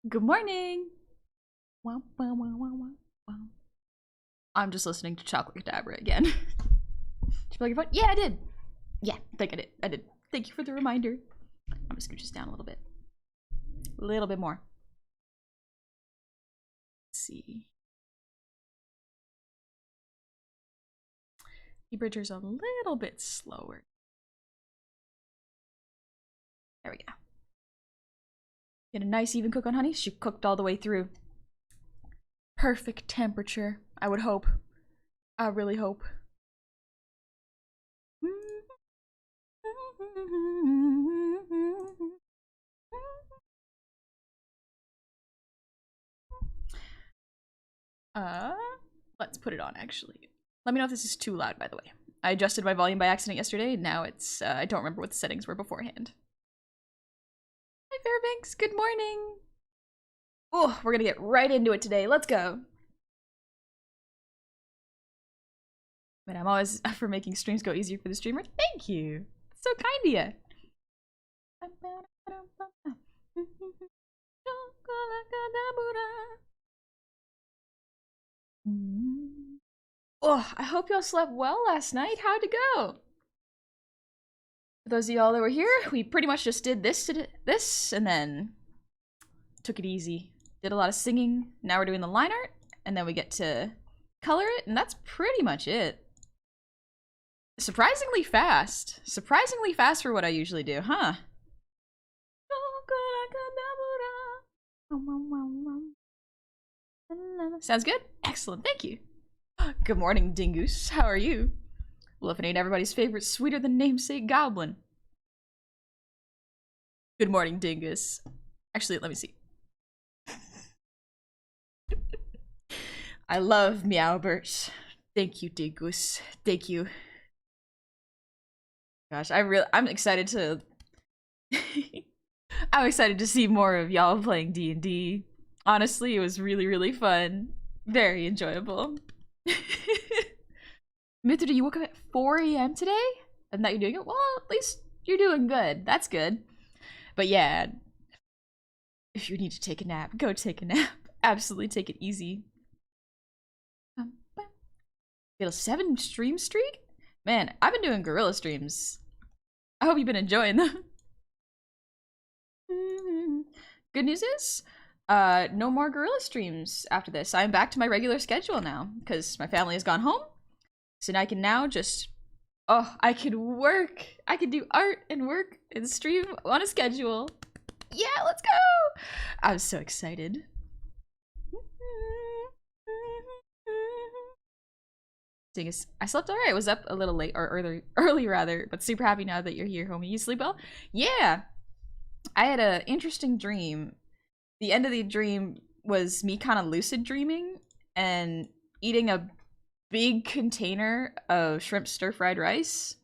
Good morning. Wow, wow, wow, wow, wow, wow. I'm just listening to Chocolate Cadabra again. Did you plug your phone? Yeah, I did. Yeah, I think I did. I did. Thank you for the reminder. I'm gonna scooch this down a little bit. A little bit more. Let's see. E-Bridger's a little bit slower. There we go. Get a nice even cook on honey. She cooked all the way through. Perfect temperature, I would hope. I really hope. Let's put it on actually. Let me know if this is too loud, by the way. I adjusted my volume by accident yesterday, and now it's, I don't remember what the settings were beforehand. Hi Fairbanks, good morning! Oh, we're gonna get right into it today, let's go! But I'm always up for making streams go easier for the streamer. Thank you! It's so kind of you! Oh, I hope y'all slept well last night. How'd it go? For those of y'all that were here, we pretty much just did this and then took it easy. Did a lot of singing. Now we're doing the line art, and then we get to color it, and that's pretty much it. Surprisingly fast. Surprisingly fast for what I usually do, huh? Sounds good? Excellent, thank you. Good morning, Dingoose. How are you? Luffing ain't everybody's favorite sweeter than namesake goblin. Good morning, Dingus. Actually, let me see. I love Meowbert. Thank you, Dingus. Thank you. Gosh, I'm excited to I'm excited to see more of y'all playing D&D. Honestly, it was really, really fun. Very enjoyable. Mithra, you woke up at 4 a.m. today? And that you're doing it? Well, at least you're doing good. That's good. But yeah, if you need to take a nap, go take a nap. Absolutely take it easy. Get a 7 stream streak? Man, I've been doing gorilla streams. I hope you've been enjoying them. Good news is, no more gorilla streams after this. I'm back to my regular schedule now because my family has gone home. So now I can now just, oh, I could work. I could do art and work and stream on a schedule. Yeah, let's go. I'm so excited. I slept alright. I was up a little late, or early rather, but super happy now that you're here, homie. You sleep well? Yeah. I had an interesting dream. The end of the dream was me kind of lucid dreaming and eating a big container of shrimp stir-fried rice.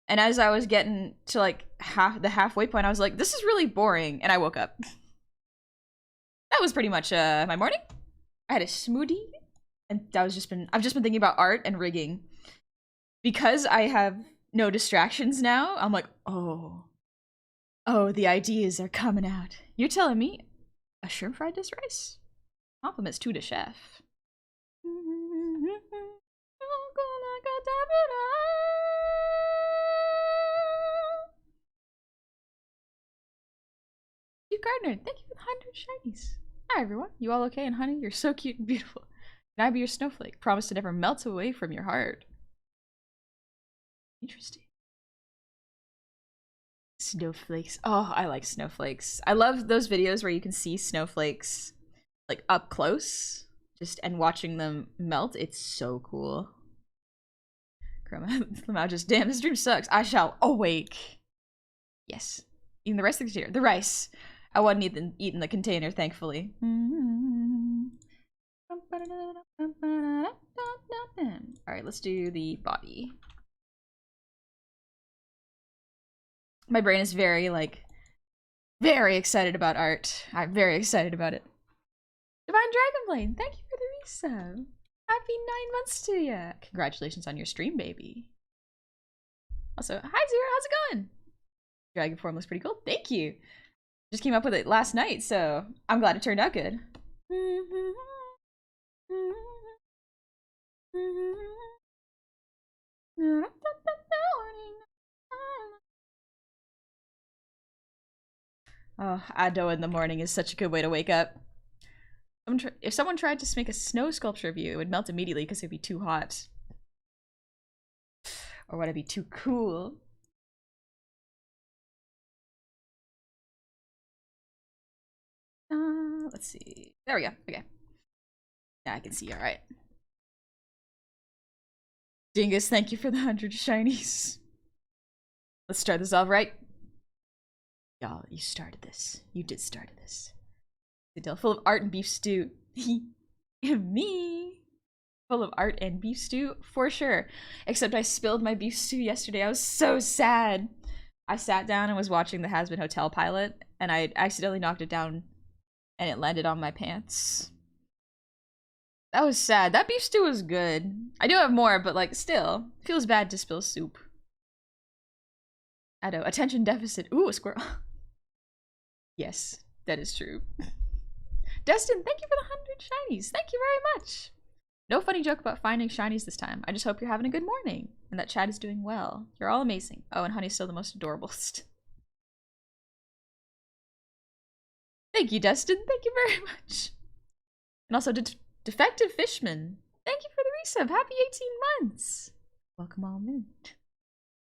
And as I was getting to like the halfway point, I was like, this is really boring, and I woke up. That was pretty much my morning. I had a smoothie, and I've just been thinking about art and rigging. Because I have no distractions now, I'm like, oh, the ideas are coming out. You're telling me a shrimp fried this rice? Compliments to the chef. Steve Gardner, thank you for the 100 shinies. Hi everyone, you all okay? And honey, you're so cute and beautiful. Can I be your snowflake? Promise to never melt away from your heart. Interesting. Snowflakes. Oh, I like snowflakes. I love those videos where you can see snowflakes like up close, and watching them melt. It's so cool. Chroma just, damn, this dream sucks. I shall awake. Yes. Eating the rest of the container. The rice. I wasn't eating the container, thankfully. Alright, let's do the body. My brain is very very excited about art. I'm very excited about it. Divine Dragonblade, thank you for the resub. Happy 9 months to ya. Congratulations on your stream, baby. Also, hi Zero, how's it going? Dragon form looks pretty cool. Thank you. Just came up with it last night, so I'm glad it turned out good. Oh, Ado in the morning is such a good way to wake up. If someone tried to make a snow sculpture of you, it would melt immediately because it'd be too hot. Or would it be too cool? Let's see. There we go. Okay. Now I can see. All right. Dingus, thank you for the 100 shinies. Let's start this off right. Y'all, you started this. You did start this. The deal full of art and beef stew. Me. Full of art and beef stew? For sure. Except I spilled my beef stew yesterday. I was so sad. I sat down and was watching the Has Been Hotel pilot, and I accidentally knocked it down, and it landed on my pants. That was sad. That beef stew was good. I do have more, but like, still. Feels bad to spill soup. Ado, attention deficit. Ooh, a squirrel. Yes, that is true. Destin, thank you for the 100 shinies. Thank you very much. No funny joke about finding shinies this time. I just hope you're having a good morning and that Chad is doing well. You're all amazing. Oh, and Honey's still the most adorablest. Thank you, Destin. Thank you very much. And also, Defective Fishman. Thank you for the resub. Happy 18 months. Welcome all in.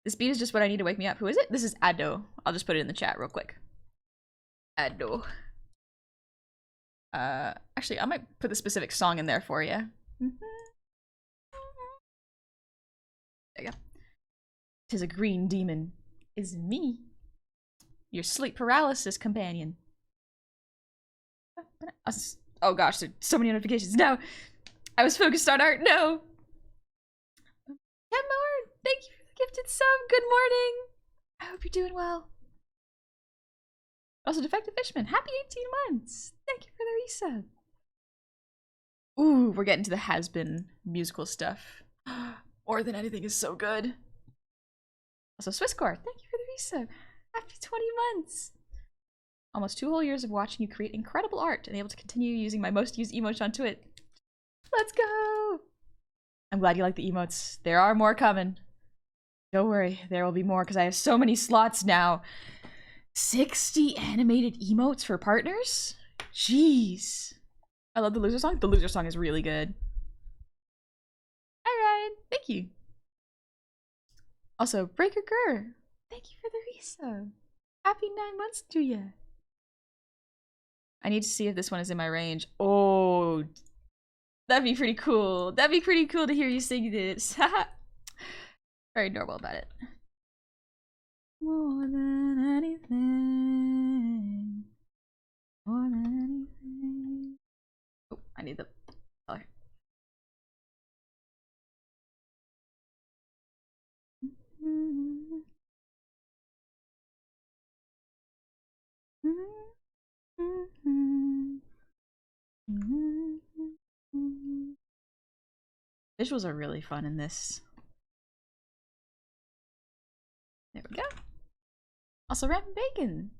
This beat is just what I need to wake me up. Who is it? This is Ado. I'll just put it in the chat real quick. Ado. Actually, I might put the specific song in there for you. There you go. 'Tis a green demon. Is me. Your sleep paralysis companion. Oh gosh, there's so many notifications. No! I was focused on art. No! Kemmower, thank you for the gifted sub. Good morning. I hope you're doing well. Also, Defective Fishman, happy 18 months. Thank you for the resub. Ooh, we're getting to the has-been musical stuff. More Than Anything is so good. Also, Swisscore, thank you for the resub. Happy 20 months. Almost 2 whole years of watching you create incredible art and able to continue using my most used emotes on Twit. Let's go! I'm glad you like the emotes. There are more coming. Don't worry, there will be more because I have so many slots now. 60 animated emotes for partners? Jeez. I love the loser song. The loser song is really good. Hi, Ryan. Thank you. Also, Breaker Gurr. Thank you for the resub. Happy 9 months to you. I need to see if this one is in my range. Oh, that'd be pretty cool. That'd be pretty cool to hear you sing this. Very normal about it. More than anything. More than anything. Oh, I need the color. Visuals are really fun in this. There we go. Also, Rat and Bacon.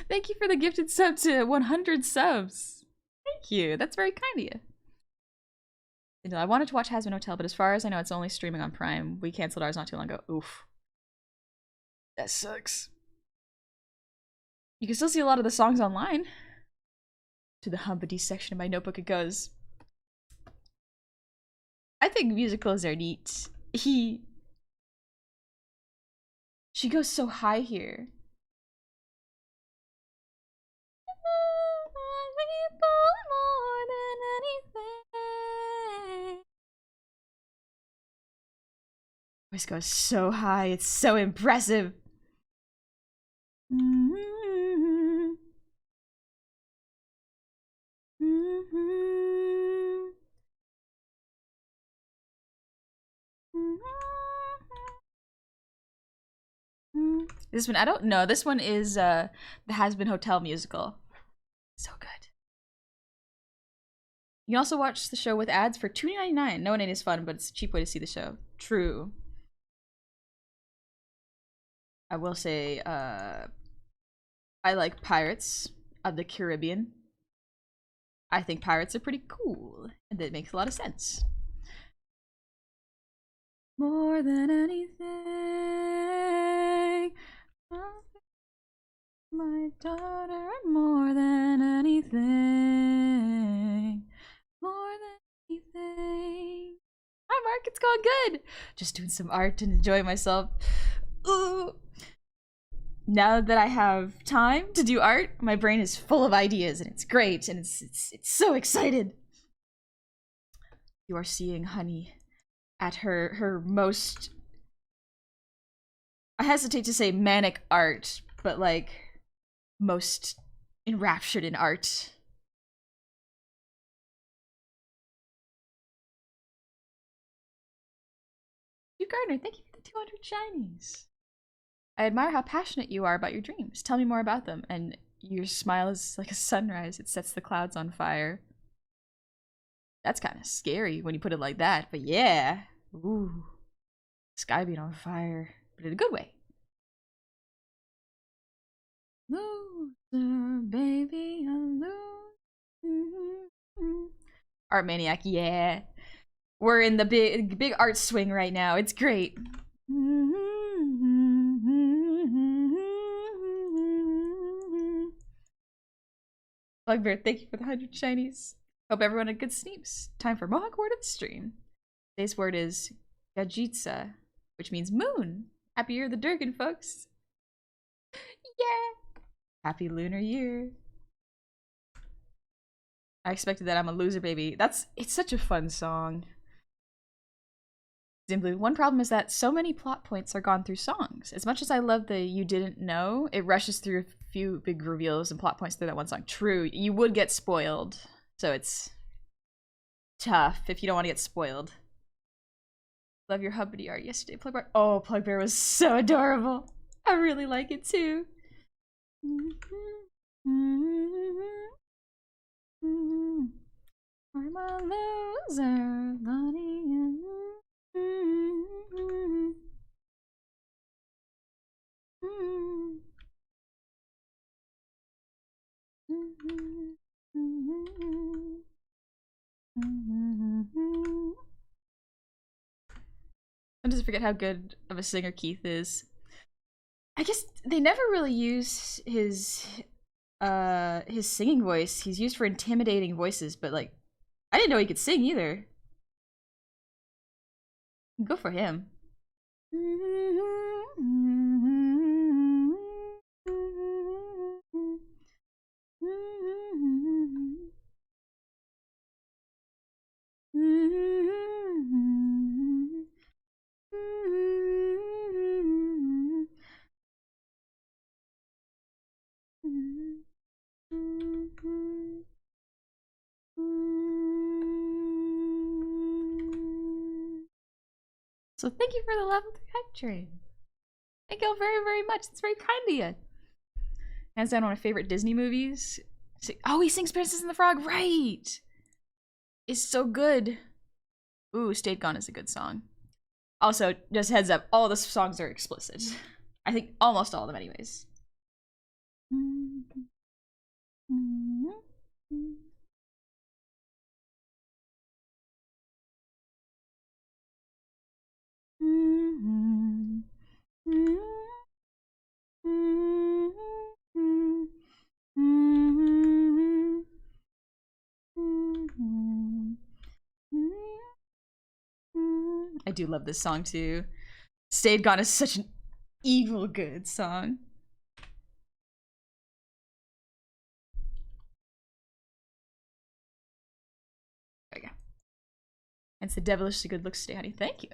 Thank you for the gifted sub to 100 subs. Thank you. That's very kind of you. I wanted to watch Has Been Hotel, but as far as I know, it's only streaming on Prime. We canceled ours not too long ago. Oof. That sucks. You can still see a lot of the songs online. To the Humpity section of my notebook it goes. I think musicals are neat. She goes so high here. Voice goes so high, it's so impressive. This one, I don't know. This one is the Has Been Hotel musical. So good. You can also watch the show with ads for $2.99. No, it is fun, but it's a cheap way to see the show. True. I will say, 5 I like Pirates of the Caribbean. I think pirates are pretty cool, and that makes a lot of sense. More than anything, my daughter, more than anything, more than anything. Hi, Mark, it's going good. Just doing some art and enjoying myself. Ooh. Now that I have time to do art, my brain is full of ideas, and it's great, and it's so excited. You are seeing Honey at her most, I hesitate to say manic art, but like most enraptured in art. You Gardner, thank you for the 200 shinies. I admire how passionate you are about your dreams. Tell me more about them. And your smile is like a sunrise. It sets the clouds on fire. That's kind of scary when you put it like that, but yeah. Ooh. Sky being on fire, but in a good way. Loser, baby, I lose. Art Maniac, yeah. We're in the big art swing right now. It's great. Bugbear, thank you for the 100 shinies. Hope everyone had good sleeps. Time for Mohawk word of the stream. Today's word is Gajitsa, which means moon. Happy year of the Durgan, folks. Yeah. Happy lunar year. I expected that. I'm a loser, baby. It's such a fun song. Zimblu, one problem is that so many plot points are gone through songs. As much as I love the You Didn't Know, it rushes through a few big reveals and plot points through that one song. True, you would get spoiled. So it's tough if you don't want to get spoiled. Love your Hubbity art yesterday, Plugbear. Oh, Plugbear was so adorable. I really like it too. I'm a loser, Lonnie. I just forget how good of a singer Keith is. I guess they never really use his singing voice. He's used for intimidating voices, but like I didn't know he could sing either. Go for him. So thank you for the level 3 hype train. Thank you all very, very much. It's very kind of you. Hands down one of my favorite Disney movies. Oh, he sings Princess and the Frog, right! It's so good. Ooh, Stayed Gone is a good song. Also, just heads up, all the songs are explicit. I think almost all of them anyways. I do love this song too. Stayed Gone is such an evil good song. There we go. It's the devilishly good looks today, honey. Thank you.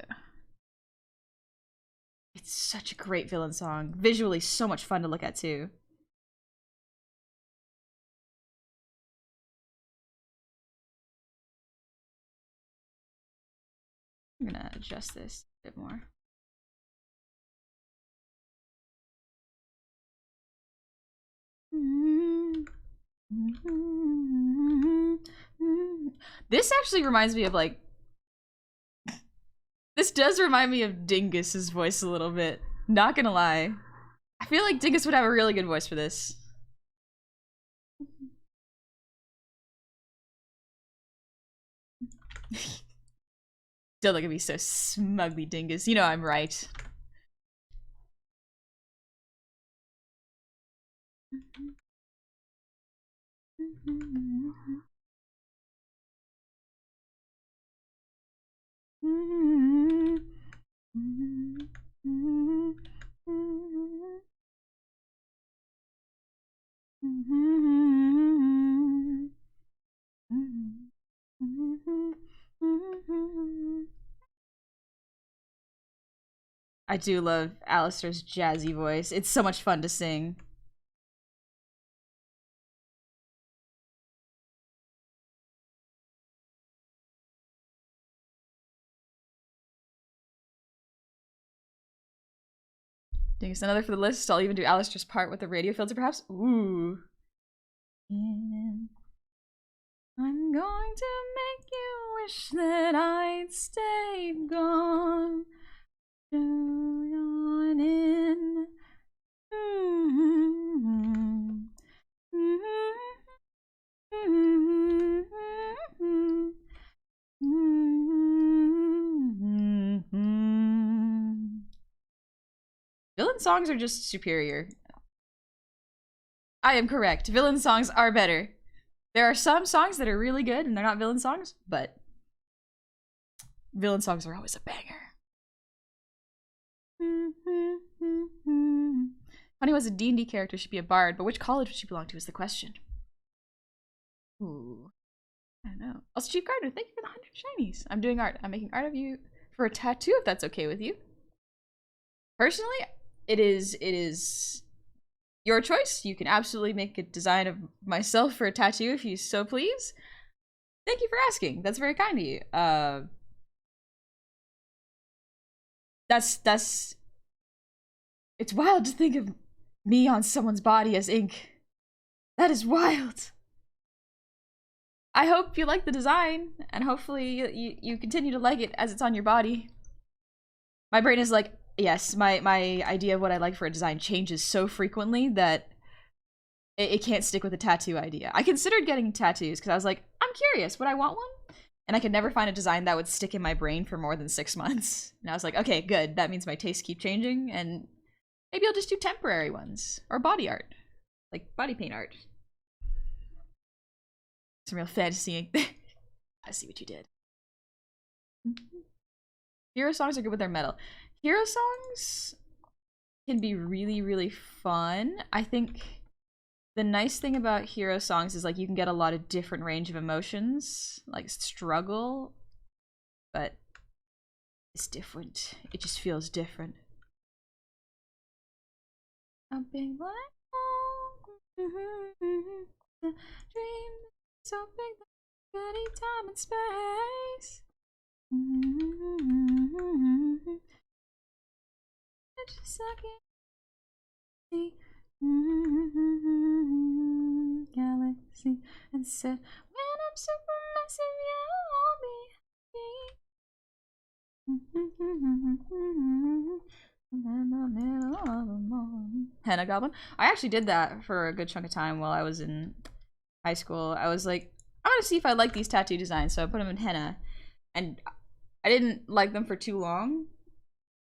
It's such a great villain song. Visually, so much fun to look at too. I'm gonna adjust this a bit more. This actually reminds me of like, this does remind me of Dingus's voice a little bit. Not gonna lie. I feel like Dingus would have a really good voice for this. Don't look at me so smugly, dingus. You know I'm right. I do love Alistair's jazzy voice. It's so much fun to sing. Dingus, another for the list. I'll even do Alistair's part with the radio filter, perhaps. Ooh. Yeah. I'm going to make you wish that I'd stayed gone. On in. Villain songs are just superior. I am correct. Villain songs are better. There are some songs that are really good and they're not villain songs, but villain songs are always a banger. Honey was a D&D character, should be a bard, but which college would she belong to is the question. Ooh. I don't know. Also, Chief Gardner, thank you for the 100 shinies. I'm doing art. I'm making art of you for a tattoo, if that's okay with you. Personally, it is your choice. You can absolutely make a design of myself for a tattoo if you so please. Thank you for asking. That's very kind of you. That's it's wild to think of me on someone's body as ink. That is wild. I hope you like the design, and hopefully you continue to like it as it's on your body. My brain is like, yes, my idea of what I like for a design changes so frequently that it can't stick with the tattoo idea. I considered getting tattoos because I was like, I'm curious, would I want one? And I could never find a design that would stick in my brain for more than 6 months. And I was like, okay, good. That means my tastes keep changing, and maybe I'll just do temporary ones or body art, like body paint art. Some real fantasy. I see what you did. Hero songs are good with their metal. Hero songs can be really, really fun. I think the nice thing about hero songs is like you can get a lot of different range of emotions, like struggle, but it's different. It just feels different. A big black hole. The dream so big that could eat time and space. Just like it. Galaxy and said, when I'm supermassive, yeah, I'll be happy. Henna Goblin. I actually did that for a good chunk of time while I was in high school. I was like, I want to see if I like these tattoo designs, so I put them in henna, and I didn't like them for too long,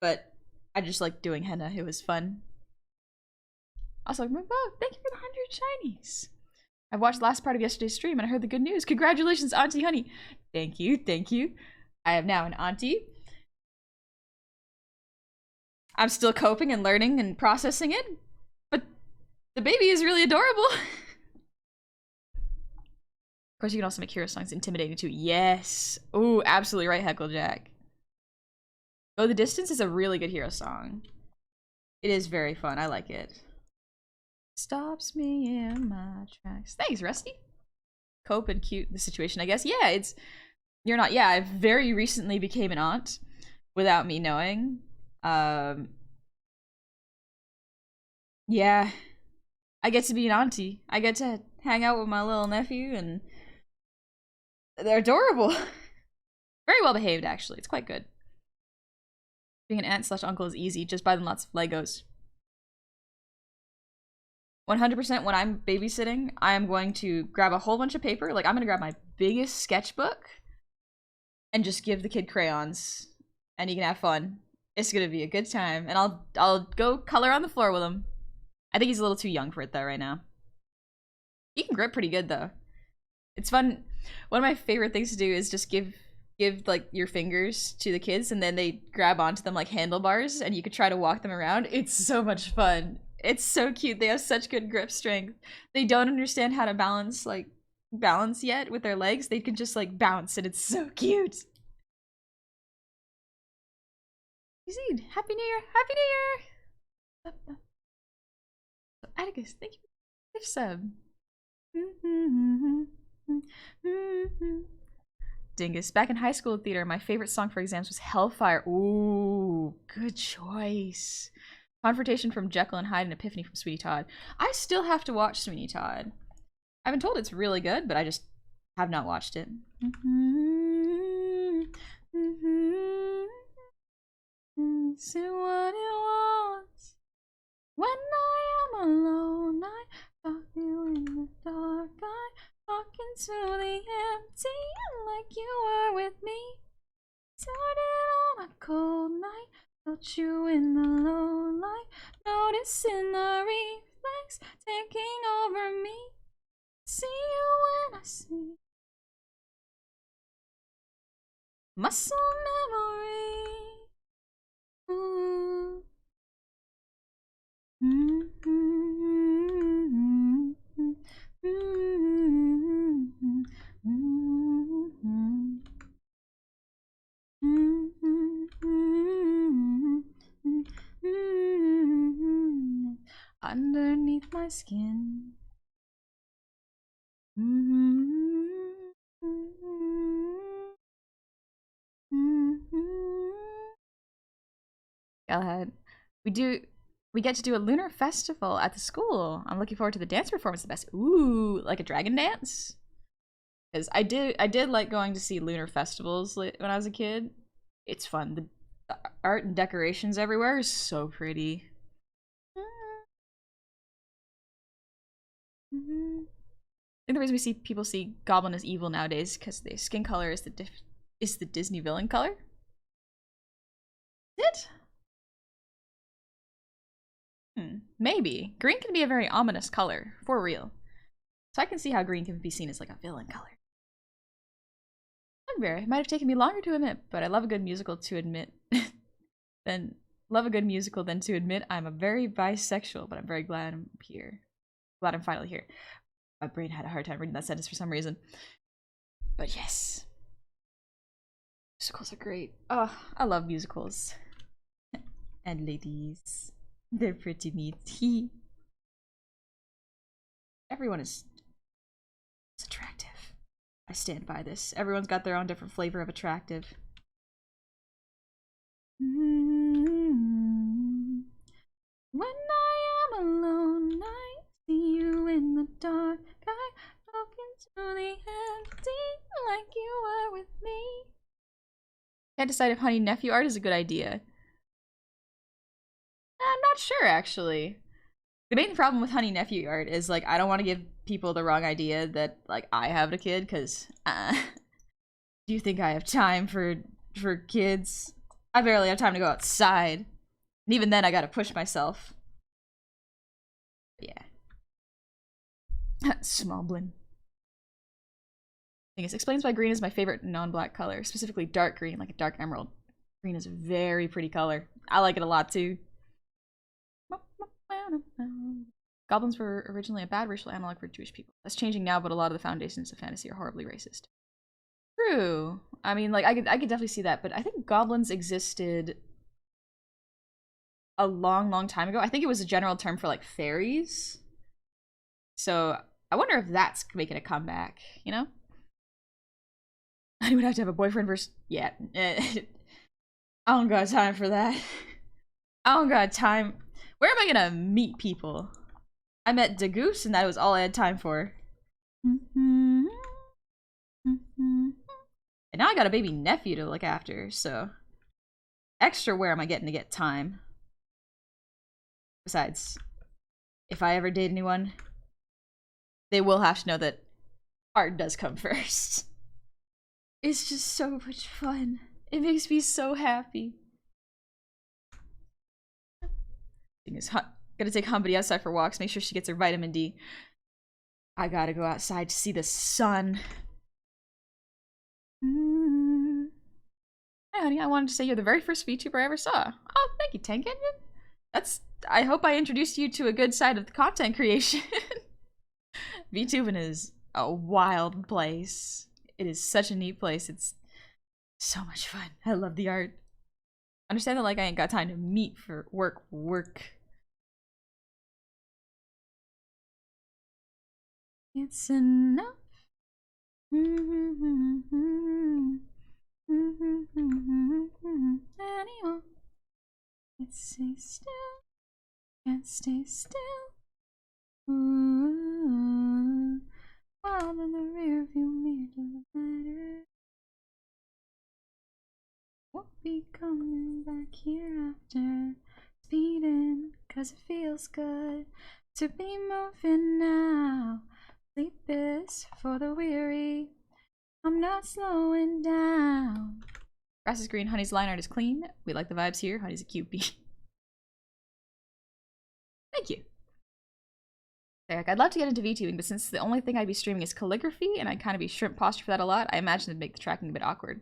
but I just liked doing henna. It was fun. Also, thank you for the 100 shinies. I watched the last part of yesterday's stream and I heard the good news. Congratulations, Auntie Honey. Thank you, thank you. I am now an auntie. I'm still coping and learning and processing it, but the baby is really adorable. Of course, you can also make hero songs intimidating too. Yes. Ooh, absolutely right, Hecklejack. Go the Distance is a really good hero song. It is very fun. I like it. Stops me in my tracks. Thanks, Rusty. Cope and cute the situation, I guess. Yeah, it's... You're not... Yeah, I very recently became an aunt without me knowing. Yeah. I get to be an auntie. I get to hang out with my little nephew, and they're adorable. Very well behaved, actually. It's quite good. Being an aunt slash uncle is easy. Just buy them lots of Legos. 100% when I'm babysitting, I'm going to grab a whole bunch of paper. Like, I'm gonna grab my biggest sketchbook and just give the kid crayons, and he can have fun. It's gonna be a good time, and I'll go color on the floor with him. I think he's a little too young for it though right now. He can grip pretty good though. It's fun. One of my favorite things to do is just give like your fingers to the kids, and then they grab onto them like handlebars, and you could try to walk them around. It's so much fun. It's so cute. They have such good grip strength. They don't understand how to balance yet with their legs. They can just like bounce, and it's so cute. Easy. Happy New Year! Happy New Year! Atticus, thank you for the gift sub. Dingus. Back in high school theater, my favorite song for exams was Hellfire. Ooh, good choice. Confrontation from Jekyll and Hyde and Epiphany from Sweeney Todd. I still have to watch Sweeney Todd. I've been told it's really good, but I just have not watched it. See what it wants. When I am alone, I talk to you in the dark. I talking to the empty like you were with me. Started on a cold night. Felt you in the low light, noticing the reflex taking over me. See you when I see muscle memory. Ooh. Underneath my skin. Galahad, we get to do a lunar festival at the school. I'm looking forward to the dance performance the best. Ooh, like a dragon dance? Because I did like going to see lunar festivals when I was a kid. It's fun. The art and decorations everywhere is so pretty. I think the reason people see Goblin as evil nowadays because their skin color is the Disney villain color. Is it? Maybe. Green can be a very ominous color, for real. So I can see how green can be seen as like a villain color. Bugbear. It might have taken me longer to admit, but I love a good musical to admit. than to admit I'm a very bisexual, but I'm very glad I'm here. Glad I'm finally here. My brain had a hard time reading that sentence for some reason. But yes. Musicals are great. Oh, I love musicals. And ladies. They're pretty neat. Everyone is attractive. I stand by this. Everyone's got their own different flavor of attractive. When I am alone, I see you in the dark. I talking to the empty like you were with me. Can't decide if honey nephew art is a good idea. I'm not sure, actually. The main problem with honey nephew art is like I don't want to give people the wrong idea that like I have a kid, because do you think I have time for kids? I barely have time to go outside, and even then I gotta push myself. Yeah. Smallblin. Thing is, explains why green is my favorite non-black color, specifically dark green, like a dark emerald. Green is a very pretty color. I like it a lot too. Goblins were originally a bad racial analog for Jewish people. That's changing now, but a lot of the foundations of fantasy are horribly racist. True. I mean, like, I could definitely see that, but I think goblins existed a long time ago. I think it was a general term for, like, fairies. So, I wonder if that's making a comeback, you know? I would have to have a boyfriend versus... Yeah. I don't got time for that. I don't got time... Where am I gonna meet people? I met Degoose and that was all I had time for. And now I got a baby nephew to look after, so... Extra where am I getting to get time? Besides, if I ever date anyone, they will have to know that art does come first. It's just so much fun. It makes me so happy. Gonna take Humbity outside for walks, make sure she gets her vitamin D. I gotta go outside to see the sun. Hi, honey, I wanted to say you're the very first VTuber I ever saw. Oh, thank you, Tank Engine. I hope I introduced you to a good side of the content creation. VTubing is a wild place. It is such a neat place. It's so much fun. I love the art. Understand that, like, I ain't got time to meet for work. It's enough. Anymore. Can't stay still. Can't stay still. Ooh. While in the rear view mirror doesn't matter. Won't be coming back here after speeding, 'cause it feels good to be moving now. Sleep is for the weary. I'm not slowing down. Grass is green, Honey's line art is clean. We like the vibes here. Honey's a cute bee. Thank you. Eric, I'd love to get into VTubing, but since the only thing I'd be streaming is calligraphy, and I'd kind of be shrimp posture for that a lot, I imagine it'd make the tracking a bit awkward.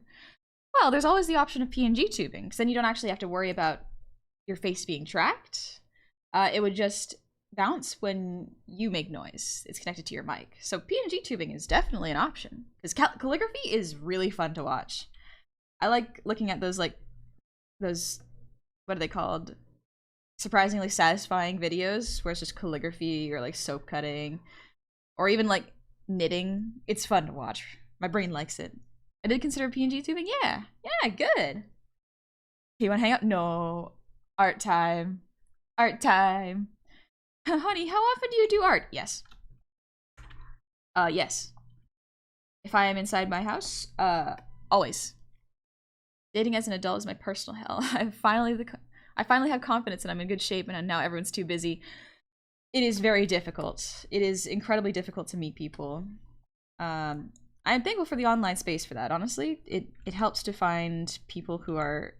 Well, there's always the option of PNG tubing, because then you don't actually have to worry about your face being tracked. It would just bounce when you make noise. It's connected to your mic. So PNG tubing is definitely an option, because calligraphy is really fun to watch. I like looking at those, like, those, what are they called? Surprisingly satisfying videos where it's just calligraphy or like soap cutting or even like knitting. It's fun to watch. My brain likes it. I did consider PNG tubing. Yeah, good. You want to hang out? No. Art time. Honey, how often do you do art? Yes. Yes. If I am inside my house, always. Dating as an adult is my personal hell. I finally have confidence and I'm in good shape, and now everyone's too busy. It is very difficult. It is incredibly difficult to meet people. I'm thankful for the online space for that, honestly. It helps to find people who are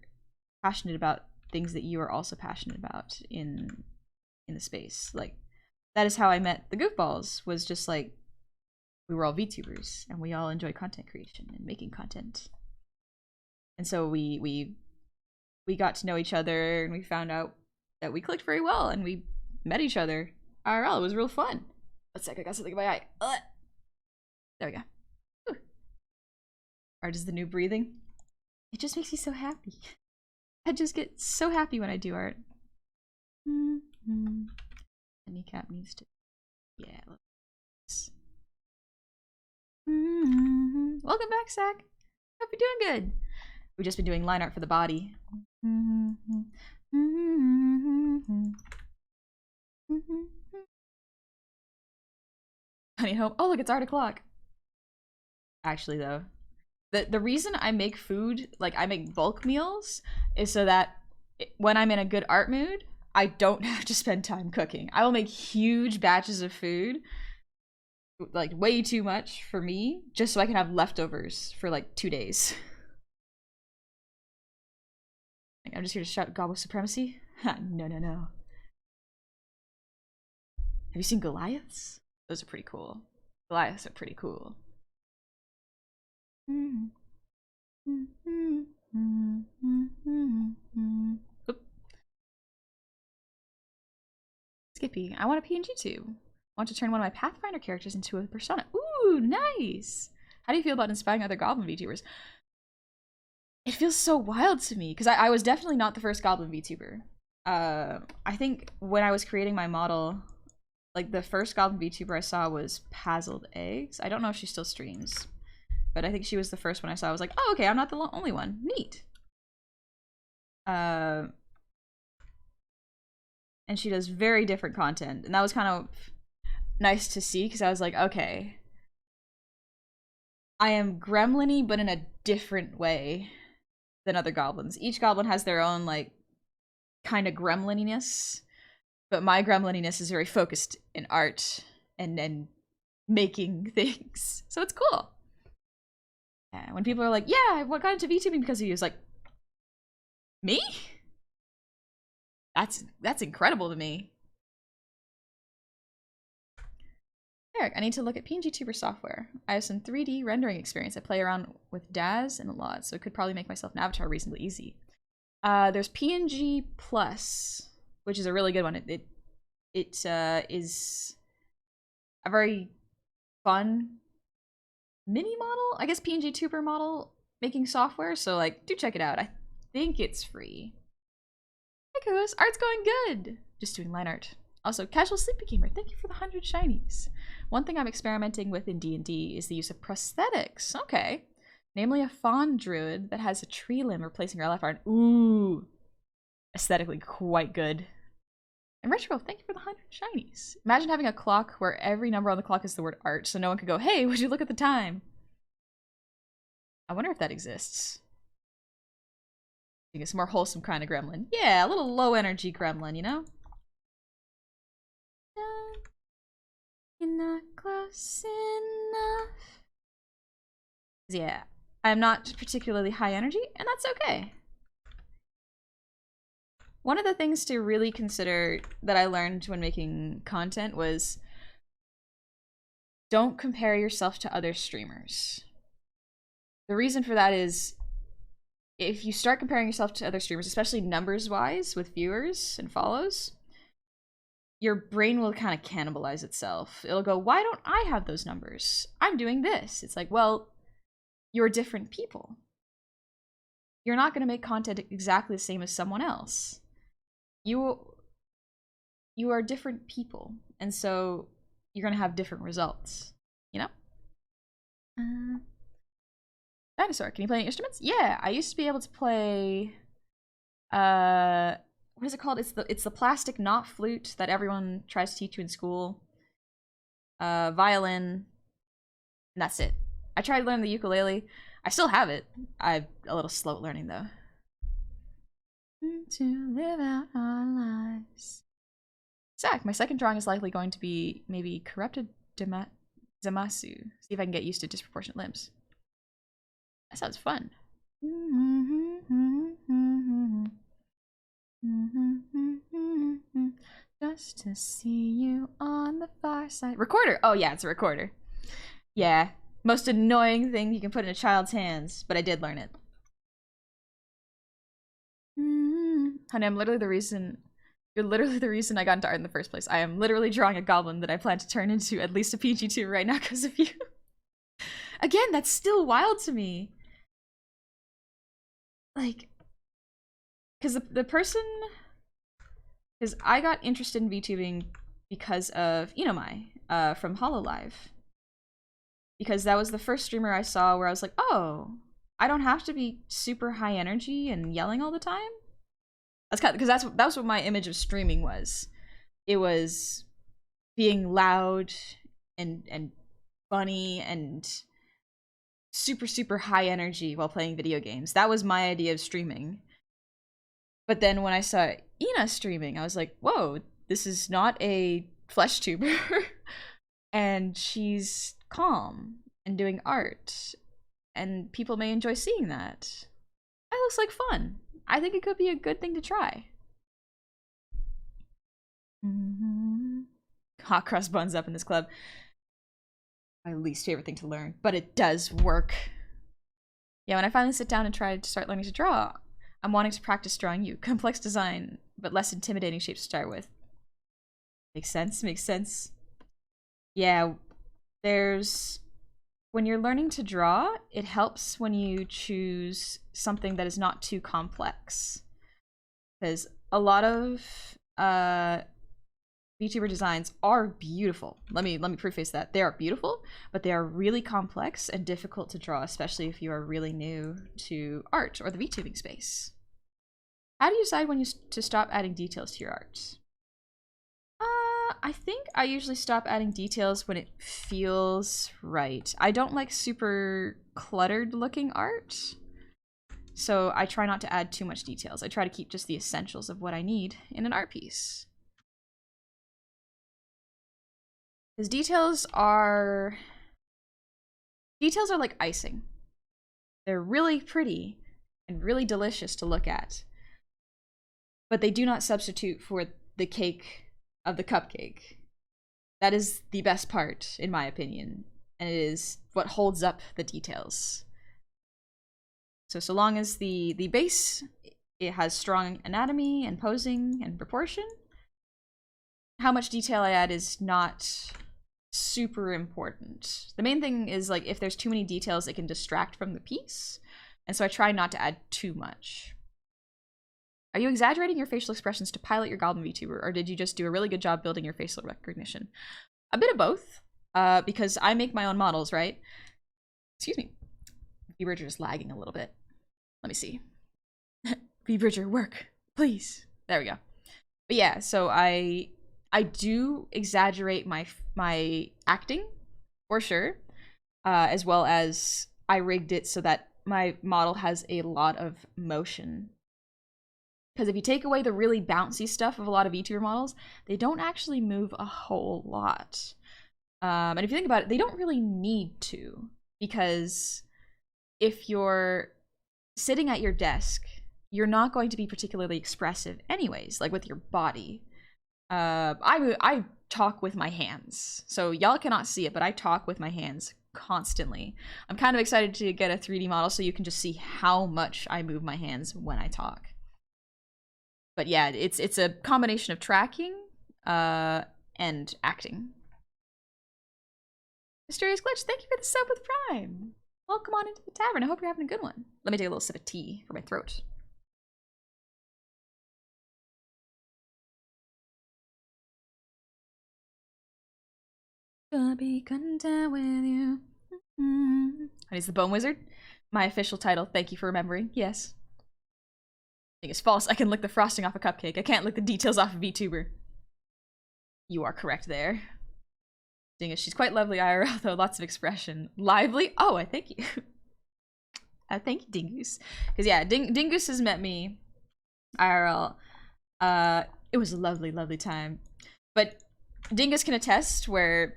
passionate about things that you are also passionate about in the space. Like, that is how I met the Goofballs, was just like, we were all VTubers, and we all enjoy content creation and making content. And so we got to know each other, and we found out that we clicked very well, and we met each other IRL. It was real fun. One sec, I got something in my eye. There we go. Whew. Art is the new breathing. It just makes me so happy. I just get so happy when I do art. The kneecap needs to... Yeah. Welcome back, Zach. Hope you're doing good. We've just been doing line art for the body. Honey home. Oh, look, it's art o'clock. Actually, though, the reason I make food, like I make bulk meals, is so that when I'm in a good art mood, I don't have to spend time cooking. I will make huge batches of food, like way too much for me, just so I can have leftovers for like 2 days. I'm just here to shout Gobble Supremacy? No. Have you seen Goliaths? Those are pretty cool. Goliaths are pretty cool. Skippy, I want a PNG too. I want to turn one of my Pathfinder characters into a persona. Ooh, nice! How do you feel about inspiring other Goblin VTubers? It feels so wild to me, because I was definitely not the first Goblin VTuber. I think when I was creating my model, like the first Goblin VTuber I saw was Pazzled Eggs. I don't know if she still streams, but I think she was the first one I saw. I was like, oh, okay, I'm not the only one. Neat. And she does very different content, and that was kind of nice to see, because I was like, okay, I am gremlin-y, but in a different way than other goblins. Each goblin has their own, like, kind of gremlininess, But my gremlininess is very focused in art and making things. So it's cool. Yeah, when people are like, yeah, I got into VTubing because of you, it's like, me? That's incredible to me. Eric, I need to look at PNG Tuber software. I have some 3D rendering experience. I play around with DAZ and a lot, so it could probably make myself an avatar reasonably easy. There's PNG Plus, which is a really good one. It is a very fun mini model, I guess PNG Tuber model making software, so like do check it out. I think it's free. Hey Koos, art's going good. Just doing line art. Also, Casual Sleepy Gamer, thank you for the 100 shinies. One thing I'm experimenting with in D&D is the use of prosthetics. Okay. Namely a fawn druid that has a tree limb replacing her left arm. Ooh. Aesthetically quite good. And Retro, thank you for the 100 shinies. Imagine having a clock where every number on the clock is the word art, so no one could go, hey, would you look at the time? I wonder if that exists. I think it's a more wholesome kind of gremlin. Yeah, a little low energy gremlin, you know? You're not close enough. Yeah, I'm not particularly high energy, and that's okay. One of the things to really consider that I learned when making content was don't compare yourself to other streamers. The reason for that is if you start comparing yourself to other streamers, especially numbers-wise with viewers and follows, your brain will kind of cannibalize itself. It'll go, why don't I have those numbers? I'm doing this. It's like, well, you're different people. You're not going to make content exactly the same as someone else. You are different people, and so you're going to have different results, you know? Dinosaur, can you play any instruments? Yeah, I used to be able to play what is it called? It's the plastic knot flute that everyone tries to teach you in school. Violin, and that's it. I tried to learn the ukulele. I still have it. I'm a little slow at learning though. To live out our lives. Zach, my second drawing is likely going to be maybe corrupted Zamasu. See if I can get used to disproportionate limbs. That sounds fun. Just to see you on the far side. Recorder! Oh yeah, it's a recorder. Yeah. Most annoying thing you can put in a child's hands, but I did learn it. Honey, I'm literally the reason. You're literally the reason I got into art in the first place. I am literally drawing a goblin that I plan to turn into at least a PG2 right now because of you. Again, that's still wild to me. Like, because the person, because I got interested in VTubing because of Inomai from HoloLive. Because that was the first streamer I saw where I was like, oh, I don't have to be super high energy and yelling all the time. That's kind of, because that's what my image of streaming was. It was being loud and funny and super high energy while playing video games. That was my idea of streaming. But then when I saw Ina streaming, I was like, whoa, this is not a flesh tuber. And she's calm and doing art. And people may enjoy seeing that. That looks like fun. I think it could be a good thing to try. Hot cross buns up in this club. My least favorite thing to learn, but it does work. Yeah, when I finally sit down and try to start learning to draw, I'm wanting to practice drawing you. Complex design, but less intimidating shapes to start with. Makes sense, makes sense. Yeah, when you're learning to draw, it helps when you choose something that is not too complex. Because a lot of VTuber designs are beautiful. Let me preface that. They are beautiful, but they are really complex and difficult to draw, especially if you are really new to art or the VTubing space. How do you decide when to stop adding details to your art? I think I usually stop adding details when it feels right. I don't like super cluttered looking art, so I try not to add too much details. I try to keep just the essentials of what I need in an art piece. Because details are like icing. They're really pretty and really delicious to look at, but they do not substitute for the cake of the cupcake. That is the best part, in my opinion, and it is what holds up the details. So long as the base, it has strong anatomy and posing and proportion, how much detail I add is not super important. The main thing is, like, if there's too many details, it can distract from the piece, and so I try not to add too much. Are you exaggerating your facial expressions to pilot your Goblin VTuber, or did you just do a really good job building your facial recognition? A bit of both, because I make my own models, right? Excuse me. V-Bridger is lagging a little bit. Let me see. V-Bridger, work, please. There we go. But yeah, so I do exaggerate my acting, for sure, as well as I rigged it so that my model has a lot of motion. Because if you take away the really bouncy stuff of a lot of VTuber models, they don't actually move a whole lot. And if you think about it, they don't really need to, because if you're sitting at your desk, you're not going to be particularly expressive anyways, like with your body. I talk with my hands, so y'all cannot see it, but I talk with my hands constantly. I'm kind of excited to get a 3D model so you can just see how much I move my hands when I talk. But yeah, it's a combination of tracking and acting. Mysterious Glitch, thank you for the sub with Prime. Welcome on into the tavern. I hope you're having a good one. Let me take a little sip of tea for my throat. Gonna be content with you. Honey's the Bone Wizard. My official title. Thank you for remembering. Yes. I think it's false. I can lick the frosting off a cupcake. I can't lick the details off a VTuber. You are correct there. Dingus, she's quite lovely IRL though. Lots of expression. Lively? Oh, I thank you. Thank you, Dingus. Because yeah, Dingus has met me IRL. It was a lovely, lovely time. But Dingus can attest where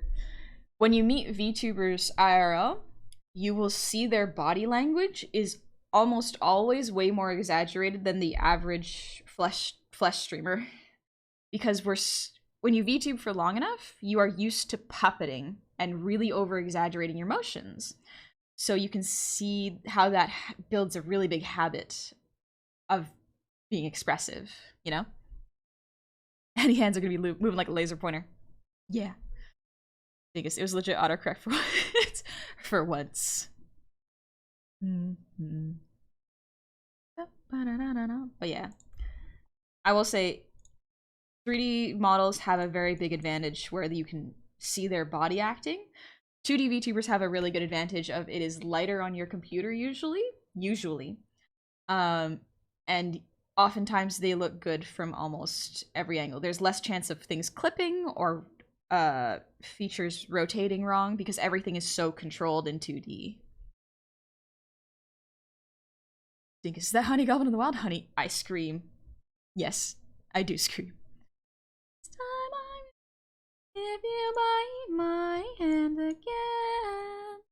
when you meet VTubers IRL, you will see their body language is almost always way more exaggerated than the average flesh streamer. Because when you VTube for long enough, you are used to puppeting and really over-exaggerating your motions. So you can see how that builds a really big habit of being expressive, you know? And hands are gonna be moving like a laser pointer. Yeah. I think it was legit autocorrect for once. For once. But yeah. I will say 3D models have a very big advantage where you can see their body acting. 2D VTubers have a really good advantage of it is lighter on your computer usually. And oftentimes they look good from almost every angle. There's less chance of things clipping or features rotating wrong because everything is so controlled in 2D. Think, is that Honey Goblin in the Wild? Honey, I scream. Yes, I do scream. This time I give you my hand again.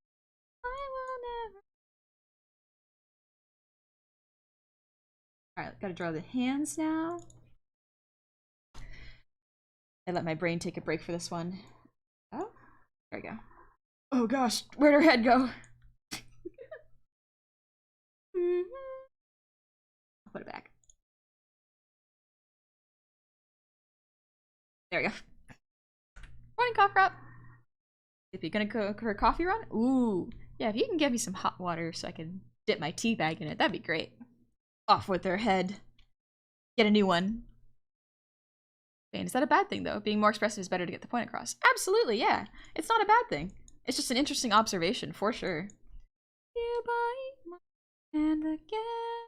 I will never. Alright, gotta draw the hands now. I let my brain take a break for this one. Oh, there we go. Oh gosh, where'd her head go? I'll put it back. There we go. Morning, cough drop. If you're gonna go for a coffee run, ooh, yeah. If you can get me some hot water so I can dip my tea bag in it, that'd be great. Off with her head. Get a new one. Is that a bad thing though? Being more expressive is better to get the point across. Absolutely, yeah. It's not a bad thing. It's just an interesting observation for sure. You bite my hand again.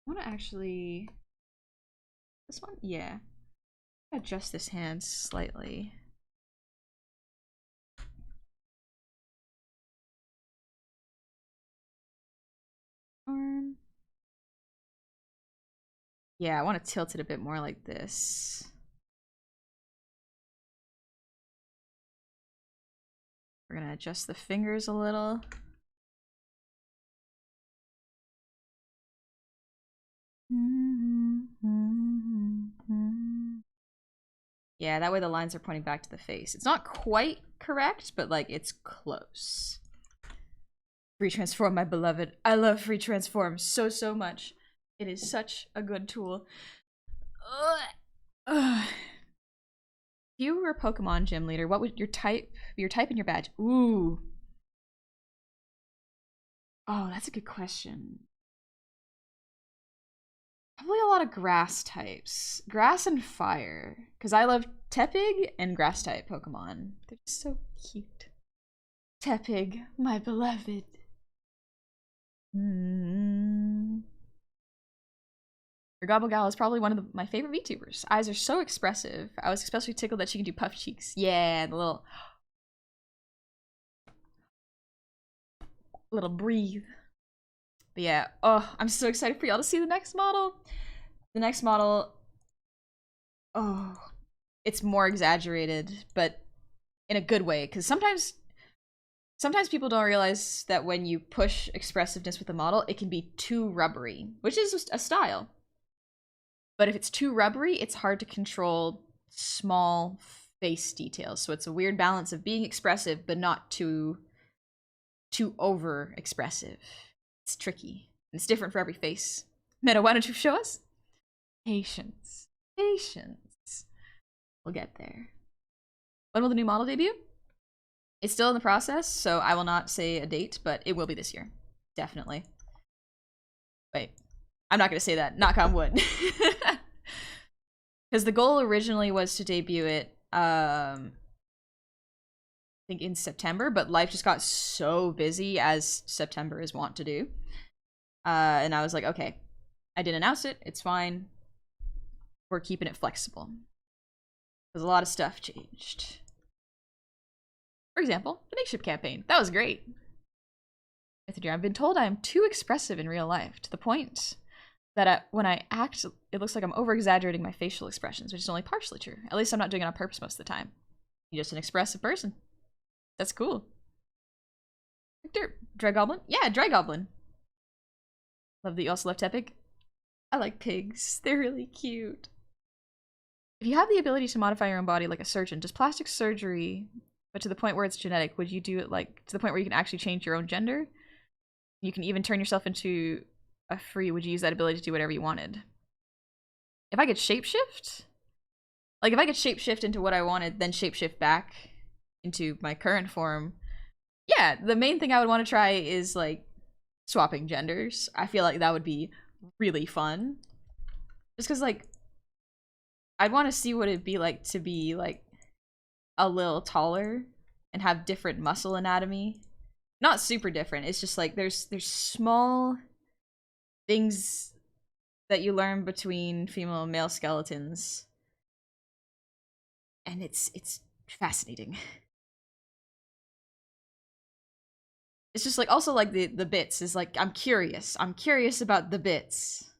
I want to actually. This one, yeah. Adjust this hand slightly. Arm. Yeah, I want to tilt it a bit more like this. We're gonna adjust the fingers a little. Yeah, that way the lines are pointing back to the face. It's not quite correct, but like it's close. Free transform, my beloved. I love free transform so much. It is such a good tool. If you were a Pokemon gym leader, what would your type and your badge? Ooh. Oh, that's a good question. Probably a lot of grass types. Grass and fire. Because I love Tepig and grass type Pokemon. They're just so cute. Tepig, my beloved. Your Gobblegal is probably one of my favorite VTubers. Eyes are so expressive. I was especially tickled that she can do puff cheeks. Yeah, the little breathe. But yeah, oh, I'm so excited for y'all to see the next model. The next model, oh, it's more exaggerated, but in a good way. Because sometimes people don't realize that when you push expressiveness with a model, it can be too rubbery, which is a style. But if it's too rubbery, it's hard to control small face details. So it's a weird balance of being expressive, but not too over expressive. It's tricky. And it's different for every face. Meta, why don't you show us? Patience. Patience. We'll get there. When will the new model debut? It's still in the process, so I will not say a date, but it will be this year. Definitely. Wait. I'm not going to say that. Knock on wood. Because the goal originally was to debut it, I think in September, but life just got so busy, as September is wont to do. And I was like, okay, I didn't announce it. It's fine. We're keeping it flexible. Because a lot of stuff changed. For example, the Nickship campaign. That was great. I've been told I am too expressive in real life, to the point that when I act, it looks like I'm over-exaggerating my facial expressions, which is only partially true. At least I'm not doing it on purpose most of the time. You're just an expressive person. That's cool. Victor, DRAGOBLIN? Yeah, DRAGOBLIN. Love that you also love Tepig. I like pigs. They're really cute. If you have the ability to modify your own body like a surgeon, does plastic surgery, but to the point where it's genetic, would you do it like to the point where you can actually change your own gender? You can even turn yourself into a free. Would you use that ability to do whatever you wanted? If I could shapeshift? Like if I could shapeshift into what I wanted, then shapeshift back into my current form. Yeah, the main thing I would want to try is like swapping genders. I feel like that would be really fun. Just because like I'd want to see what it'd be like to be like a little taller and have different muscle anatomy. Not super different. It's just like there's small things that you learn between female and male skeletons. And it's fascinating. It's just like also like the bits is like I'm curious about the bits.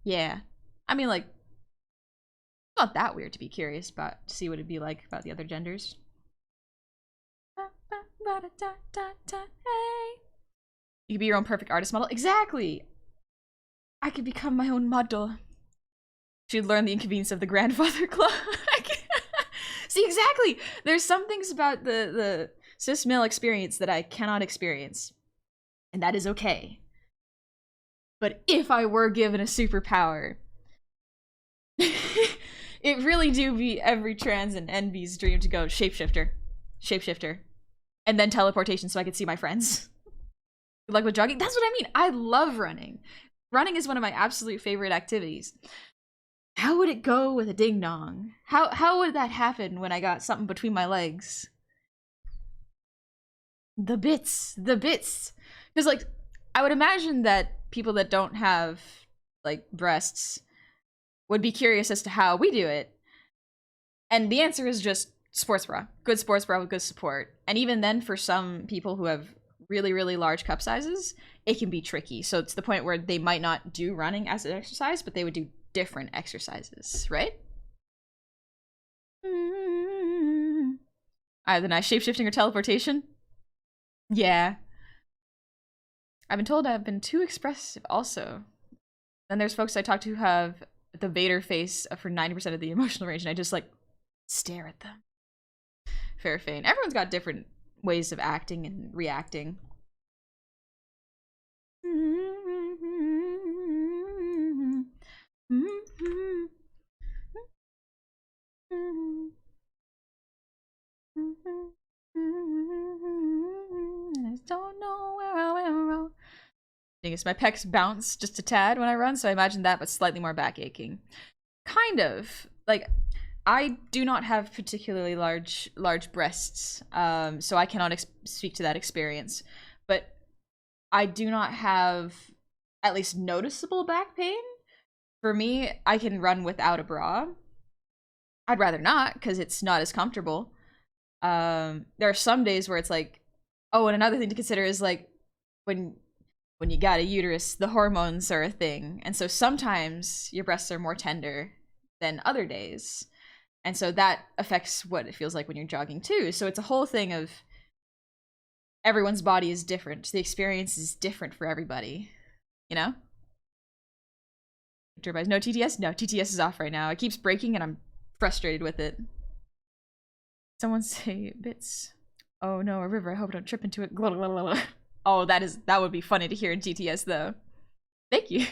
Yeah, I mean like it's not that weird to be curious about, to see what it'd be like about the other genders. You could be your own perfect artist model. Exactly. I could become my own model. She'd learn the inconvenience of the grandfather clock. See, exactly. There's some things about the cis male experience that I cannot experience, and that is okay. But if I were given a superpower, it really do be every trans and NB's dream to go shapeshifter, and then teleportation so I could see my friends. Good luck with jogging. That's what I mean. I love running. Running is one of my absolute favorite activities. How would it go with a ding dong? How would that happen when I got something between my legs? The bits. Because like I would imagine that people that don't have like breasts would be curious as to how we do it. And the answer is just sports bra. Good sports bra with good support. And even then, for some people who have really, really large cup sizes, it can be tricky. So it's the point where they might not do running as an exercise, but they would do different exercises, right? Either nice shapeshifting or teleportation. Yeah. I've been told I've been too expressive also. Then there's folks I talk to who have the Vader face for 90% of the emotional range, and I just like stare at them. Fair fane. Everyone's got different ways of acting and reacting. I don't know where I went wrong. Thing is, my pecs bounce just a tad when I run, so I imagine that, but slightly more back aching. Kind of. Like, I do not have particularly large breasts, so I cannot speak to that experience. But I do not have at least noticeable back pain. For me, I can run without a bra. I'd rather not, because it's not as comfortable. There are some days where it's like, oh, and another thing to consider is like when you got a uterus, the hormones are a thing, and so sometimes your breasts are more tender than other days, and so that affects what it feels like when you're jogging too. So it's a whole thing of everyone's body is different, the experience is different for everybody, you know? No TTS? No, TTS is off right now. It keeps breaking and I'm frustrated with it. Someone say bits. Oh no, a river. I hope I don't trip into it. Oh, that would be funny to hear in TTS though. Thank you.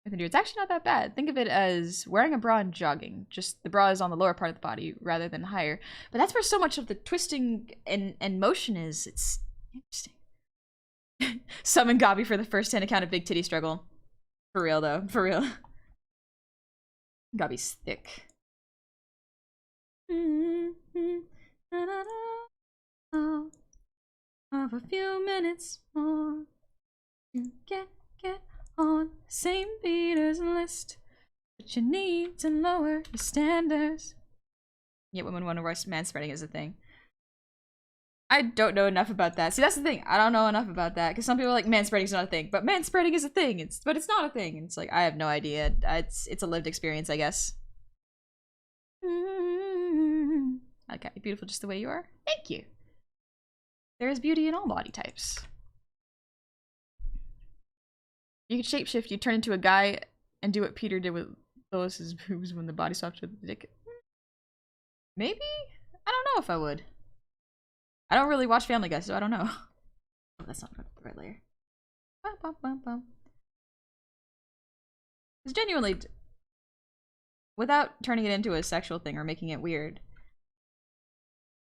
It's actually not that bad. Think of it as wearing a bra and jogging. Just the bra is on the lower part of the body rather than higher. But that's where so much of the twisting and motion is. It's interesting. Summon Gabi for the first-hand account of Big Titty Struggle. For real though, for real. Gabi's thick. Of a few minutes more to get on the same beaters list, but you need to lower your standards. Yet women wonder why manspreading is a thing. I don't know enough about that. See, that's the thing. I don't know enough about that because some people are like, manspreading's not a thing, but manspreading is a thing. But it's not a thing. It's like I have no idea. It's a lived experience, I guess. Okay, you're beautiful just the way you are. Thank you. There is beauty in all body types. You can shapeshift. You turn into a guy and do what Peter did with Lois's boobs when the body swapped with the dick. Maybe? I don't know if I would. I don't really watch Family Guy, so I don't know. Oh, that's not the right layer. It's genuinely, without turning it into a sexual thing or making it weird,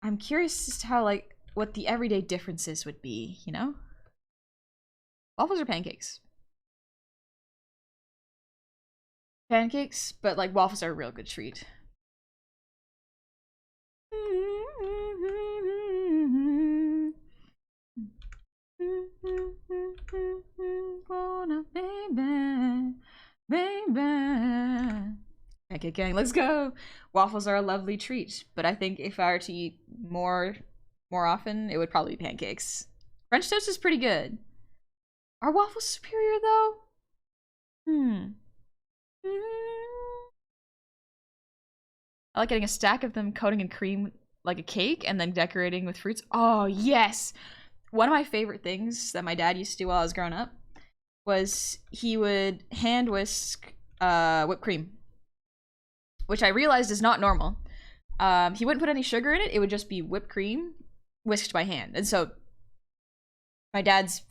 I'm curious as to how, like, what the everyday differences would be, you know? Waffles or pancakes? Pancakes, but like waffles are a real good treat. Baby. Pancake gang, let's go. Waffles are a lovely treat, but I think if I were to eat more often, it would probably be pancakes. French toast is pretty good. Are waffles superior though? I like getting a stack of them, coating in cream like a cake, and then decorating with fruits. Oh, yes! One of my favorite things that my dad used to do while I was growing up was he would hand whisk whipped cream, which I realized is not normal. He wouldn't put any sugar in it. It would just be whipped cream whisked by hand. And so my dad's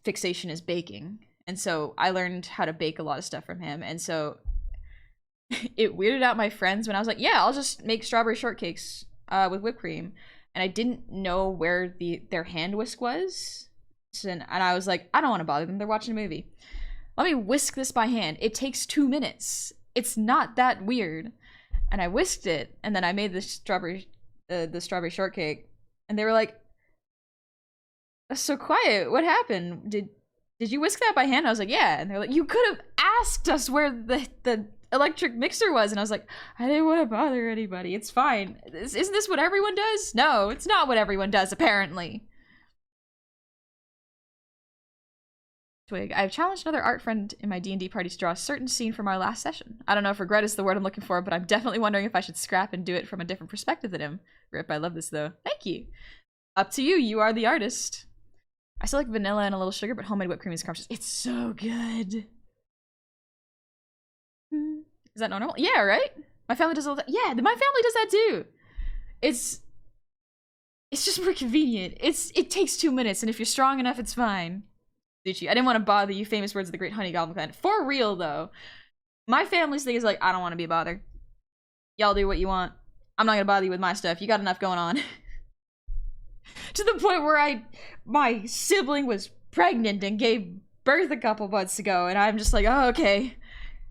fixation is baking. And so I learned how to bake a lot of stuff from him. And so it weirded out my friends when I was like, yeah, I'll just make strawberry shortcakes with whipped cream. And I didn't know where their hand whisk was. And I was like, I don't want to bother them. They're watching a movie. Let me whisk this by hand. It takes 2 minutes. It's not that weird. And I whisked it, and then I made the strawberry shortcake. And they were like, "That's so quiet. What happened? Did you whisk that by hand?" I was like, "Yeah." And they're like, "You could have asked us where the electric mixer was." And I was like, "I didn't want to bother anybody. It's fine. Isn't this what everyone does?" No, it's not what everyone does, apparently. Twig. I have challenged another art friend in my D&D party to draw a certain scene from our last session. I don't know if regret is the word I'm looking for, but I'm definitely wondering if I should scrap and do it from a different perspective than him. Rip, I love this though. Thank you. Up to you, you are the artist. I still like vanilla and a little sugar, but homemade whipped cream is scrumptious. It's so good. Is that normal? Yeah, right? My family does all that. Yeah, my family does that too. It's just more convenient. It takes 2 minutes, and if you're strong enough, it's fine. I didn't want to bother you, famous words of the great honey goblin clan. For real, though. My family's thing is like, I don't want to be bothered. Y'all do what you want. I'm not gonna bother you with my stuff. You got enough going on. To the point where my sibling was pregnant and gave birth a couple months ago, and I'm just like, oh, okay.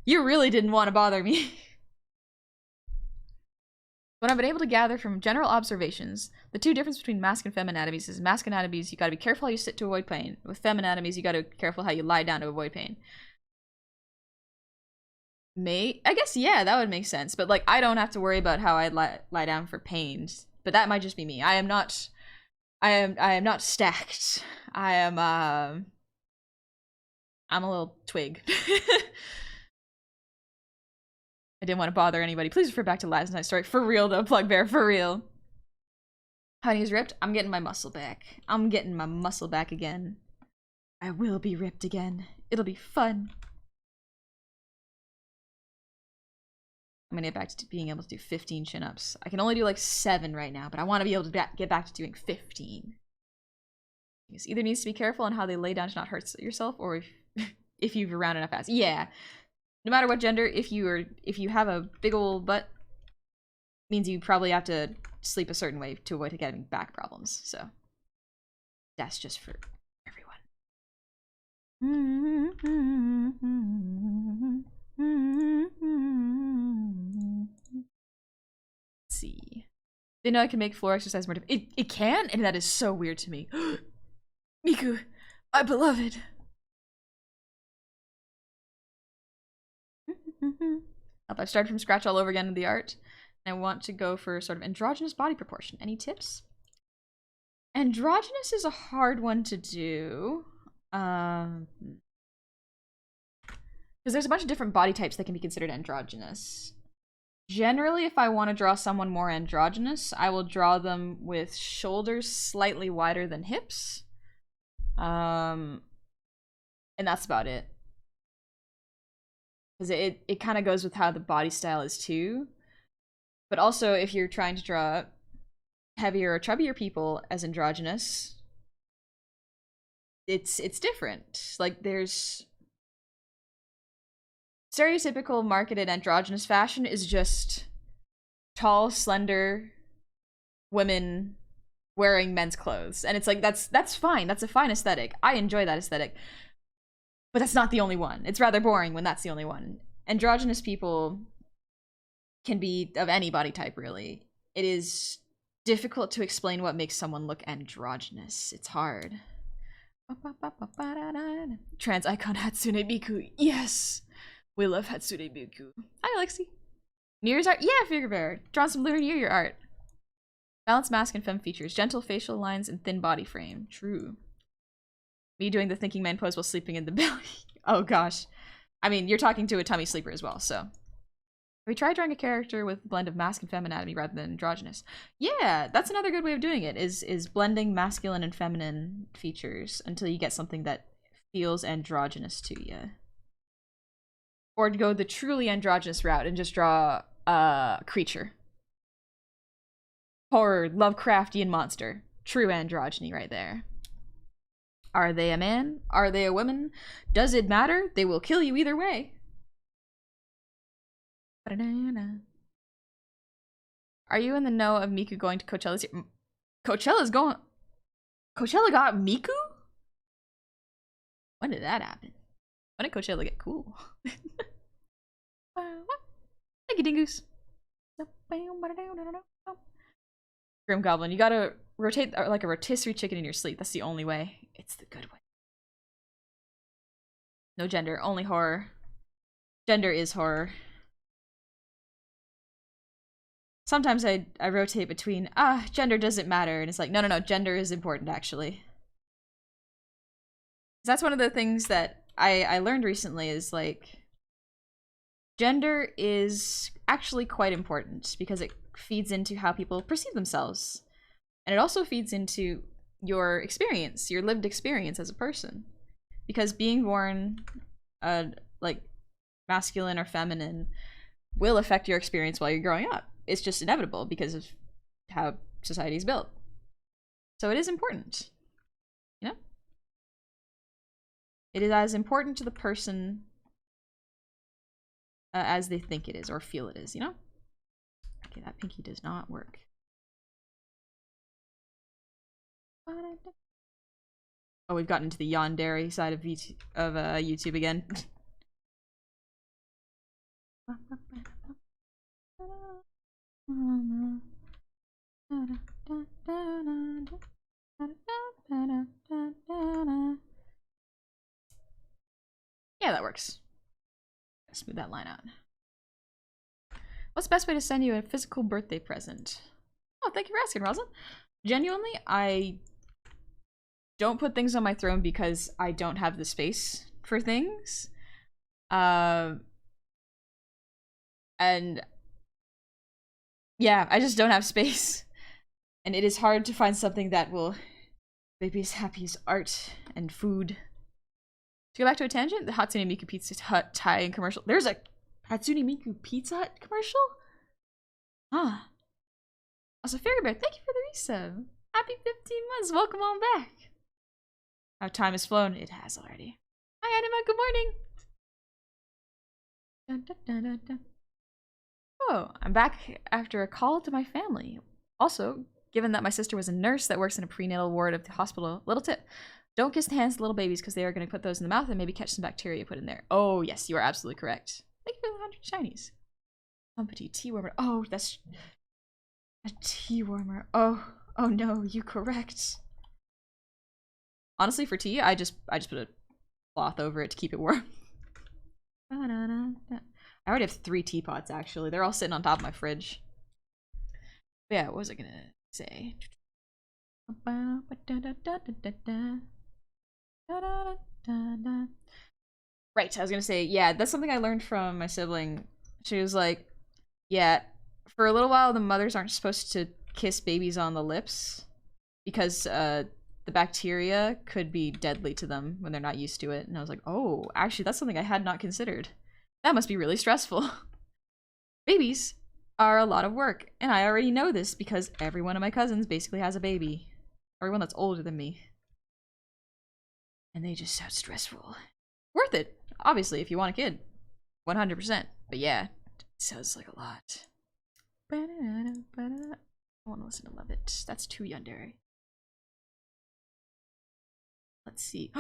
You really didn't want to bother me. What I've been able to gather from general observations, the two differences between mask and fem anatomies is mask anatomies, you gotta be careful how you sit to avoid pain. With fem anatomies, you gotta be careful how you lie down to avoid pain. I guess, yeah, that would make sense. But, like, I don't have to worry about how I lie down for pain. But that might just be me. I am not stacked. I'm a little twig. I didn't want to bother anybody. Please refer back to last night's story. For real, though, Plug Bear, for real. Honey is ripped. I'm getting my muscle back. I'm getting my muscle back again. I will be ripped again. It'll be fun. I'm gonna get back to being able to do 15 chin-ups. I can only do like 7 right now, but I want to be able to get back to doing 15. Because either needs to be careful on how they lay down to not hurt yourself, or if you've round enough ass. Yeah. No matter what gender, if you have a big old butt, means you probably have to sleep a certain way to avoid getting back problems. So that's just for everyone. Let's see. They know I can make floor exercise more difficult. It can, and that is so weird to me. Miku, my beloved. I've started from scratch all over again in the art, and I want to go for sort of androgynous body proportion. Any tips? Androgynous is a hard one to do. Because there's a bunch of different body types that can be considered androgynous. Generally, if I want to draw someone more androgynous, I will draw them with shoulders slightly wider than hips. And that's about it. Because it kind of goes with how the body style is too. But also, if you're trying to draw heavier or chubbier people as androgynous, it's different. Like, there's stereotypical marketed androgynous fashion is just tall, slender women wearing men's clothes, and it's like that's fine. That's a fine aesthetic. I enjoy that aesthetic. But that's not the only one. It's rather boring when that's the only one. Androgynous people can be of any body type, really. It is difficult to explain what makes someone look androgynous. It's hard. Trans icon Hatsune Miku. Yes! We love Hatsune Miku. Hi, Alexi. New Year's art? Yeah, Figure Bear. Draw some Lunar New Year art. Balanced mask and femme features. Gentle facial lines and thin body frame. True. Me doing the thinking man pose while sleeping in the belly. Oh gosh. I mean, you're talking to a tummy sleeper as well, so. We tried drawing a character with a blend of mask and femme anatomy rather than androgynous. Yeah, that's another good way of doing it, is blending masculine and feminine features until you get something that feels androgynous to you. Or to go the truly androgynous route and just draw a creature. Horror, Lovecraftian monster. True androgyny right there. Are they a man? Are they a woman? Does it matter? They will kill you either way. Are you in the know of Miku going to Coachella this year? Coachella got Miku? When did that happen? When did Coachella get cool? Thank you, Dingoose. Grim Goblin, you gotta rotate like a rotisserie chicken in your sleep. That's the only way. It's the good way. No gender, only horror. Gender is horror. Sometimes I rotate between, gender doesn't matter, and it's like, no, gender is important, actually. That's one of the things that I learned recently is like gender is actually quite important because it feeds into how people perceive themselves. And it also feeds into your experience, your lived experience as a person. Because being born like masculine or feminine will affect your experience while you're growing up. It's just inevitable because of how society is built. So it is important, you know? It is as important to the person as they think it is or feel it is, you know? Okay, that pinky does not work. Oh, we've gotten into the yandere side of YouTube again. Yeah, that works. Smooth that line out. What's the best way to send you a physical birthday present? Oh, thank you for asking, Rosalind. Genuinely, I don't put things on my throne because I don't have the space for things. And yeah, I just don't have space. And it is hard to find something that will make me as happy as art and food. To go back to a tangent, the Hatsune Miku Pizza Hut tie-in commercial. There's a Hatsune Miku Pizza Hut commercial? Huh. Also, Fairy Bear, thank you for the resub. Happy 15 months, welcome on back. How time has flown. It has already. Hi, Anima, good morning. Dun, dun, dun, dun, dun. Oh, I'm back after a call to my family. Also, given that my sister was a nurse that works in a prenatal ward of the hospital, little tip. Don't kiss the hands of little babies because they are going to put those in the mouth and maybe catch some bacteria put in there. Oh, yes, you are absolutely correct. Thank you for the 100 shinies. Company tea warmer. Oh, that's a tea warmer. Oh no, you correct. Honestly, for tea, I just put a cloth over it to keep it warm. I already have 3 teapots actually. They're all sitting on top of my fridge. But yeah, what was I gonna say? Right, I was gonna say, yeah, that's something I learned from my sibling. She was like, yeah, for a little while the mothers aren't supposed to kiss babies on the lips because the bacteria could be deadly to them when they're not used to it. And I was like, oh, actually that's something I had not considered. That must be really stressful. Babies are a lot of work, and I already know this because every one of my cousins basically has a baby. Everyone that's older than me. And they just sound stressful. Worth it, obviously, if you want a kid. 100%. But yeah, it sounds like a lot. I want to listen to Love It. That's too yandere. Let's see.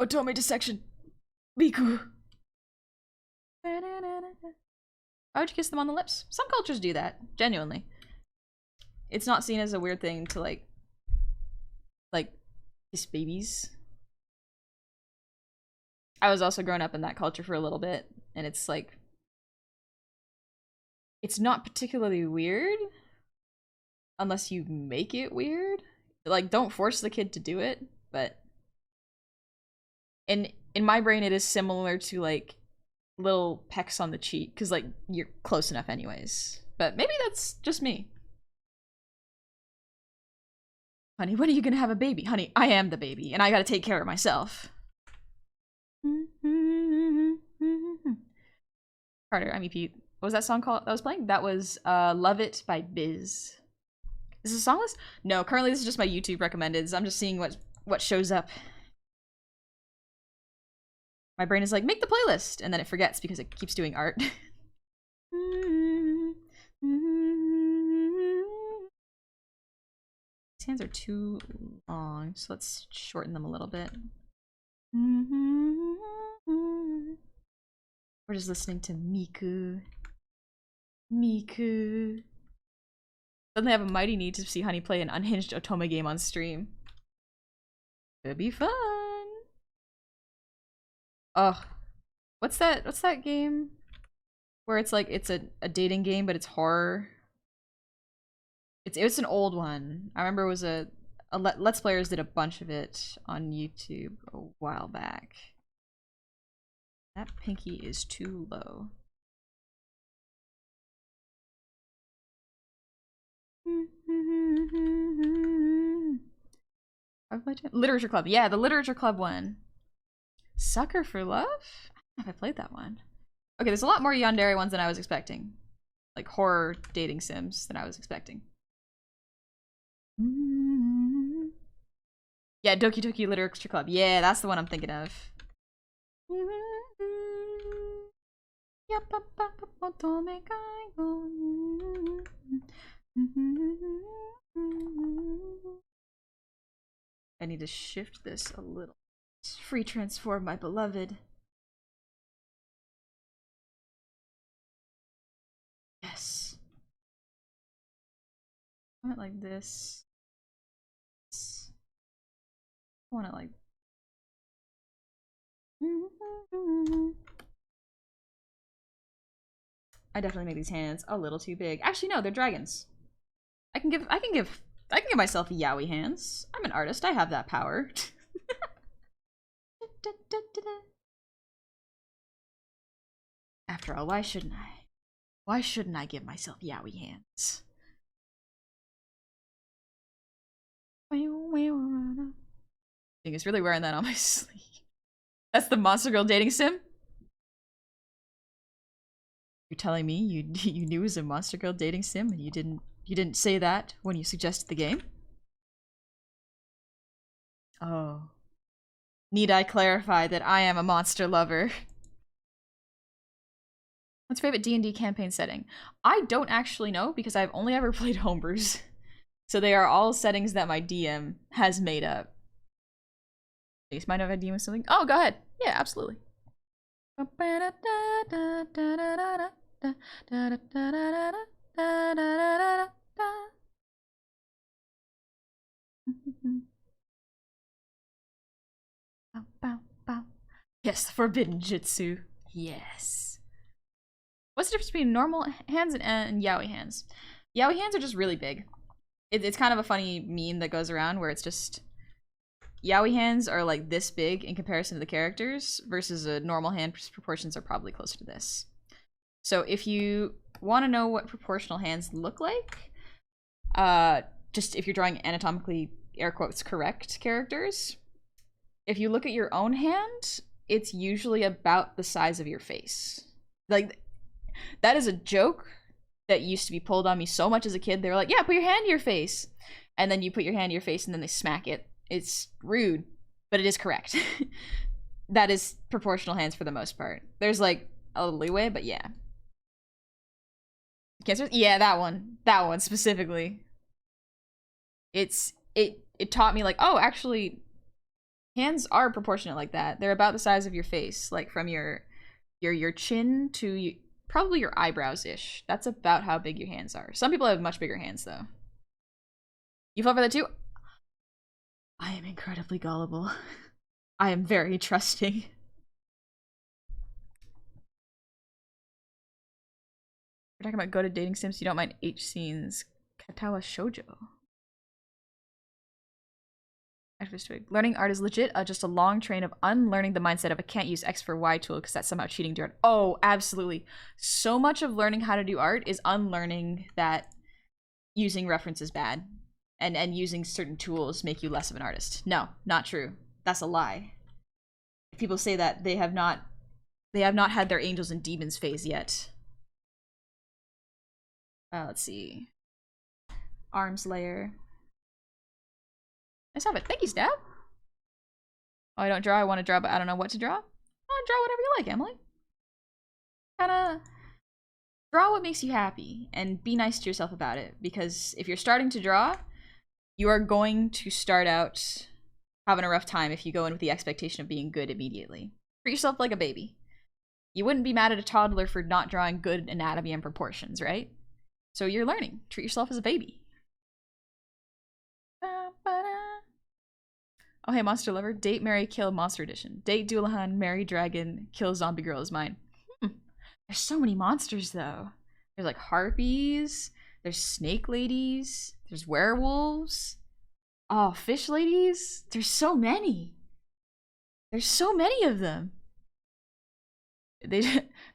Otome dissection. Miku. Why would you kiss them on the lips? Some cultures do that, genuinely. It's not seen as a weird thing to like kiss babies. I was also growing up in that culture for a little bit, and it's like, it's not particularly weird unless you make it weird. Like, don't force the kid to do it, but in my brain it is similar to like little pecks on the cheek because like you're close enough anyways. But maybe that's just me. Honey, when are you gonna have a baby? Honey, I am the baby and I gotta take care of myself. Carter, I'm EP. What was that song called that was playing? That was Love It by Biz. Is this a song list? No, currently this is just my YouTube recommended. So I'm just seeing what shows up. My brain is like, make the playlist, and then it forgets because it keeps doing art. These hands are too long, so let's shorten them a little bit. We're just listening to Miku. Miku. Suddenly I have a mighty need to see Honey play an unhinged Otome game on stream. It'd be fun. Oh, what's that game where it's like it's a dating game but it's horror? It's an old one. I remember it was a Let's Players did a bunch of it on YouTube a while back. That pinky is too low. Literature Club. Yeah, the Literature Club one. Sucker for Love? I don't know if I played that one. Okay, there's a lot more yandere ones than I was expecting. Like horror dating sims than I was expecting. Yeah, Doki Doki Literature Club. Yeah, that's the one I'm thinking of. I need to shift this a little. Free transform my beloved. Yes. I want it like this. I want it like. I definitely made these hands a little too big. Actually, no, they're dragons. I can give myself yaoi hands. I'm an artist. I have that power. After all, why shouldn't I? Why shouldn't I give myself yaoi hands? I think it's really wearing that on my sleeve. That's the Monster Girl dating sim? You're telling me you knew it was a Monster Girl dating sim and you didn't say that when you suggested the game? Oh. Need I clarify that I am a monster lover? What's your favorite D&D campaign setting? I don't actually know because I've only ever played homebrews. So they are all settings that my DM has made up. Ace might have a DM with something. Oh, go ahead. Yeah, absolutely. Yes, the forbidden jutsu. Yes. What's the difference between normal hands and yaoi hands? Yaoi hands are just really big. It's kind of a funny meme that goes around where it's just yaoi hands are like this big in comparison to the characters versus a normal hand proportions are probably closer to this. So if you want to know what proportional hands look like, just if you're drawing anatomically air quotes correct characters, if you look at your own hand, it's usually about the size of your face. Like, that is a joke that used to be pulled on me so much as a kid. They were like, yeah, put your hand to your face. And then you put your hand to your face and then they smack it. It's rude, but it is correct. That is proportional hands for the most part. There's like a little leeway, but yeah. Cancer? Yeah, that one specifically. It taught me like, oh, actually hands are proportionate like that. They're about the size of your face, like from your chin to probably your eyebrows-ish. That's about how big your hands are. Some people have much bigger hands though. You fall for that too? I am incredibly gullible. I am very trusting. We're talking about go to dating sims, you don't mind H scenes. Katawa shoujo. Learning art is legit, just a long train of unlearning the mindset of I can't use X for Y tool because that's somehow cheating to art. Oh, absolutely. So much of learning how to do art is unlearning that using reference is bad and using certain tools make you less of an artist. No, not true. That's a lie. People say that they have not had their angels and demons phase yet. Let's see. Arms layer. Nice habit. Thank you, Stab. Oh, I don't draw. I want to draw, but I don't know what to draw. Draw whatever you like, Emily. Kinda draw what makes you happy and be nice to yourself about it. Because if you're starting to draw, you are going to start out having a rough time if you go in with the expectation of being good immediately. Treat yourself like a baby. You wouldn't be mad at a toddler for not drawing good anatomy and proportions, right? So you're learning. Treat yourself as a baby. Oh, hey, Monster Lover. Date, marry, kill, Monster Edition. Date, Doulahan, marry, dragon, kill, zombie girl is mine. There's so many monsters, though. There's, like, harpies. There's snake ladies. There's werewolves. Oh, fish ladies? There's so many. There's so many of them. They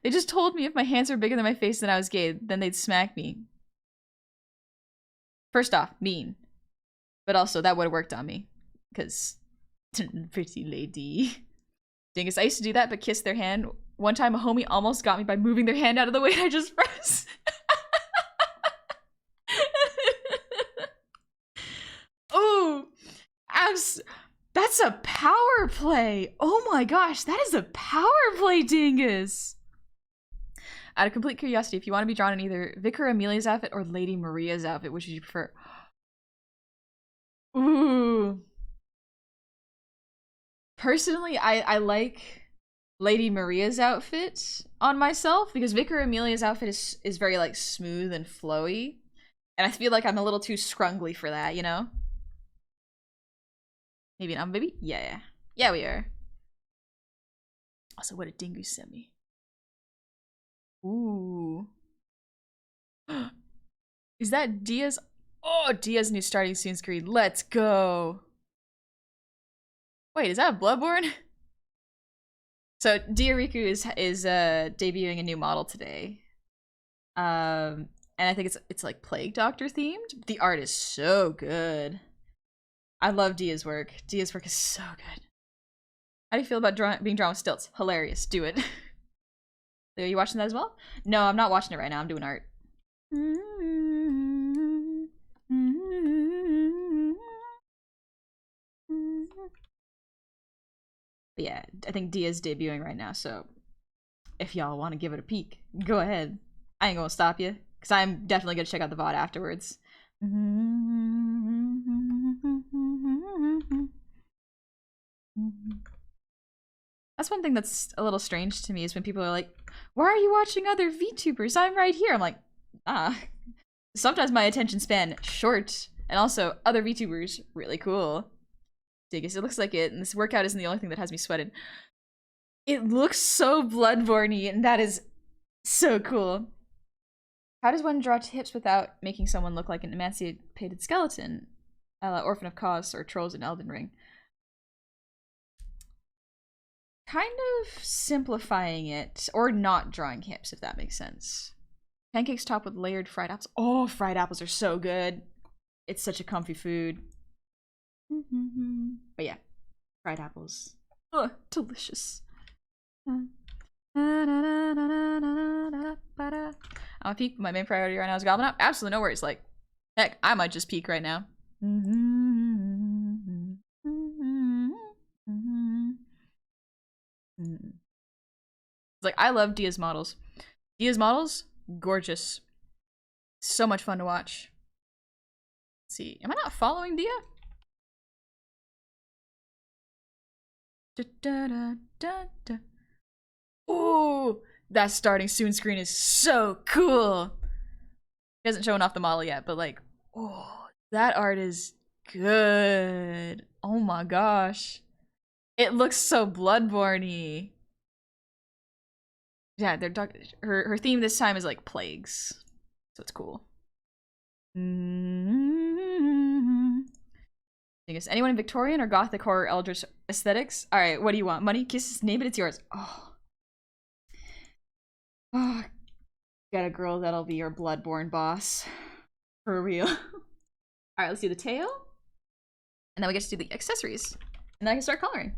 just told me if my hands were bigger than my face then I was gay, then they'd smack me. First off, mean. But also, that would have worked on me. Because, pretty lady. Dingus, I used to do that, but kiss their hand. One time, a homie almost got me by moving their hand out of the way and I just pressed. Ooh, that's a power play. Oh my gosh, that is a power play, Dingus. Out of complete curiosity, if you want to be drawn in either Vicar Amelia's outfit or Lady Maria's outfit, which would you prefer? Ooh. Personally, I like Lady Maria's outfit on myself because Vicar Amelia's outfit is very like smooth and flowy. And I feel like I'm a little too scrungly for that, you know? Maybe not, baby? Yeah. Yeah, we are. Also, what did Dingus send me? Ooh. Is that Dia's? Oh, Dia's new starting soon screen. Let's go. Wait, is that Bloodborne? So Diariku is debuting a new model today. And I think it's like Plague Doctor themed. The art is so good. I love Dia's work. Dia's work is so good. How do you feel about being drawn with stilts? Hilarious. Do it. Are you watching that as well? No, I'm not watching it right now. I'm doing art. But yeah, I think Dia's debuting right now, so if y'all want to give it a peek, go ahead. I ain't gonna stop you, because I'm definitely gonna check out the VOD afterwards. That's one thing that's a little strange to me is when people are like, why are you watching other VTubers? I'm right here. I'm like, sometimes my attention span short, and also other VTubers really cool. It looks like it, and this workout isn't the only thing that has me sweating. It looks so Bloodborne-y, and that is so cool. How does one draw hips without making someone look like an emancipated skeleton? Orphan of Cause or Trolls in Elden Ring. Kind of simplifying it, or not drawing hips, if that makes sense. Pancakes topped with layered fried apples. Oh, fried apples are so good. It's such a comfy food. But yeah, fried apples. Oh, delicious. I'm a peak. My main priority right now is Goblin Up. Absolutely no worries. Like, heck, I might just peak right now. It's like, I love Dia's models. Dia's models, gorgeous. So much fun to watch. Let's see, am I not following Dia? Ooh, that starting soon screen is so cool. He hasn't shown off the model yet, but like, oh, that art is good. Oh my gosh. It looks so Bloodborne-y. Yeah, her theme this time is like plagues. So it's cool. Is anyone in Victorian or Gothic horror eldritch aesthetics? Alright, what do you want? Money, kisses, name it, it's yours. Oh. Get a girl that'll be your Bloodborne boss. For real. Alright, let's do the tail. And then we get to do the accessories. And then I can start coloring.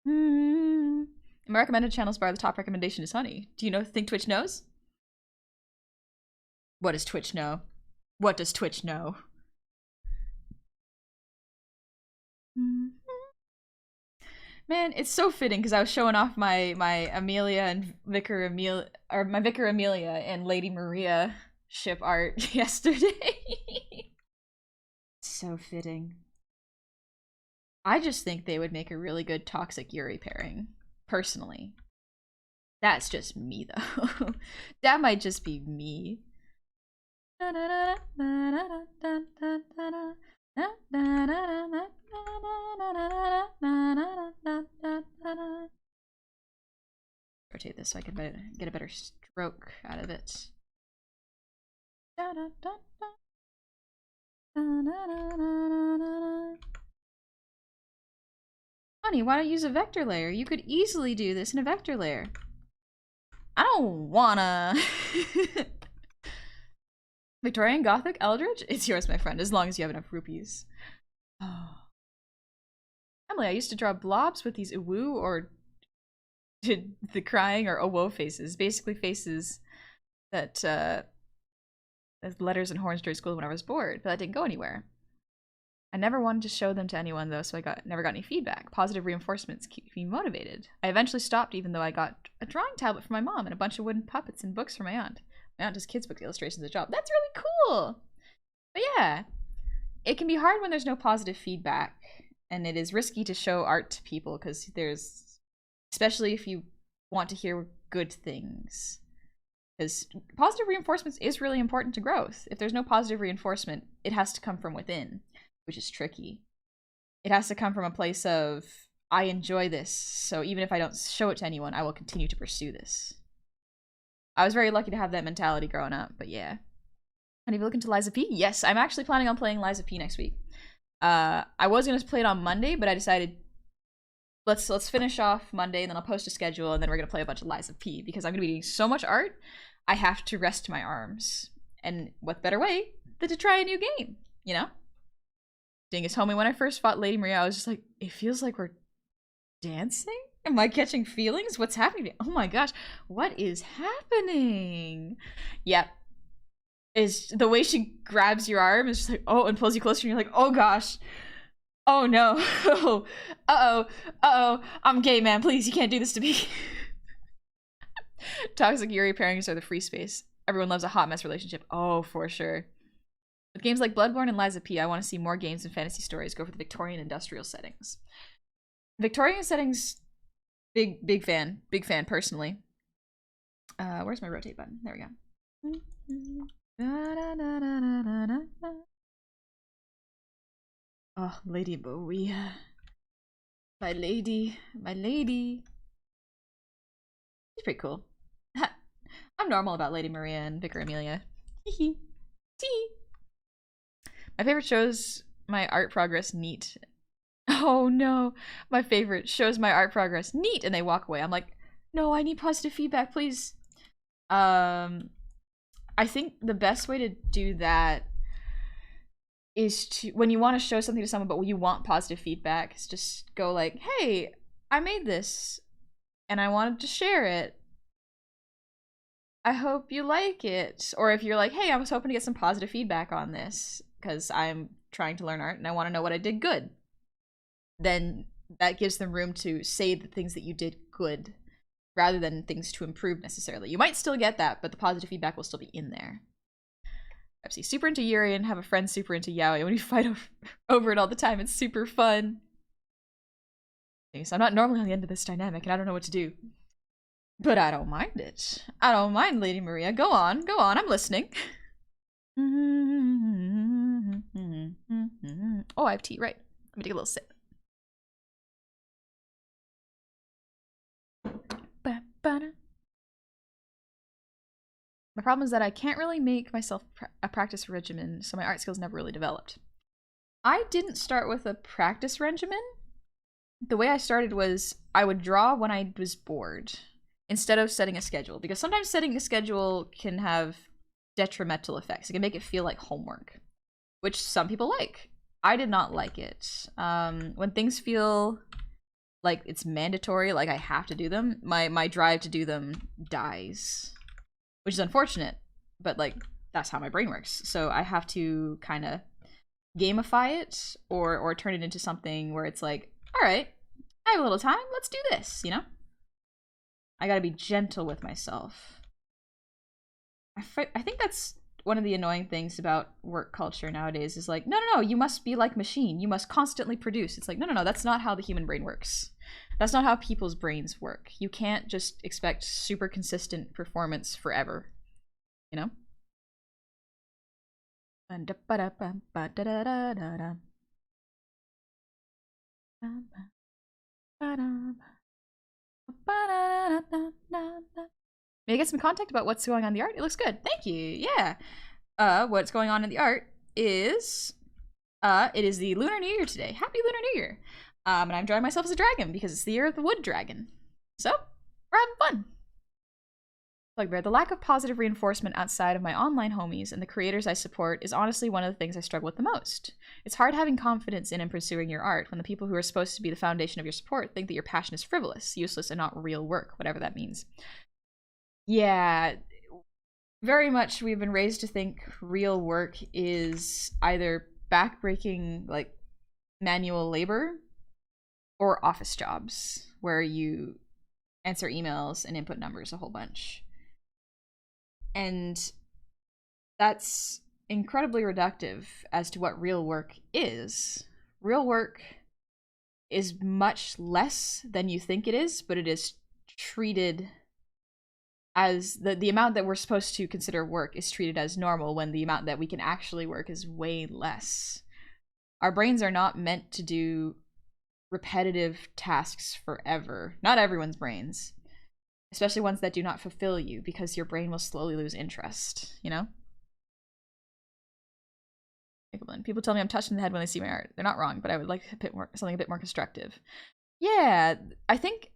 In my recommended channels bar, the top recommendation is honey. Do you think Twitch knows? What does Twitch know? What does Twitch know? Man, it's so fitting because I was showing off my Amelia and Vicar Amelia, or my Vicar Amelia and Lady Maria ship art yesterday. So fitting. I just think they would make a really good Toxic Yuri pairing, personally. That's just me though. That might just be me. Rotate this so I can get a better stroke out of it. Honey, why don't you use a vector layer? You could easily do this in a vector layer. I don't wanna. Victorian, Gothic, Eldritch? It's yours, my friend, as long as you have enough rupees. Oh. Emily, I used to draw blobs with these woo or the crying or woe faces. Basically faces that, as letters and horns during school when I was bored, but that didn't go anywhere. I never wanted to show them to anyone though, so I never got any feedback. Positive reinforcements keep me motivated. I eventually stopped even though I got a drawing tablet from my mom and a bunch of wooden puppets and books from my aunt. My aunt does kids' book illustrations at job. That's really cool! But yeah, it can be hard when there's no positive feedback, and it is risky to show art to people because there's, especially if you want to hear good things. Because positive reinforcements is really important to growth. If there's no positive reinforcement, it has to come from within, which is tricky. It has to come from a place of, I enjoy this, so even if I don't show it to anyone, I will continue to pursue this. I was very lucky to have that mentality growing up, but yeah. And if you look into Liza P? Yes, I'm actually planning on playing Liza P next week. I was going to play it on Monday, but I decided let's finish off Monday, and then I'll post a schedule, and then we're going to play a bunch of Liza P, because I'm going to be doing so much art, I have to rest my arms. And what better way than to try a new game, you know? Dingus homie, when I first fought Lady Maria, I was just like, it feels like we're dancing? Am I catching feelings? What's happening? Oh my gosh, what is happening? Yep. Is the way she grabs your arm is just like, oh, and pulls you closer, and you're like, oh gosh. Oh no. Uh-oh. Uh-oh. I'm gay, man. Please, you can't do this to me. Toxic Yuri pairings are the free space. Everyone loves a hot mess relationship. Oh, for sure. With games like Bloodborne and Liza P, I want to see more games and fantasy stories go for the Victorian industrial settings. Victorian settings, big fan personally. Where's my rotate button? There we go. Oh, Lady Maria. My lady. She's pretty cool. I'm normal about Lady Maria and Vicar Amelia. Hee hee. My favorite shows my art progress neat. Oh no. My favorite shows my art progress neat, and they walk away. I'm like, no, I need positive feedback, please. I think the best way to do that is to, when you want to show something to someone but you want positive feedback, is just go like, hey, I made this and I wanted to share it. I hope you like it. Or if you're like, hey, I was hoping to get some positive feedback on this because I'm trying to learn art and I want to know what I did good. Then that gives them room to say the things that you did good rather than things to improve necessarily. You might still get that, but the positive feedback will still be in there. Pepsi, super into Yuri and have a friend super into Yaoi. When we fight over it all the time, it's super fun. Okay, so I'm not normally on the end of this dynamic and I don't know what to do. But I don't mind it. I don't mind, Lady Maria. Go on, I'm listening. Oh, I have tea, right. Let me take a little sip. My problem is that I can't really make myself a practice regimen, so my art skills never really developed. I didn't start with a practice regimen. The way I started was I would draw when I was bored instead of setting a schedule, because sometimes setting a schedule can have detrimental effects. It can make it feel like homework, which some people like. I did not like it. When things feel like it's mandatory, like I have to do them, my drive to do them dies. Which is unfortunate, but like that's how my brain works. So I have to kind of gamify it or turn it into something where it's like, all right, I have a little time, let's do this, you know? I gotta be gentle with myself. I think that's one of the annoying things about work culture nowadays is like, no, you must be like machine. You must constantly produce. It's like, no, that's not how the human brain works. That's not how people's brains work. You can't just expect super consistent performance forever, you know? May I get some context about what's going on in the art? It looks good. Thank you. Yeah. What's going on in the art is it is the Lunar New Year today. Happy Lunar New Year. And I'm drawing myself as a dragon because it's the year of the wood dragon. So, we're having fun. Bugbear, the lack of positive reinforcement outside of my online homies and the creators I support is honestly one of the things I struggle with the most. It's hard having confidence in and pursuing your art when the people who are supposed to be the foundation of your support think that your passion is frivolous, useless, and not real work, whatever that means. Yeah, very much we've been raised to think real work is either backbreaking, like, manual labor or office jobs where you answer emails and input numbers a whole bunch. And that's incredibly reductive as to what real work is. Real work is much less than you think it is, but it is treated as the amount that we're supposed to consider work is treated as normal when the amount that we can actually work is way less. Our brains are not meant to do repetitive tasks forever. Not everyone's brains. Especially ones that do not fulfill you, because your brain will slowly lose interest, you know? People tell me I'm touched in the head when they see my art. They're not wrong, but I would like something a bit more constructive. Yeah, I think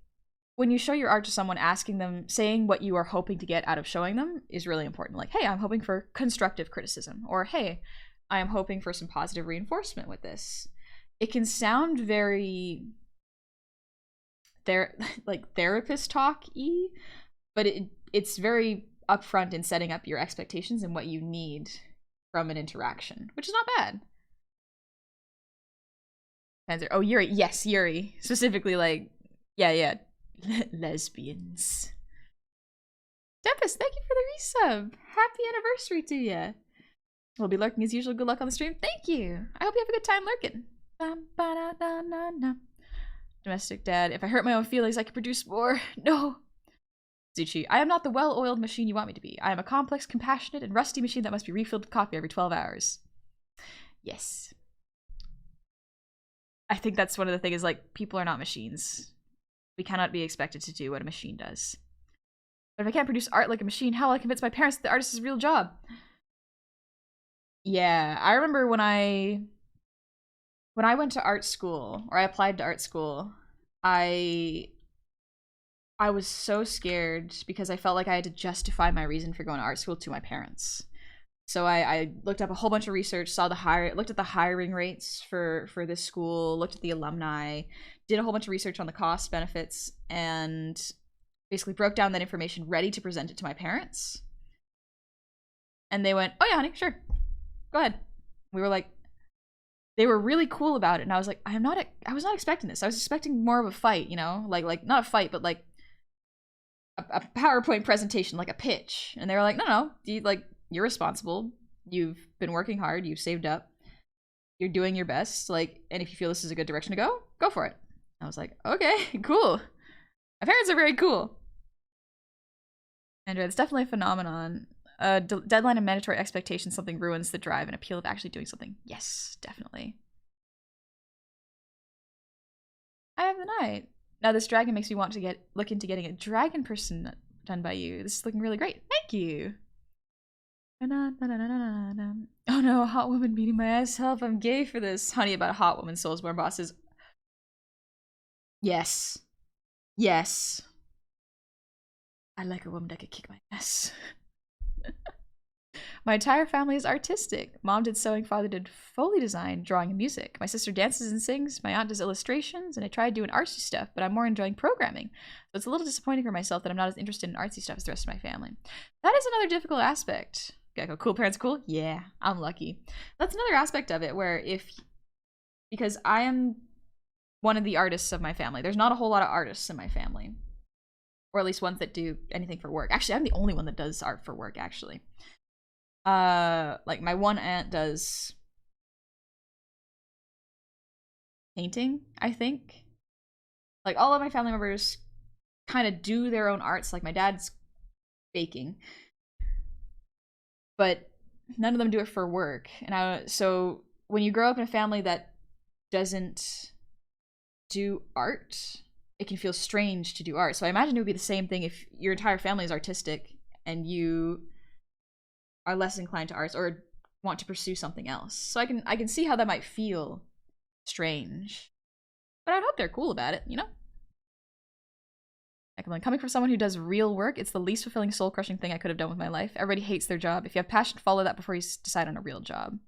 when you show your art to someone, asking them, saying what you are hoping to get out of showing them is really important. Like, hey, I'm hoping for constructive criticism. Or, hey, I am hoping for some positive reinforcement with this. It can sound very like therapist talk-y, but it's very upfront in setting up your expectations and what you need from an interaction, which is not bad. Oh, Yuri. Yes, Yuri. Specifically, like, yeah. Lesbians. Tempest, thank you for the resub. Happy anniversary to you. We'll be lurking as usual. Good luck on the stream. Thank you. I hope you have a good time lurking. Domestic dad. If I hurt my own feelings, I could produce more. No. Zuchi. I am not the well-oiled machine you want me to be. I am a complex, compassionate, and rusty machine that must be refilled with coffee every 12 hours. Yes. I think that's one of the things, is like, people are not machines. We cannot be expected to do what a machine does. But if I can't produce art like a machine, how will I convince my parents that the artist is a real job? Yeah, I remember when I went to art school, or I applied to art school, I was so scared because I felt like I had to justify my reason for going to art school to my parents. So I looked up a whole bunch of research, looked at the hiring rates for this school, looked at the alumni, did a whole bunch of research on the cost benefits, and basically broke down that information ready to present it to my parents. And they went, "Oh yeah, honey, sure. Go ahead." We were like, they were really cool about it, and I was like, I was not expecting this. I was expecting more of a fight, you know? Like not a fight, but like a PowerPoint presentation, like a pitch. And they were like, no, you're responsible. You've been working hard. You've saved up. You're doing your best. Like, and if you feel this is a good direction to go for it. I was like, okay, cool. My parents are very cool. And it's definitely a phenomenon. Deadline and mandatory expectations, something ruins the drive and appeal of actually doing something. Yes, definitely. I have the night. Now this dragon makes me want to look into getting a dragon person done by you. This is looking really great. Thank you. Oh no, a hot woman beating my ass. Help, I'm gay for this. Honey, about a hot woman, Soulsborne bosses. Yes. Yes. I like a woman that could kick my ass. My entire family is artistic. Mom did sewing, father did Foley design, drawing, and music. My sister dances and sings, my aunt does illustrations, and I try doing artsy stuff, but I'm more enjoying programming. So it's a little disappointing for myself that I'm not as interested in artsy stuff as the rest of my family. That is another difficult aspect. Gecko, cool parents, cool? Yeah, I'm lucky. That's another aspect of it where because I am one of the artists of my family. There's not a whole lot of artists in my family. Or at least ones that do anything for work. Actually, I'm the only one that does art for work, actually. Like my one aunt does painting, I think. Like all of my family members kind of do their own arts. Like my dad's baking, but none of them do it for work. And so when you grow up in a family that doesn't do art, it can feel strange to do art. So I imagine it would be the same thing if your entire family is artistic and you are less inclined to arts or want to pursue something else. So I can see how that might feel strange. But I'd hope they're cool about it, you know? Coming from someone who does real work, it's the least fulfilling, soul-crushing thing I could have done with my life. Everybody hates their job. If you have passion, follow that before you decide on a real job.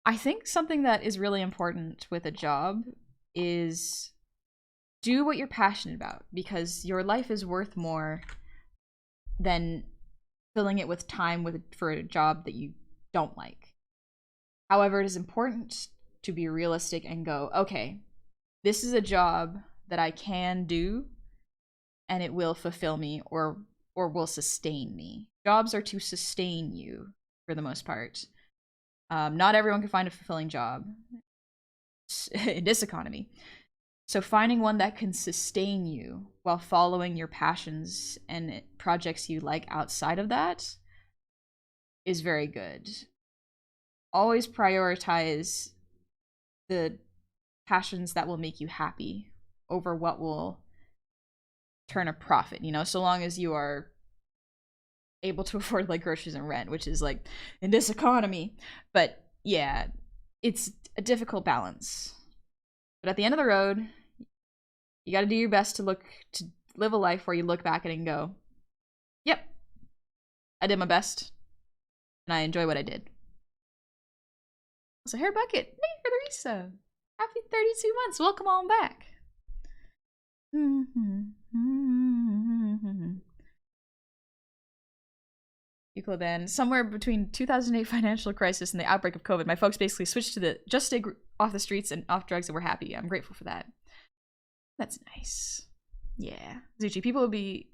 I think something that is really important with a job is do what you're passionate about, because your life is worth more than filling it with time for a job that you don't like. However, it is important to be realistic and go, okay, this is a job that I can do and it will fulfill me or will sustain me. Jobs are to sustain you for the most part. Not everyone can find a fulfilling job in this economy. So finding one that can sustain you while following your passions and projects you like outside of that is very good. Always prioritize the passions that will make you happy over what will turn a profit, you know, so long as you are able to afford like groceries and rent, which is like in this economy. But yeah, it's a difficult balance. But at the end of the road, you got to do your best to live a life where you look back at it and go, yep, I did my best and I enjoy what I did. So Hair Bucket, thank you for the resub. Happy 32 months. Welcome on back. Euclid then. Somewhere between 2008 financial crisis and the outbreak of COVID, my folks basically switched to the just stay off the streets and off drugs, and we're happy. I'm grateful for that. That's nice. Yeah. Zuchi, people would be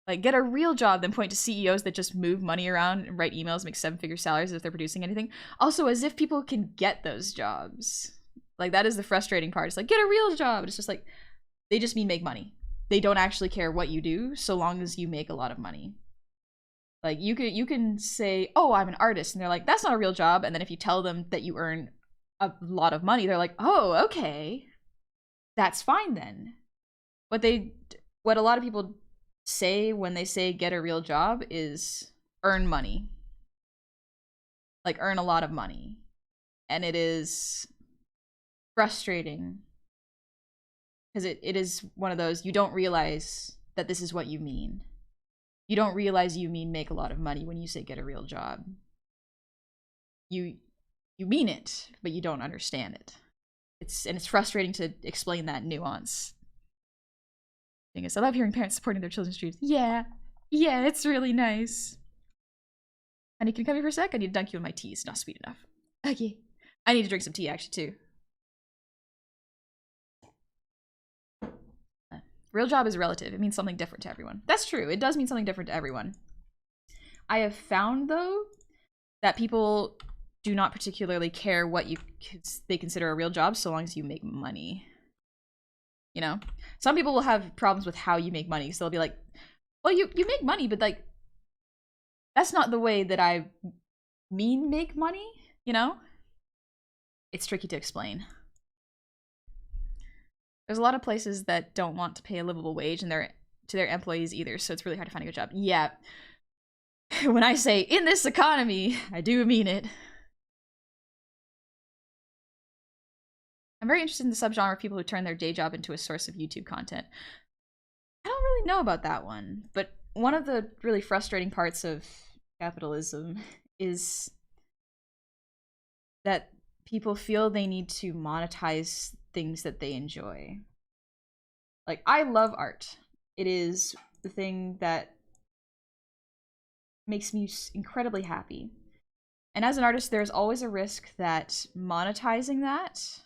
like, get a real job, then point to CEOs that just move money around and write emails, make 7-figure salaries if they're producing anything. Also, as if people can get those jobs. Like, that is the frustrating part. It's like, get a real job. It's just like, they just mean make money. They don't actually care what you do, so long as you make a lot of money. Like, you can say, oh, I'm an artist, and they're like, that's not a real job. And then if you tell them that you earn a lot of money, they're like, oh, okay, that's fine then. What a lot of people say when they say get a real job is earn money. Like, earn a lot of money. And it is frustrating because it is one of those, you don't realize that this is what you mean. You don't realize you mean make a lot of money when you say get a real job. You mean it, but you don't understand it. It's frustrating to explain that nuance. Thing is, I love hearing parents supporting their children's dreams. Yeah, it's really nice. Honey, can you come here for a sec? I need to dunk you in my tea. It's not sweet enough. Okay. I need to drink some tea, actually, too. Real job is relative. It means something different to everyone. That's true. It does mean something different to everyone. I have found, though, that people do not particularly care what they consider a real job so long as you make money. You know? Some people will have problems with how you make money. So they'll be like, well, you make money, but like, that's not the way that I mean make money, you know? It's tricky to explain. There's a lot of places that don't want to pay a livable wage to their employees either, so it's really hard to find a good job. Yeah. When I say in this economy, I do mean it. I'm very interested in the subgenre of people who turn their day job into a source of YouTube content. I don't really know about that one, but one of the really frustrating parts of capitalism is that people feel they need to monetize things that they enjoy. Like, I love art. It is the thing that makes me incredibly happy. And as an artist, there's always a risk that monetizing that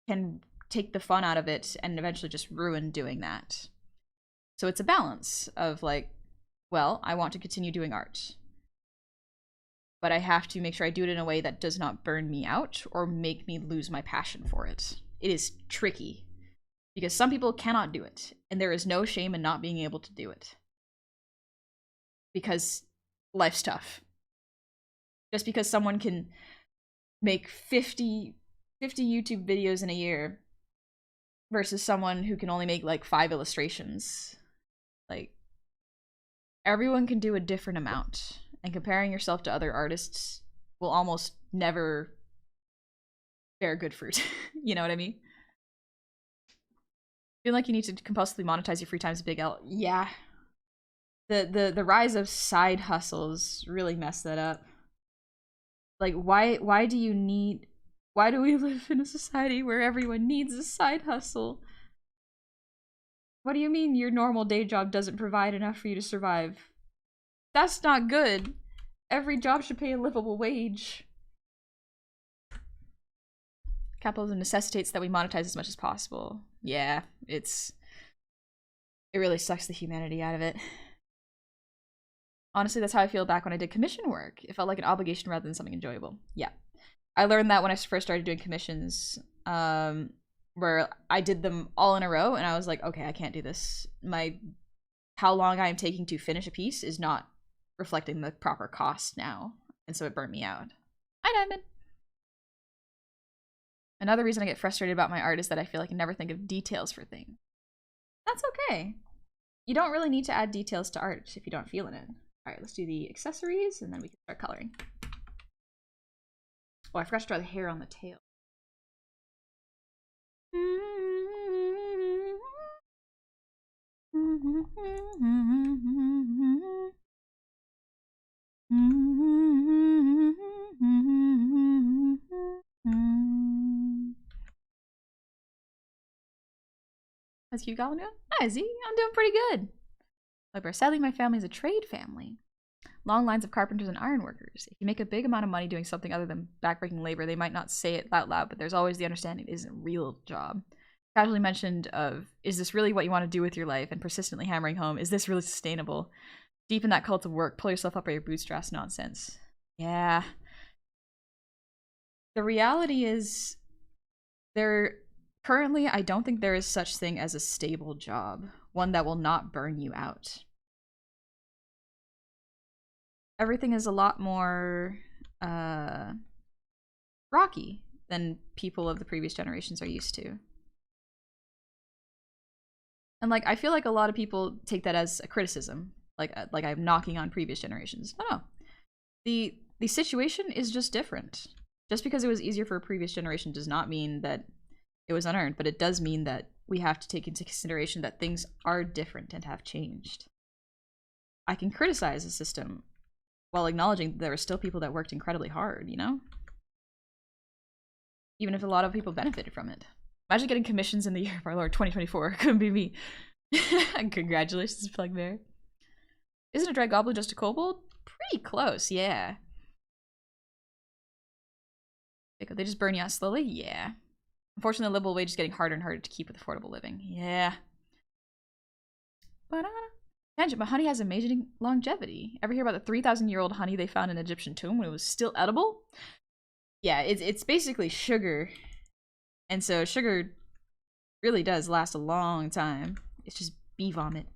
can take the fun out of it and eventually just ruin doing that. So it's a balance of like, well, I want to continue doing art, but I have to make sure I do it in a way that does not burn me out or make me lose my passion for it. It is tricky because some people cannot do it, and there is no shame in not being able to do it because life's tough. Just because someone can make 50 YouTube videos in a year versus someone who can only make like 5 illustrations. Like, everyone can do a different amount, and comparing yourself to other artists will almost never bear good fruit. You know what I mean? Feel like you need to compulsively monetize your free time is a big L. Yeah. The rise of side hustles really messed that up. Like, why do we live in a society where everyone needs a side hustle? What do you mean your normal day job doesn't provide enough for you to survive? That's not good. Every job should pay a livable wage. Capitalism necessitates that we monetize as much as possible. Yeah, it really sucks the humanity out of it. Honestly, that's how I feel back when I did commission work. It felt like an obligation rather than something enjoyable. Yeah. I learned that when I first started doing commissions, where I did them all in a row, and I was like, okay, I can't do this. How long I am taking to finish a piece is not reflecting the proper cost now. And so it burnt me out. Hi, Diamond. Another reason I get frustrated about my art is that I feel like I never think of details for things. That's okay. You don't really need to add details to art if you don't feel in it. Alright, let's do the accessories, and then we can start coloring. Oh, I forgot to draw the hair on the tail. How's Cute Goblin doing? Hi, Z. I'm doing pretty good. However, sadly, my family is a trade family. Long lines of carpenters and ironworkers. If you make a big amount of money doing something other than backbreaking labor, they might not say it out loud, but there's always the understanding it isn't a real job. Casually mentioned of, is this really what you want to do with your life? And persistently hammering home, is this really sustainable? Deep in that cult of work, pull yourself up by your bootstraps nonsense. Yeah. The reality is, currently, I don't think there is such thing as a stable job. One that will not burn you out. Everything is a lot more rocky than people of the previous generations are used to. And like, I feel like a lot of people take that as a criticism, like I'm knocking on previous generations. No, the situation is just different. Just because it was easier for a previous generation does not mean that it was unearned, but it does mean that we have to take into consideration that things are different and have changed. I can criticize the system while acknowledging that there are still people that worked incredibly hard, you know? Even if a lot of people benefited from it. Imagine getting commissions in the year of our Lord 2024. Couldn't be me. Congratulations, Plugbear. Isn't a Dragoblin just a kobold? Pretty close, yeah. They just burn you out slowly? Yeah. Unfortunately, the livable wage is getting harder and harder to keep with affordable living. Yeah. Tangent, but honey has amazing longevity. Ever hear about the 3,000-year-old honey they found in an Egyptian tomb when it was still edible? Yeah, it's basically sugar. And so sugar really does last a long time. It's just bee vomit.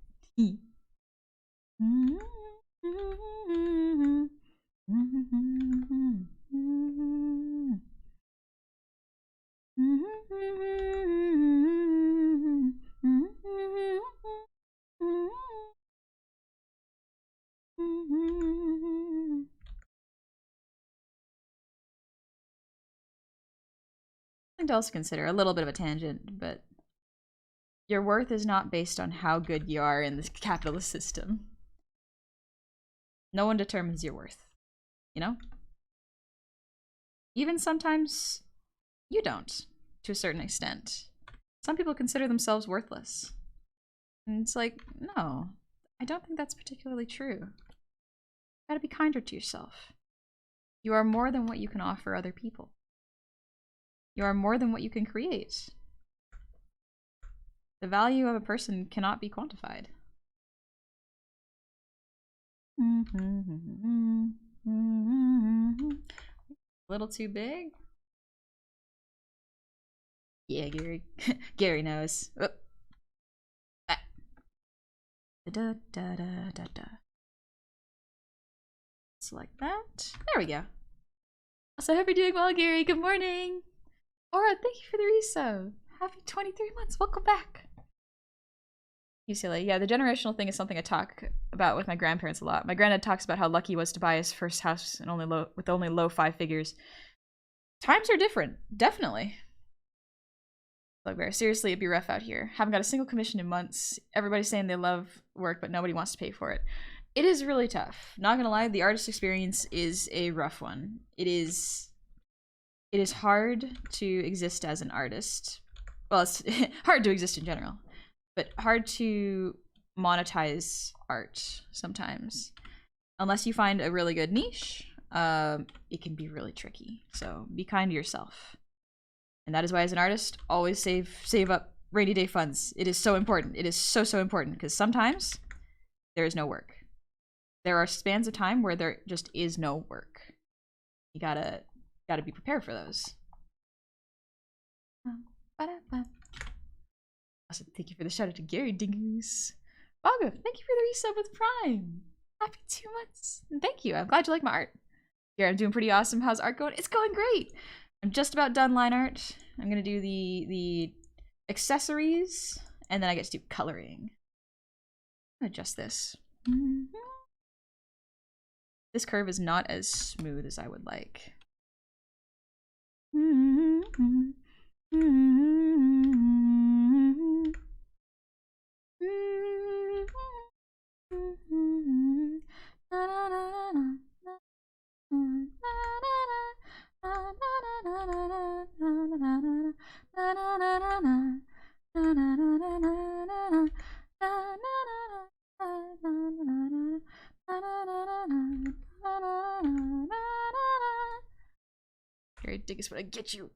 Something to also consider, a little bit of a tangent, but your worth is not based on how good you are in this capitalist system. No one determines your worth, you know? Even sometimes you don't, to a certain extent. Some people consider themselves worthless. And it's like, no, I don't think that's particularly true. You gotta be kinder to yourself. You are more than what you can offer other people. You are more than what you can create. The value of a person cannot be quantified. A little too big? Yeah, Gary. Gary knows. Oh. Ah. Da, da, da, da, da. Just like that. There we go. So I hope you're doing well, Gary. Good morning. Aura, thank you for the resub. Happy 23 months. Welcome back. UCLA. Yeah, the generational thing is something I talk about with my grandparents a lot. My granddad talks about how lucky he was to buy his first house and with only low 5 figures. Times are different, definitely. Bugbear, seriously, it'd be rough out here. Haven't got a single commission in months. Everybody's saying they love work, but nobody wants to pay for it. It is really tough. Not gonna lie, the artist experience is a rough one. It is hard to exist as an artist. Well, it's hard to exist in general, but hard to monetize art sometimes. Unless you find a really good niche, it can be really tricky. So be kind to yourself. And that is why, as an artist, always save up rainy day funds. It is so important. It is so important, because sometimes there is no work. There are spans of time where there just is no work. You gotta be prepared for those. Awesome. Thank you for the shout out to Gary Dingoose. Baga, thank you for the resub with Prime. Happy 2 months. And thank you. I'm glad you like my art. Yeah, I'm doing pretty awesome. How's art going? It's going great. I'm just about done line art. I'm gonna do the accessories, and then I get to do coloring. I'm gonna adjust this. This curve is not as smooth as I would like. Gary Dingus, when I get you.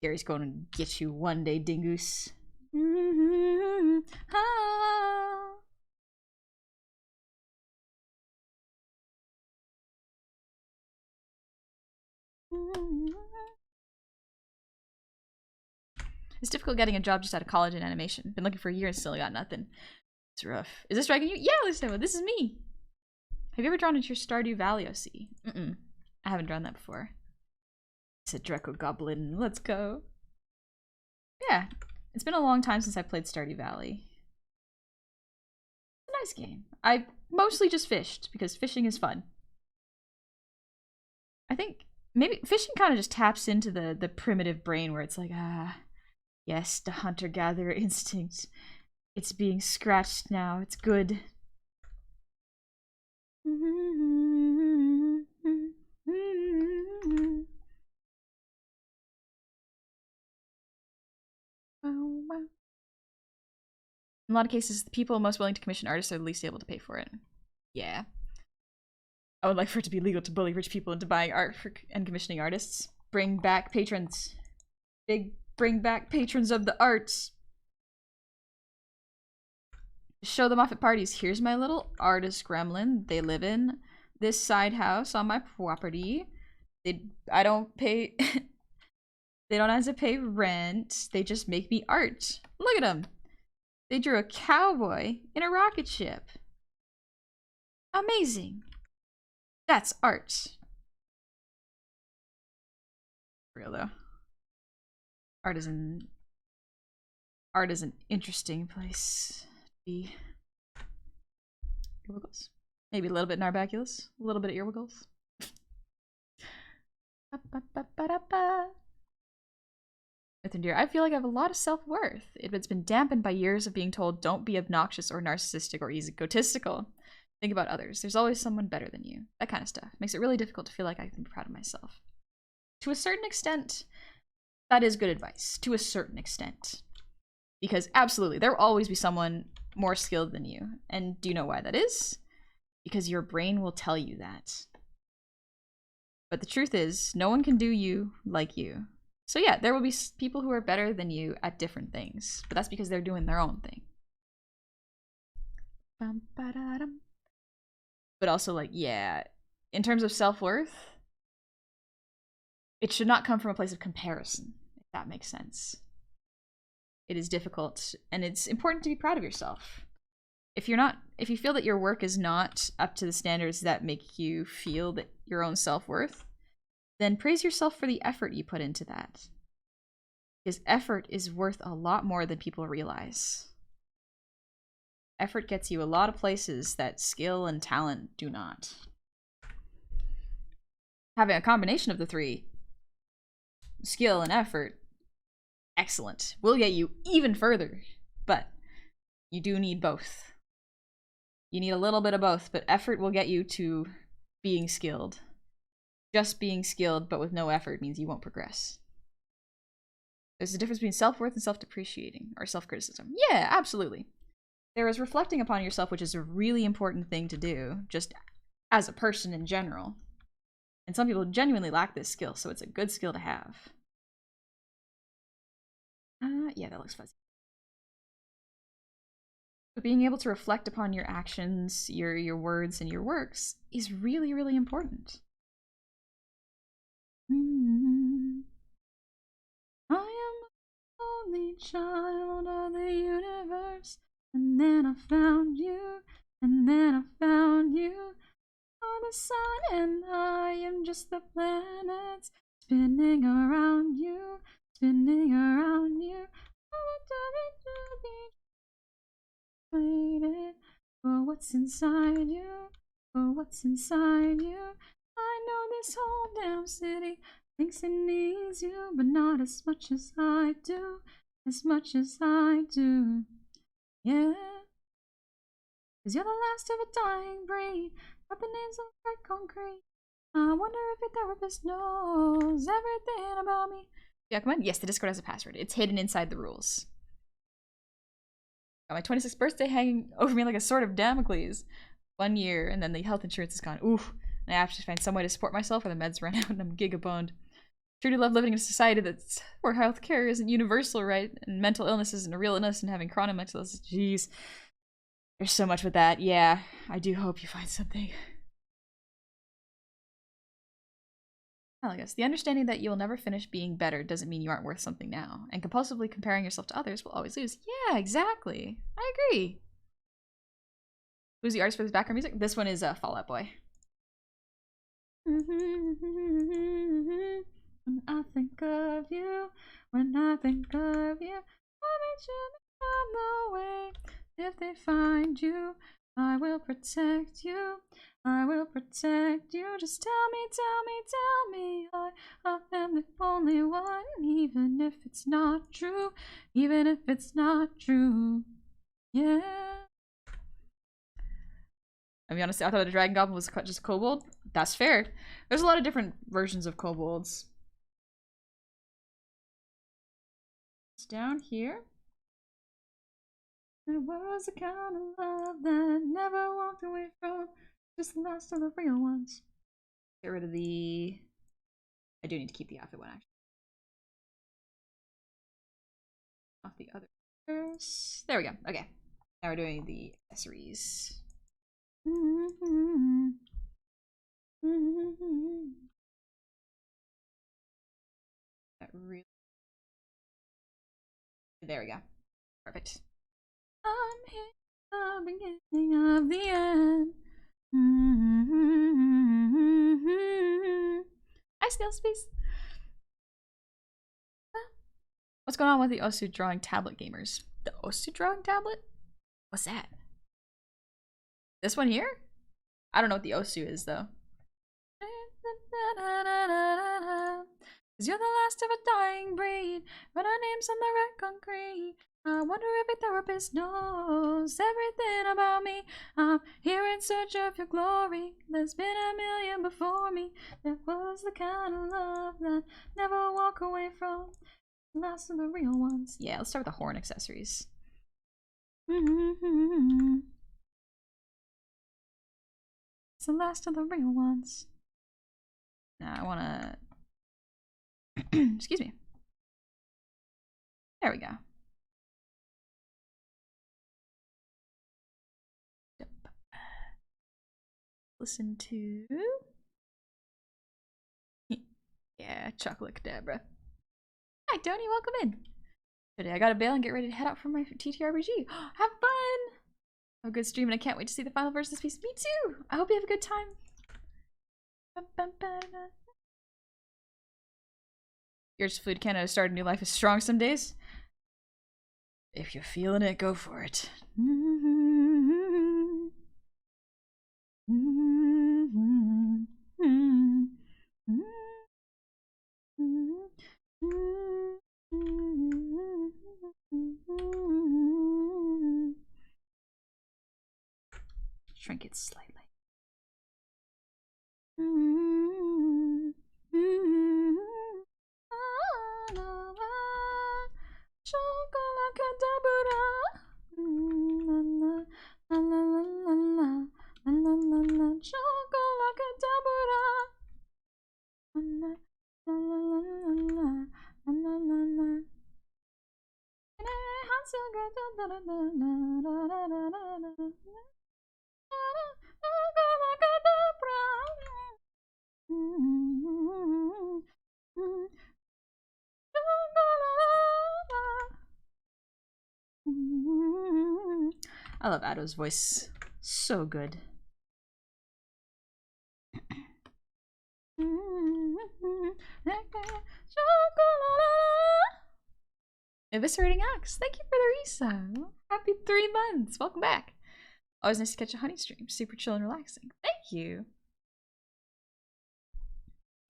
Gary's going to get you one day, Dingoose. It's difficult getting a job just out of college in animation. Been looking for a year and still got nothing. It's rough. Is this striking you? Yeah, Lisa, this is me. Have you ever drawn into your Stardew Valley OC? I haven't drawn that before. It's a DRAGOBLIN. Let's go. Yeah, it's been a long time since I played Stardew Valley. It's a nice game. I mostly just fished because fishing is fun. I think maybe fishing kind of just taps into the primitive brain where it's like, yes, the hunter-gatherer instinct. It's being scratched now. It's good. In a lot of cases, the people most willing to commission artists are the least able to pay for it. Yeah. I would like for it to be legal to bully rich people into buying art and commissioning artists. Bring back patrons. Bring back patrons of the arts. Show them off at parties. Here's my little artist gremlin. They live in this side house on my property. I don't pay... They don't have to pay rent. They just make me art. Look at them. They drew a cowboy in a rocket ship. Amazing. That's art. Real though. Art is an interesting place to be. Earwiggles? Maybe a little bit Narbaculus. A little bit of earwiggles. Dear, I feel like I have a lot of self-worth. It's been dampened by years of being told don't be obnoxious or narcissistic or egotistical. Think about others. There's always someone better than you. That kind of stuff. Makes it really difficult to feel like I can be proud of myself. To a certain extent, that is good advice. To a certain extent. Because absolutely, there will always be someone more skilled than you. And do you know why that is? Because your brain will tell you that. But the truth is, no one can do you like you. So yeah, there will be people who are better than you at different things, but that's because they're doing their own thing. But also, like, yeah, in terms of self-worth, it should not come from a place of comparison, if that makes sense. It is difficult, and it's important to be proud of yourself. If you feel that your work is not up to the standards that make you feel that your own self-worth, then praise yourself for the effort you put into that. Because effort is worth a lot more than people realize. Effort gets you a lot of places that skill and talent do not. Having a combination of the three, skill and effort, Excellent. We'll get you even further, but you do need both. You need a little bit of both, but effort will get you to being skilled. Just being skilled, but with no effort, means you won't progress. There's a difference between self-worth and self-depreciating, or self-criticism. Yeah, absolutely. There is reflecting upon yourself, which is a really important thing to do, just as a person in general. And some people genuinely lack this skill, so it's a good skill to have. Yeah, that looks fuzzy. But being able to reflect upon your actions, your words, and your works is really, really important. I am the only child of the universe, and then I found you, and then I found you. You're the sun, and I am just the planets spinning around you, spinning around you. Waited for what's inside you, for what's inside you. I know this whole damn city thinks it needs you, but not as much as I do, as much as I do. Yeah. 'Cause you're the last of a dying breed, but the names of red concrete. I wonder if your therapist knows everything about me. Yeah, come on. Yes, the Discord has a password. It's hidden inside the rules. Got my 26th birthday hanging over me like a sword of Damocles. 1 year, and then the health insurance is gone. Oof. And I have to find some way to support myself, or the meds run out and I'm gigaboned. Truly love living in a society that's where healthcare isn't universal, right? And mental illness isn't a real illness, and having chronic mental illness. Jeez. There's so much with that. Yeah, I do hope you find something. I guess the understanding that you'll never finish being better doesn't mean you aren't worth something now, and compulsively comparing yourself to others will always lose. Yeah, exactly. I agree. Who's the artist for this background music? This one is Fall Out Boy. When I think of you, when I think of you, I make sure I'm the way. If they find you, I will protect you. I will protect you. Just tell me, tell me, tell me I am the only one, even if it's not true, even if it's not true. Yeah. I'll be honest, I thought the Dragon Goblin was just a kobold. That's fair. There's a lot of different versions of kobolds. It's down here. There was a kind of love that never walked away from, just the last of the real ones. Get rid of the... I do need to keep the outfit one, actually. Off the other. There we go. Okay. Now we're doing the accessories. That really... There we go. Perfect. I'm here at the beginning of the end. Hi, Snail Space. What's going on with the Osu drawing tablet gamers? The Osu drawing tablet? What's that? This one here? I don't know what the Osu is, though. Cause you're the last of a dying breed, but our name's on the red concrete. I wonder if a therapist knows everything about me. I'm here in search of your glory. There's been a million before me. There was the kind of love that never walk away from. Last of the real ones. Yeah, let's start with the horn accessories. It's the last of the real ones. Now I wanna... Excuse me. There we go. Yep. Listen to... Yeah, chocolate cadabra. Hi, Tony, welcome in. Today I gotta bail and get ready to head out for my TTRPG. Have fun! Have a good stream, and I can't wait to see the final version of this piece. Me too! I hope you have a good time. Yours Food Canada started a new life is strong some days. If you're feeling it, go for it. I love Ado's voice. So good. Eviscerating Axe, thank you for the resub. Happy 3 months. Welcome back. Always nice to catch a honey stream. Super chill and relaxing. Thank you.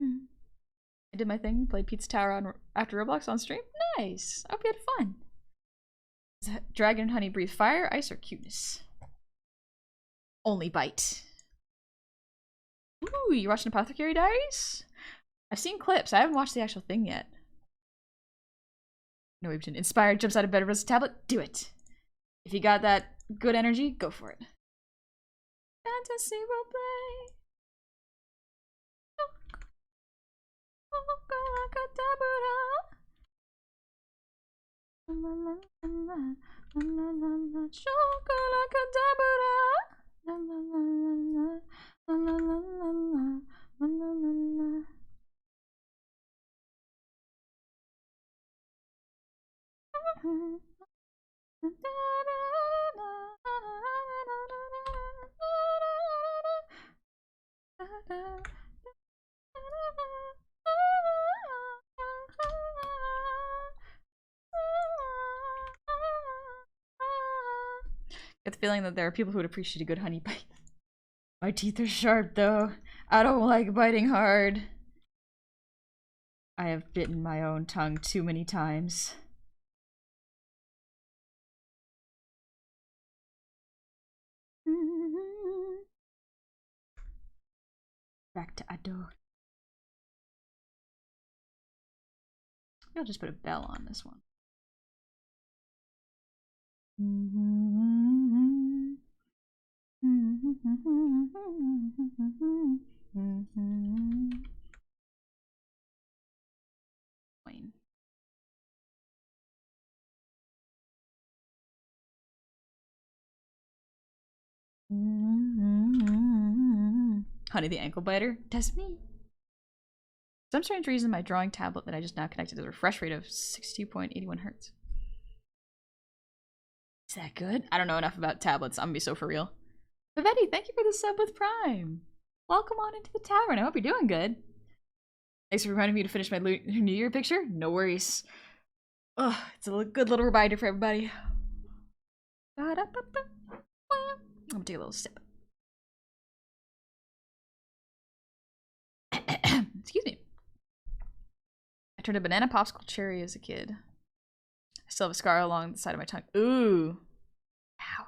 I did my thing, played Pizza Tower on after Roblox on stream. Nice. I hope you had fun. Does dragon and honey breathe fire, ice, or cuteness? Only bite. Ooh, you're watching Apothecary Diaries? I've seen clips. I haven't watched the actual thing yet. No, we've been inspired, jumps out of bed, rose a tablet. Do it. If you got that good energy, go for it. Fantasy will play. Get the feeling that there are people who would appreciate a good honey bite. My teeth are sharp though. I don't like biting hard. I have bitten my own tongue too many times. Back to Ado. I'll just put a bell on this one. Wayne. Honey the ankle biter? That's me. For some strange reason, my drawing tablet that I just now connected to a refresh rate of 62.81 hertz. Is that good? I don't know enough about tablets. I'm gonna be so for real. Vivetti, thank you for the sub with Prime. Welcome on into the tavern. I hope you're doing good. Thanks for reminding me to finish my New Year picture. No worries. Ugh, it's a good little reminder for everybody. I'm gonna take a little sip. Excuse me. I turned a banana popsicle cherry as a kid. I still have a scar along the side of my tongue. Ooh. Ow.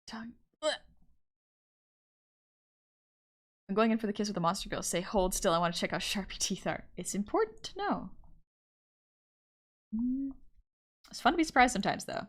Tongue. Ugh. I'm going in for the kiss with the monster girl. Say, hold still. I want to check how sharp your teeth are. It's important to know. It's fun to be surprised sometimes, though.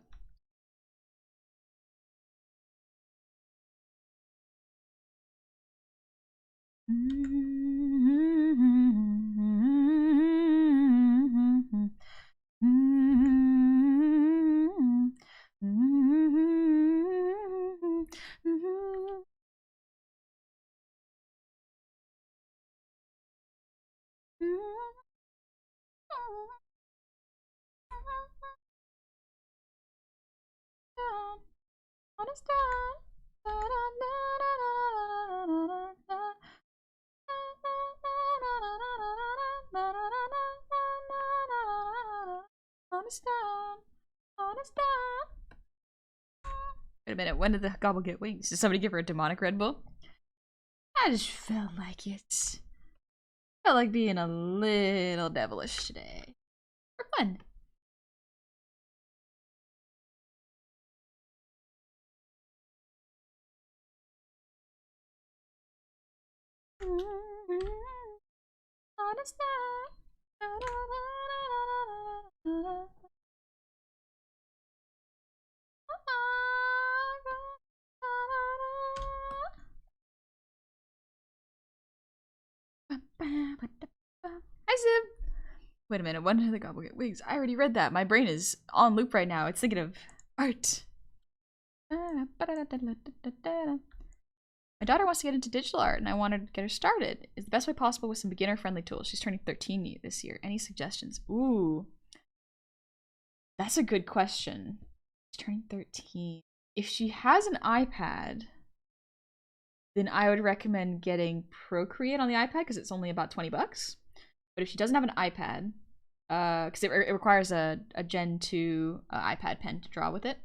Wait a minute, when did the gobble get wings? Did somebody give her a demonic Red Bull? I just felt like it. Felt like being a little devilish today. For fun. Hi, Zib. Wait a minute. When did the goblin get wings? I already read that. My brain is on loop right now. It's thinking of art. My daughter wants to get into digital art, and I wanted to get her started. Is the best way possible with some beginner-friendly tools. She's turning 13 this year. Any suggestions? Ooh. That's a good question. She's turning 13. If she has an iPad, then I would recommend getting Procreate on the iPad because it's only about 20 bucks. But if she doesn't have an iPad, because it requires a Gen 2 iPad pen to draw with it.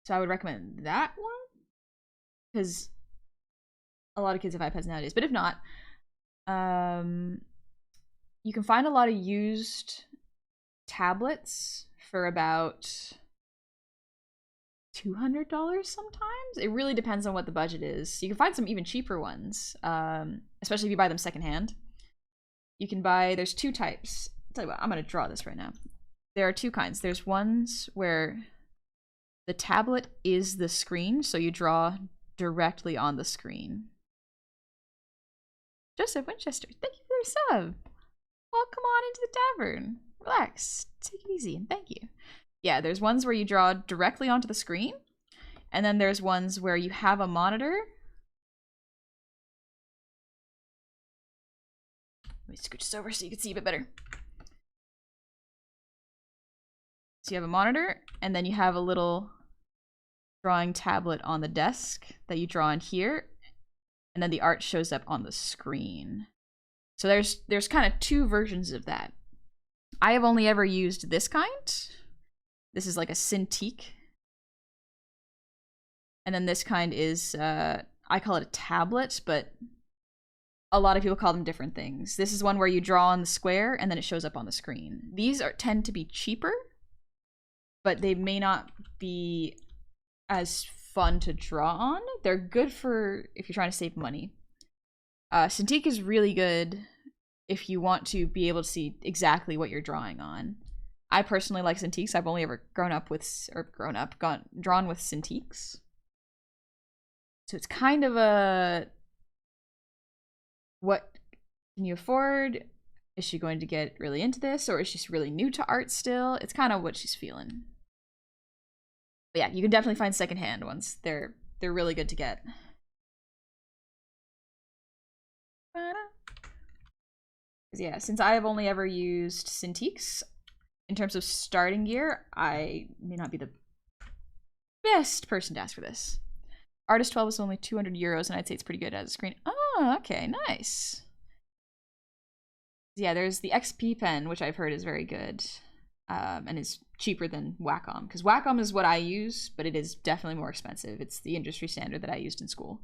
So I would recommend that one. Because a lot of kids have iPads nowadays. But if not, you can find a lot of used tablets for about $200 sometimes. It really depends on what the budget is. You can find some even cheaper ones, especially if you buy them secondhand. You can buy, there's two types. I'll tell you what, I'm going to draw this right now. There are two kinds. There's ones where the tablet is the screen, so you draw directly on the screen. Joseph Winchester, thank you for your sub. Welcome on into the tavern. Relax, take it easy, and thank you. Yeah, there's ones where you draw directly onto the screen, and then there's ones where you have a monitor. Let me scooch this over so you can see a bit better. So you have a monitor, and then you have a little drawing tablet on the desk that you draw in here, and then the art shows up on the screen. So there's kind of two versions of that. I have only ever used this kind. This is like a Cintiq. And then this kind is, I call it a tablet, but a lot of people call them different things. This is one where you draw on the square and then it shows up on the screen. These tend to be cheaper, but they may not be as fun to draw on. They're good for if you're trying to save money. Cintiq is really good if you want to be able to see exactly what you're drawing on. I personally like Cintiqs. I've only ever drawn with Cintiqs. So it's kind of a, what can you afford? Is she going to get really into this, or is she really new to art still? It's kind of what she's feeling. But yeah, you can definitely find secondhand ones. They're really good to get. Yeah, since I have only ever used Cintiqs, in terms of starting gear, I may not be the best person to ask for this. Artist 12 is only 200 euros, and I'd say it's pretty good as a screen. Oh, okay, nice. Yeah, there's the XP pen, which I've heard is very good, and is cheaper than Wacom, because Wacom is what I use, but it is definitely more expensive. It's the industry standard that I used in school.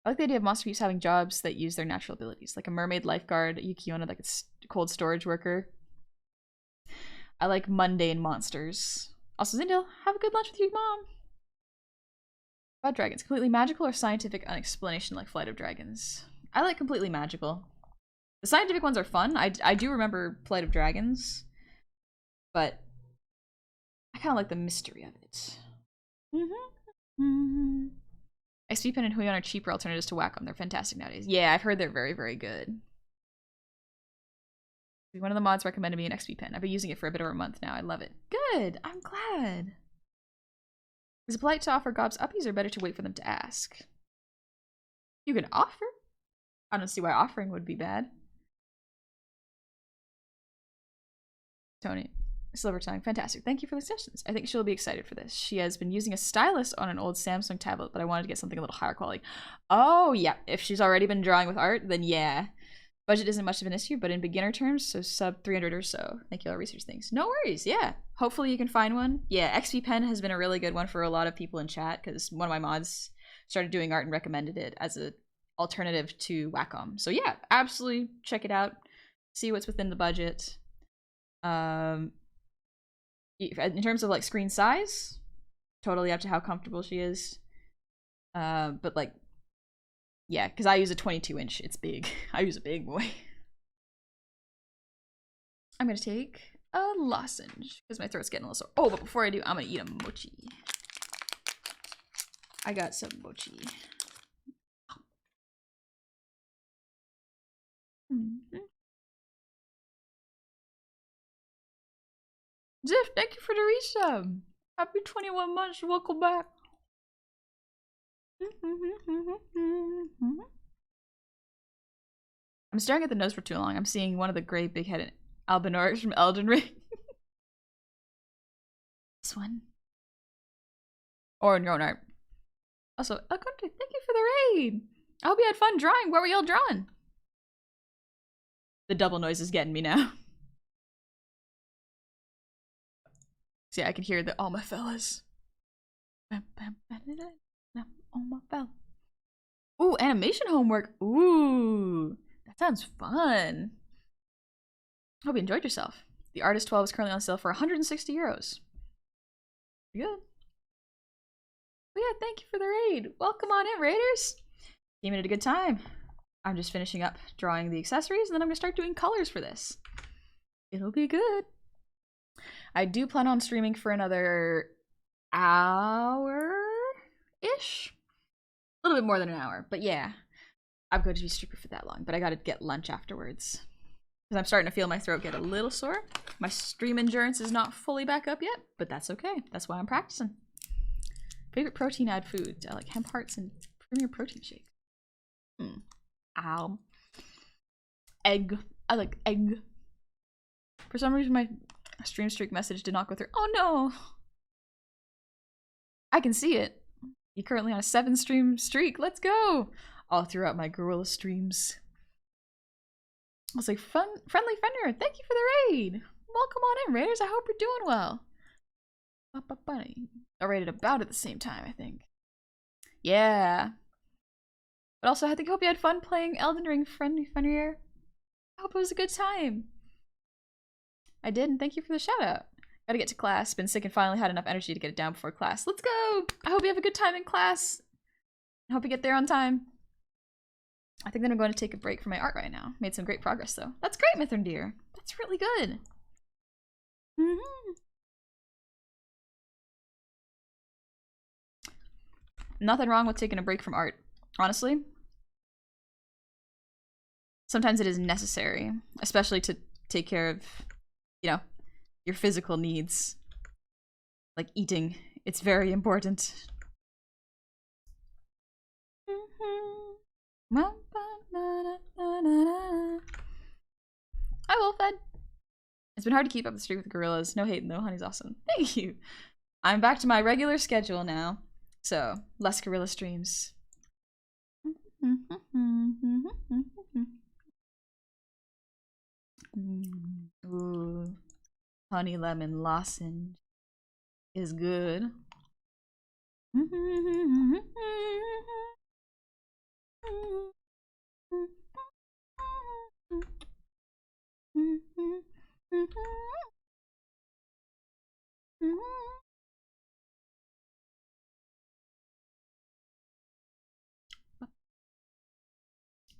I like the idea of monster youths having jobs that use their natural abilities, like a mermaid lifeguard, a Yukiona, like a cold storage worker. I like mundane monsters. Also, Zindel, have a good lunch with your mom. About dragons, completely magical or scientific explanation like Flight of Dragons? I like completely magical. The scientific ones are fun. I do remember Flight of Dragons, but I kind of like the mystery of it. XP Pen and Huion are cheaper alternatives to Wacom. They're fantastic nowadays. Yeah, I've heard they're very, very good. One of the mods recommended me an XP Pen. I've been using it for a bit over a month now. I love it. Good. I'm glad. Is it polite to offer gobs uppies, or better to wait for them to ask? You can offer. I don't see why offering would be bad. Tony, Silver Tongue, fantastic. Thank you for the suggestions. I think she'll be excited for this. She has been using a stylus on an old Samsung tablet, but I wanted to get something a little higher quality. Oh, yeah. If she's already been drawing with art, then yeah. Budget isn't much of an issue, but in beginner terms, so sub 300 or so. Thank you, I'll research things. No worries, yeah. Hopefully you can find one. Yeah, XP Pen has been a really good one for a lot of people in chat, because one of my mods started doing art and recommended it as an alternative to Wacom. So yeah, absolutely check it out. See what's within the budget. In terms of like screen size, totally up to how comfortable she is. But like, yeah, because I use a 22-inch. It's big. I use a big boy. I'm gonna take a lozenge because my throat's getting a little sore. Oh, but before I do, I'm gonna eat a mochi. I got some mochi. Ziff, thank you for the resub. Happy 21 months. Welcome back. I'm staring at the nose for too long. I'm seeing one of the gray big-headed albinors from Elden Ring. This one. Or in your own art. Also, thank you for the raid. I hope you had fun drawing. What were y'all drawing? The double noise is getting me now. See, I can hear the all my fellas. All my fellas. Ooh, animation homework. Ooh, that sounds fun. Hope you enjoyed yourself. The Artist 12 is currently on sale for 160 euros. Good. But yeah, thank you for the raid. Welcome on in, raiders. Came in at a good time. I'm just finishing up drawing the accessories, and then I'm gonna start doing colors for this. It'll be good. I do plan on streaming for another hour-ish? A little bit more than an hour, but yeah. I'm going to be streaming for that long, but I gotta get lunch afterwards. Because I'm starting to feel my throat get a little sore. My stream endurance is not fully back up yet, but that's okay. That's why I'm practicing. Favorite protein add foods? I like hemp hearts and premier protein shake. Ow. Egg. I like egg. For some reason my stream streak message did not go through. Oh no! I can see it. You're currently on a 7-stream streak. Let's go! All throughout my gorilla streams. I was like, friendly Fender, thank you for the raid! Welcome on in, raiders. I hope you're doing well. I raided about at the same time, I think. Yeah. But also, I hope you had fun playing Elden Ring, friendly Fender. I hope it was a good time. I did, and thank you for the shout out. Gotta get to class. Been sick and finally had enough energy to get it down before class. Let's go! I hope you have a good time in class. I hope you get there on time. I think that I'm going to take a break from my art right now. Made some great progress though. That's great, Mithrin dear. That's really good. Nothing wrong with taking a break from art. Honestly. Sometimes it is necessary. Especially to take care of, you know, your physical needs. Like eating. It's very important. Hi, Wolfed. It's been hard to keep up the streak with gorillas. No hate though, honey's awesome. Thank you. I'm back to my regular schedule now. So, less gorilla streams. Ooh. Honey lemon lozenge is good.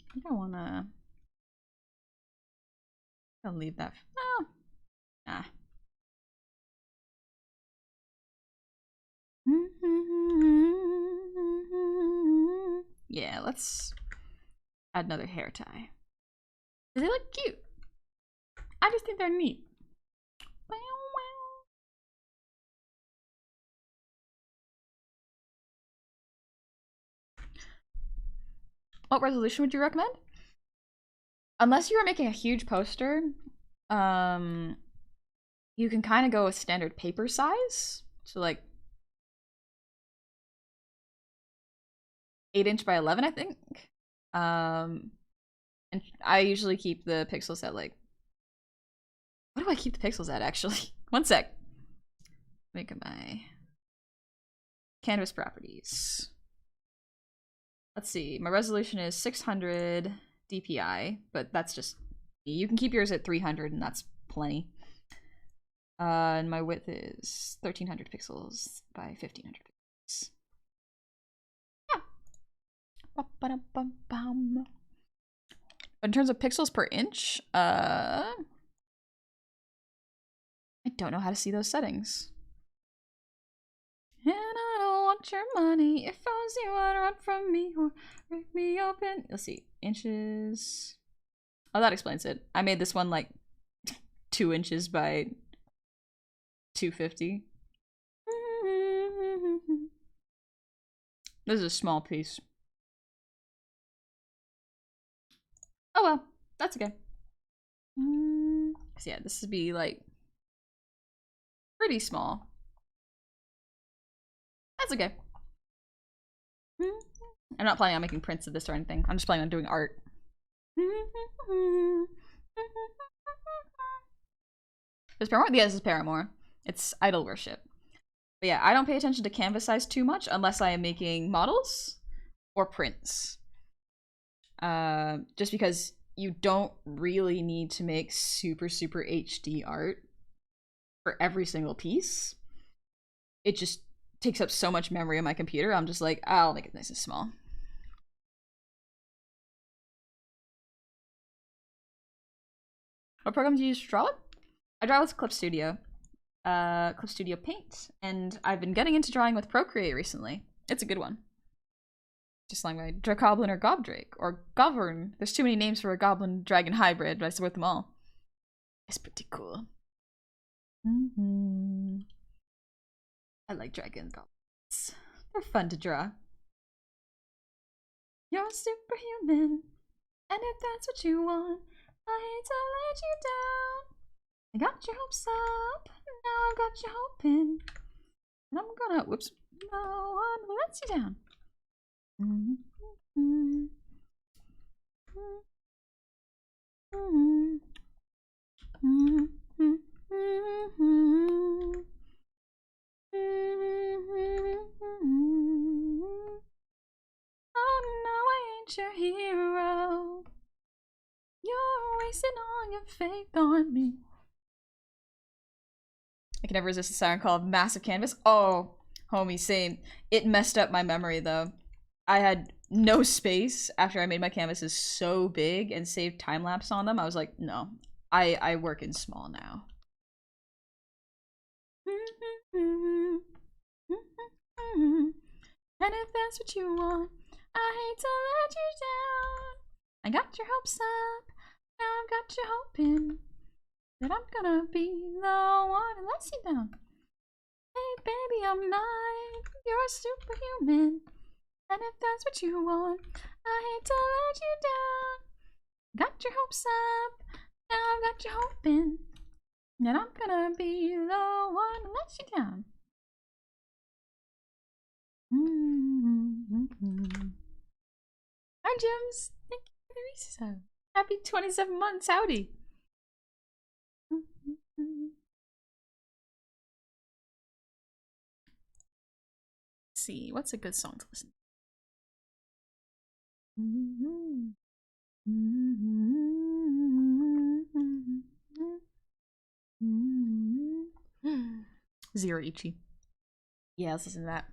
I think I wanna. I'll leave that. Oh, ah. Yeah, let's add another hair tie. They look cute. I just think they're neat. What resolution would you recommend? Unless you were making a huge poster, you can kind of go with standard paper size. So like 8" by 11, I think. And I usually keep the pixels at like, what do I keep the pixels at actually? One sec. Make my canvas properties. Let's see, my resolution is 600 DPI, but that's just, you can keep yours at 300 and that's plenty. And my width is 1300 pixels by 1500 pixels. Yeah. In terms of pixels per inch, I don't know how to see those settings. And I don't want your money. If I was you, I'd run from me or rip me open. Let's see. Inches. Oh, that explains it. I made this one like 2 inches by 250. This is a small piece. Oh well, that's okay. So yeah, this would be like pretty small. That's okay. I'm not planning on making prints of this or anything. I'm just planning on doing art. Is Paramore? Yeah, this is Paramore. It's idol worship. But yeah, I don't pay attention to canvas size too much unless I am making models or prints. Just because you don't really need to make super HD art for every single piece. It just takes up so much memory on my computer. I'm just like, I'll make it nice and small. What program do you use to draw with? I draw with Clip Studio. Clip Studio Paint. And I've been getting into drawing with Procreate recently. It's a good one. Just like my Dragoblin or Gobdrake. Or Govern. There's too many names for a Goblin Dragon hybrid, but I support them all. It's pretty cool. I like Dragon Goblins. They're fun to draw. You're superhuman. And if that's what you want, I hate to let you down. I got your hopes up, now I've got you hoping. And I'm gonna, whoops, no one lets you down. Oh no, I ain't your hero. You're wasting all your faith on me. I can never resist a siren call of massive canvas. Oh, homie, same. It messed up my memory though. I had no space after I made my canvases so big and saved time lapse on them. I was like, no, I work in small now. And if that's what you want, I hate to let you down. I got your hopes up, now I've got you hoping that I'm gonna be the one who lets you down. Hey baby, I'm not, you're a superhuman. And if that's what you want, I hate to let you down. Got your hopes up, now I've got you hoping that I'm gonna be the one who lets you down. Hi Jims, thank you for the resub. Happy 27 months, howdy. Let's see, what's a good song to listen to? Zero Ichi. Yeah, let's listen to that.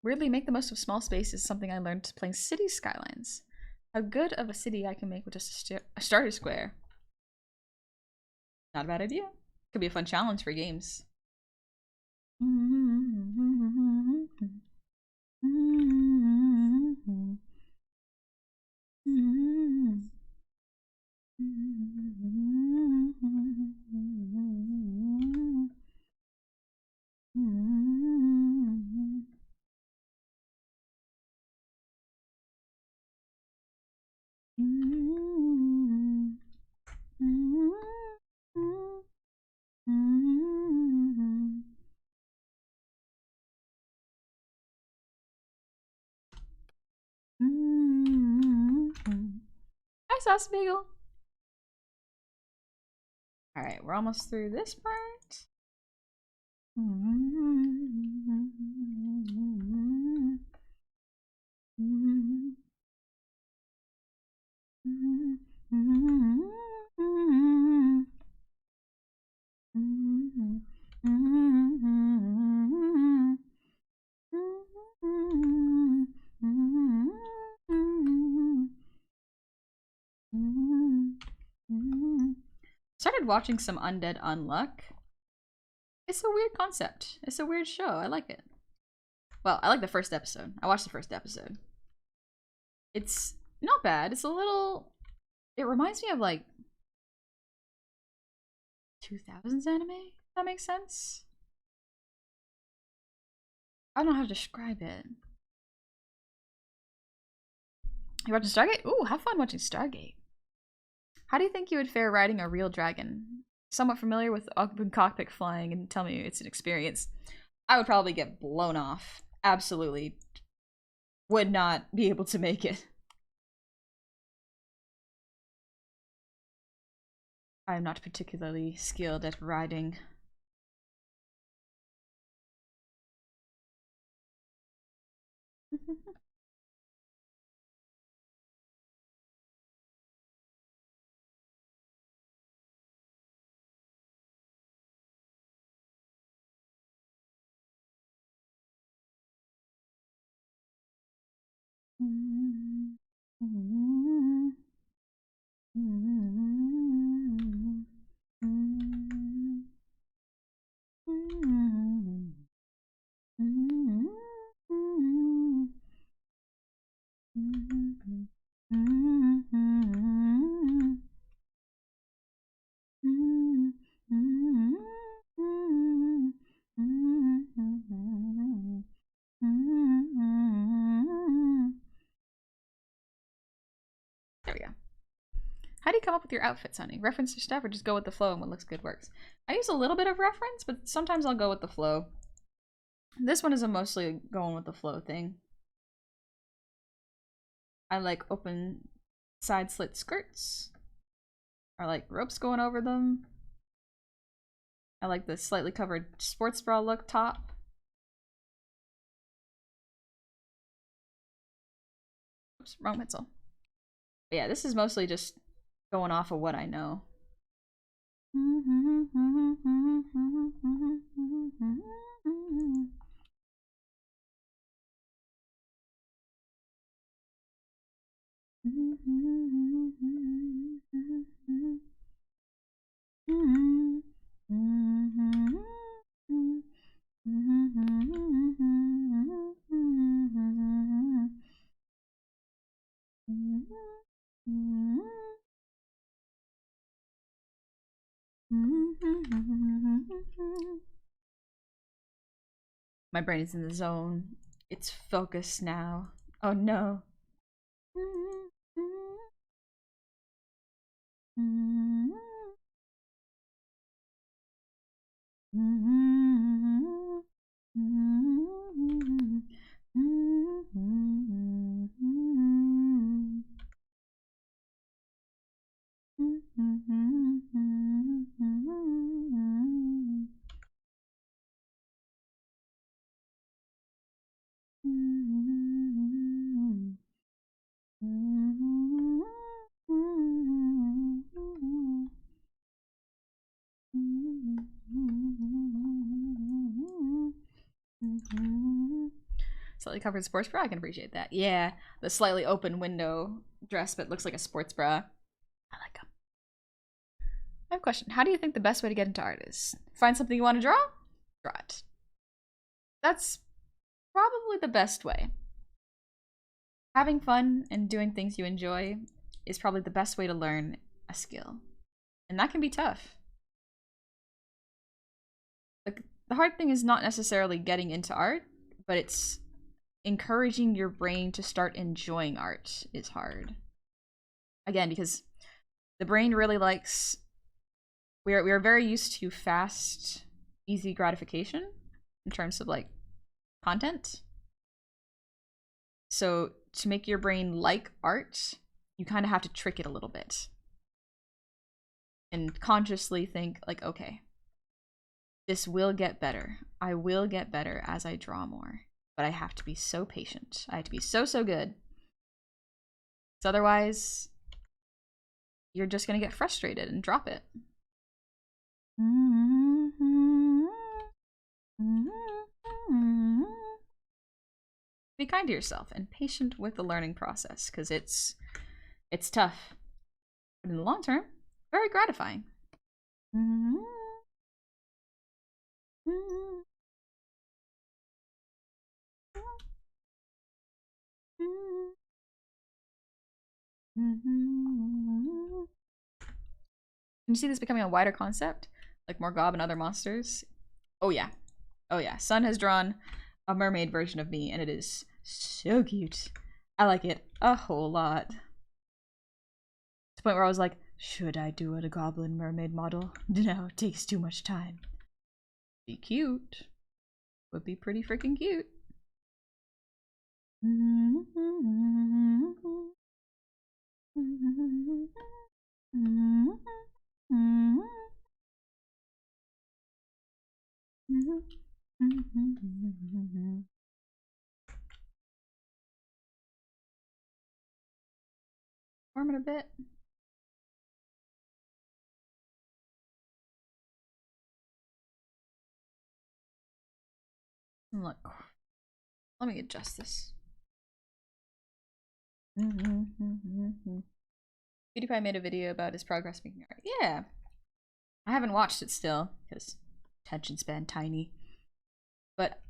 Weirdly, make the most of small space is something I learned playing City Skylines. How good of a city I can make with just a starter square. Not a bad idea. Could be a fun challenge for games. Hi, Sauce Bagel. All right, we're almost through this part. Started watching some Undead Unluck. It's a weird concept. It's a weird show. I like it. Well, I like the first episode. I watched the first episode. It's not bad. It's a little. It reminds me of like 2000s anime. If that makes sense. I don't know how to describe it. You watching Stargate? Ooh, have fun watching Stargate. How do you think you would fare riding a real dragon? Somewhat familiar with open cockpit flying, and tell me it's an experience. I would probably get blown off. Absolutely. Would not be able to make it. I am not particularly skilled at riding. There we go. How do you come up with your outfits, honey? Reference your stuff or just go with the flow and what looks good works? I use a little bit of reference, but sometimes I'll go with the flow. This one is a mostly going with the flow thing. I like open side slit skirts. I like ropes going over them. I like the slightly covered sports bra look top. Oops, wrong pencil. But yeah, this is mostly just going off of what I know. My brain is in the zone. It's focused now. Oh no. Slightly covered sports bra, I can appreciate that. Yeah, the slightly open window dress, but looks like a sports bra. I like them. I have a question. How do you think the best way to get into art is? Find something you want to draw? Draw it. That's probably the best way. Having fun and doing things you enjoy is probably the best way to learn a skill. And that can be tough. The hard thing is not necessarily getting into art, but it's encouraging your brain to start enjoying art is hard. Again, because the brain really likes, we are very used to fast, easy gratification in terms of like content. So to make your brain like art, you kind of have to trick it a little bit and consciously think like, okay, this will get better. I will get better as I draw more. But I have to be so patient. I have to be so good. Because otherwise, you're just going to get frustrated and drop it. Be kind to yourself and patient with the learning process, because it's tough. But in the long term, very gratifying. Can you see this becoming a wider concept? Like more gob and other monsters? Oh yeah. Oh yeah. Sun has drawn a mermaid version of me, and it is so cute. I like it a whole lot. To the point where I was like, should I do a goblin mermaid model? No, it takes too much time. Be cute. Would be pretty freaking cute. Warm it a bit. Look, let me adjust this. PewDiePie made a video about his progress making art. Yeah, I haven't watched it still because attention span tiny. But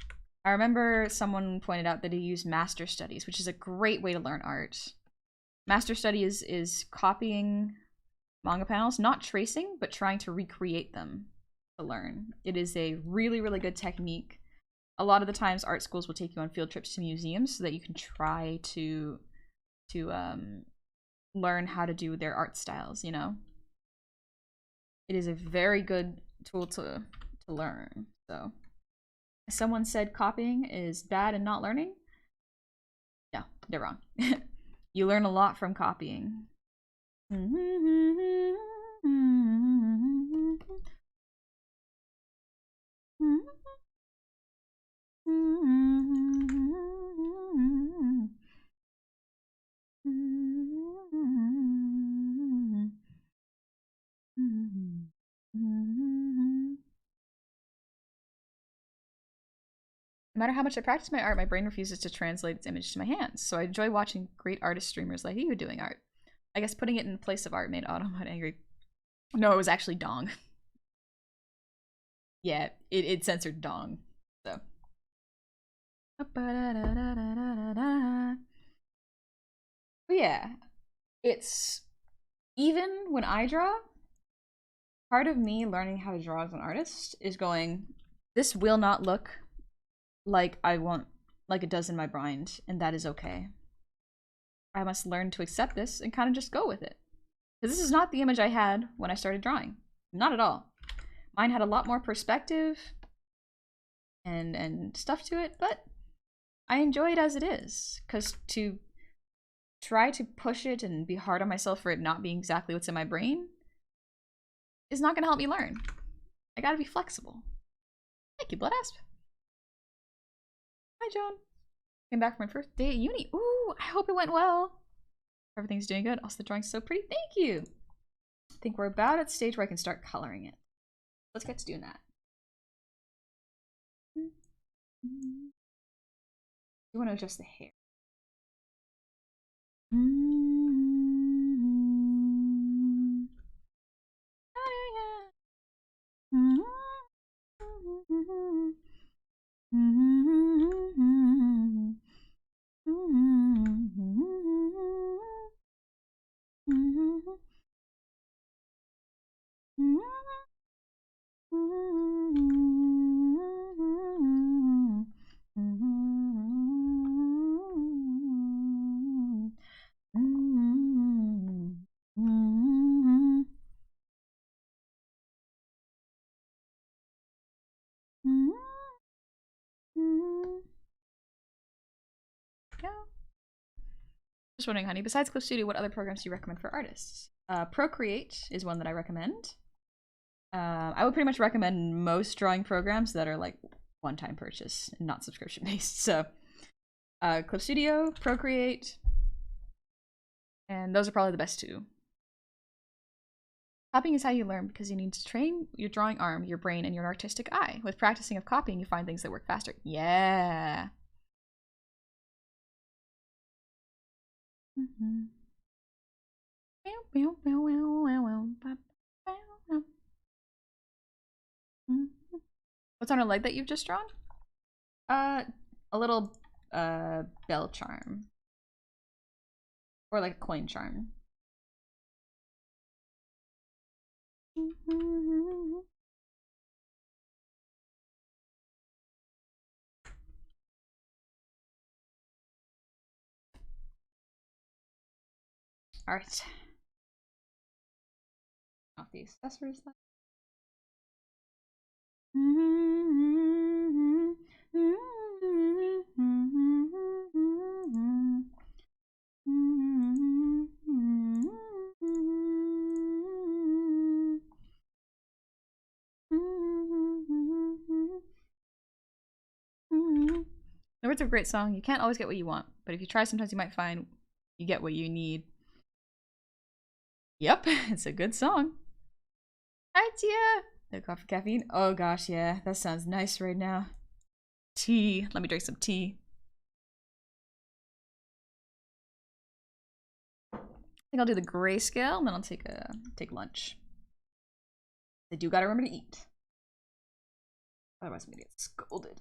I remember someone pointed out that he used master studies, which is a great way to learn art. Master study is copying manga panels, not tracing, but trying to recreate them to learn. It is a really, really good technique. A lot of the times art schools will take you on field trips to museums so that you can try to learn how to do their art styles, you know? It is a very good tool to learn. So someone said copying is bad and not learning. No, they're wrong. You learn a lot from copying. No matter how much I practice my art, my brain refuses to translate its image to my hands. So I enjoy watching great artist streamers like you doing art. I guess putting it in place of art made Automod angry. No, it was actually Dong. Yeah, it censored Dong. So. But yeah, it's even when I draw, part of me learning how to draw as an artist is going, this will not look like I want, like it does in my mind, and that is okay. I must learn to accept this and kind of just go with it. Because this is not the image I had when I started drawing. Not at all. Mine had a lot more perspective and stuff to it, but I enjoy it as it is. Because to try to push it and be hard on myself for it not being exactly what's in my brain is not going to help me learn. I gotta be flexible. Thank you, Blood Asp. Hi, Joan. Came back from my first day at uni. Ooh, I hope it went well. Everything's doing good. Also, the drawing's so pretty. Thank you. I think we're about at the stage where I can start coloring it. Let's get to doing that. You want to adjust the hair. Just wondering, honey, besides Clip Studio, what other programs do you recommend for artists? Procreate is one that I recommend. I would pretty much recommend most drawing programs that are like one-time purchase and not subscription-based. So Clip Studio, Procreate, and those are probably the best two. Copying is how you learn because you need to train your drawing arm, your brain, and your artistic eye. With practicing of copying, you find things that work faster. Yeah. What's on a leg that you've just drawn? A little bell charm. Or like a coin charm. All right. Off the accessories. The words of a great song. You can't always get what you want, but if you try, sometimes you might find you get what you need. Yep, it's a good song. Hi, Tia! No coffee, caffeine? Oh gosh, yeah, that sounds nice right now. Tea. Let me drink some tea. I think I'll do the grayscale, and then I'll take lunch. I do gotta remember to eat. Otherwise, I'm gonna get scolded.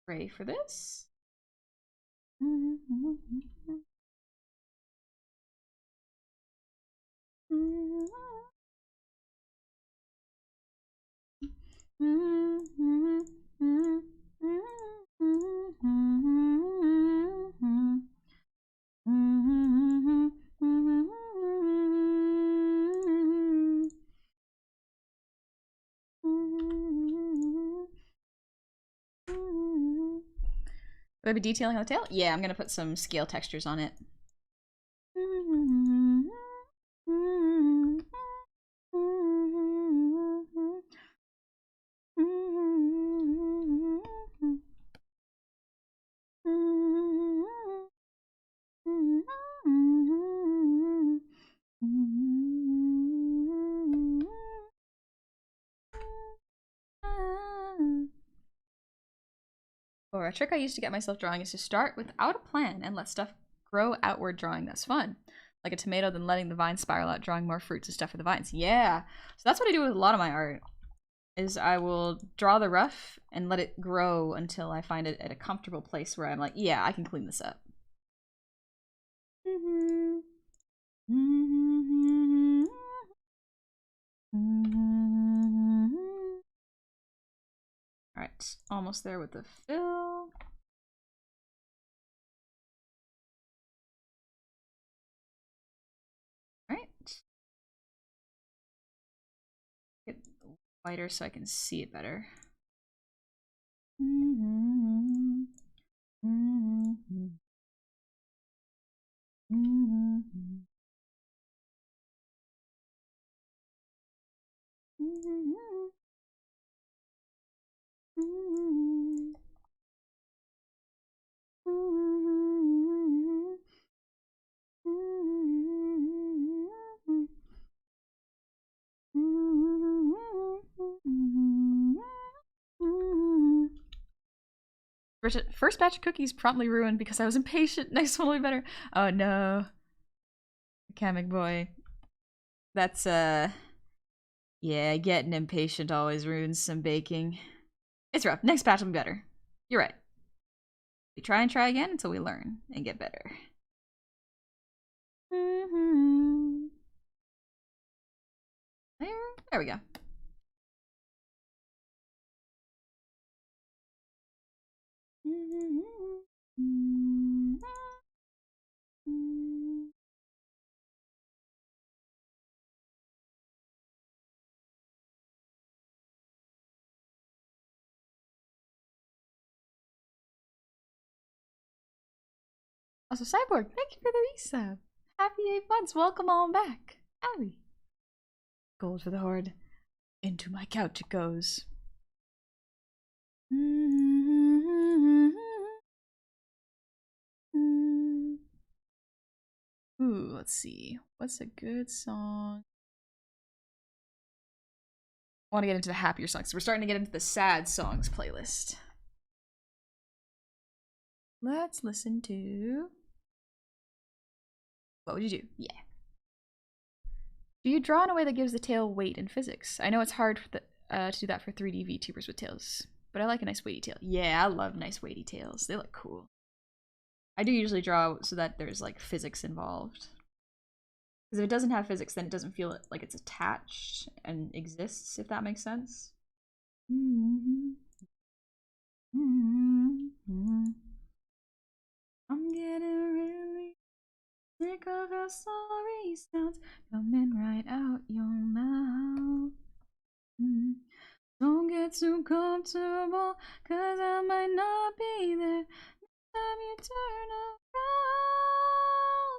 Gray for this. Will I be detailing on the tail? Yeah, I'm gonna put some scale textures on it. Or a trick I used to get myself drawing is to start without a plan and let stuff grow outward drawing. That's fun. Like a tomato, then letting the vine spiral out, drawing more fruits and stuff for the vines. Yeah. So that's what I do with a lot of my art. Is I will draw the rough and let it grow until I find it at a comfortable place where I'm like, yeah, I can clean this up. Alright, almost there with the fill. Alright. Get lighter so I can see it better. First batch of cookies promptly ruined because I was impatient. Next one will be better. Oh no. Kamek boy. That's yeah, getting impatient always ruins some baking. It's rough. Next batch will be better. You're right. We try and try again until we learn and get better. There we go. Also, Cyborg, thank you for the resub. Happy 8 months. Welcome on back. Howdy. Gold for the horde. Into my couch it goes. Ooh, let's see. What's a good song? I want to get into the happier songs. So we're starting to get into the sad songs playlist. Let's listen to... What would you do? Yeah. Do you draw in a way that gives the tail weight in physics? I know it's hard for to do that for 3D VTubers with tails, but I like a nice weighty tail. Yeah, I love nice weighty tails. They look cool. I do usually draw so that there's like physics involved. Because if it doesn't have physics, then it doesn't feel like it's attached and exists, if that makes sense. I'm getting really sick of how sorry sounds coming right out your mouth. Don't get too comfortable, cause I might not be there next time you turn around.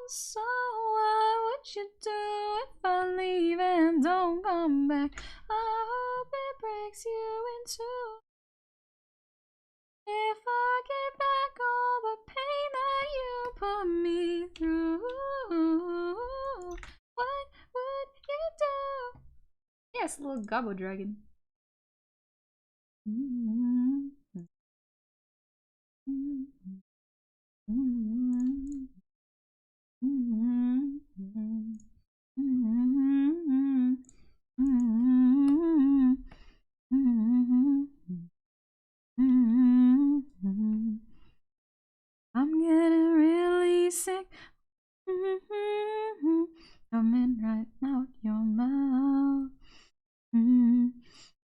So what would you do if I leave and don't come back? I hope it breaks you in two. If I get back all the pain that you put me through, what would you do? Yes, little gobble dragon. I'm getting really sick. Coming right out your mouth.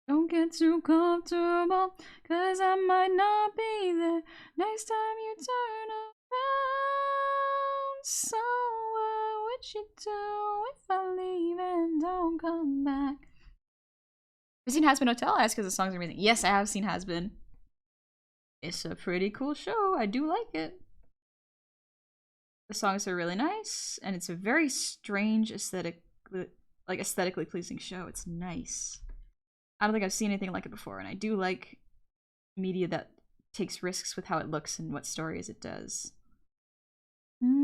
Don't get too comfortable, cause I might not be there next time you turn around. So what would you do if I leave and don't come back? Have you seen Has Been Hotel? I ask because the songs are amazing. Yes, I have seen Has Been. It's a pretty cool show. I do like it. The songs are really nice, and it's a very strange aesthetically pleasing show. It's nice. I don't think I've seen anything like it before, and I do like media that takes risks with how it looks and what stories it does. Gone.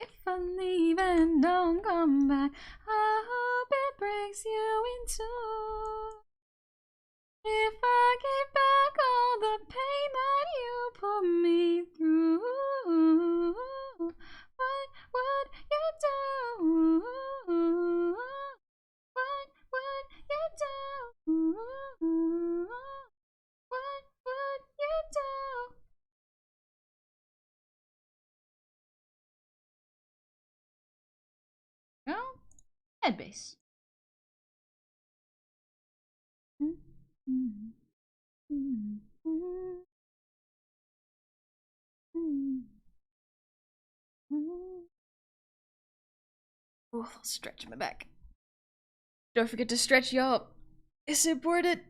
If I leave and don't come back, I hope it breaks you in two. If I get back all the pain that you put me through, what would you do? What would you do? What would you do? Well, head bass. Oh, I'll stretch my back. Don't forget to stretch, y'all. It's important.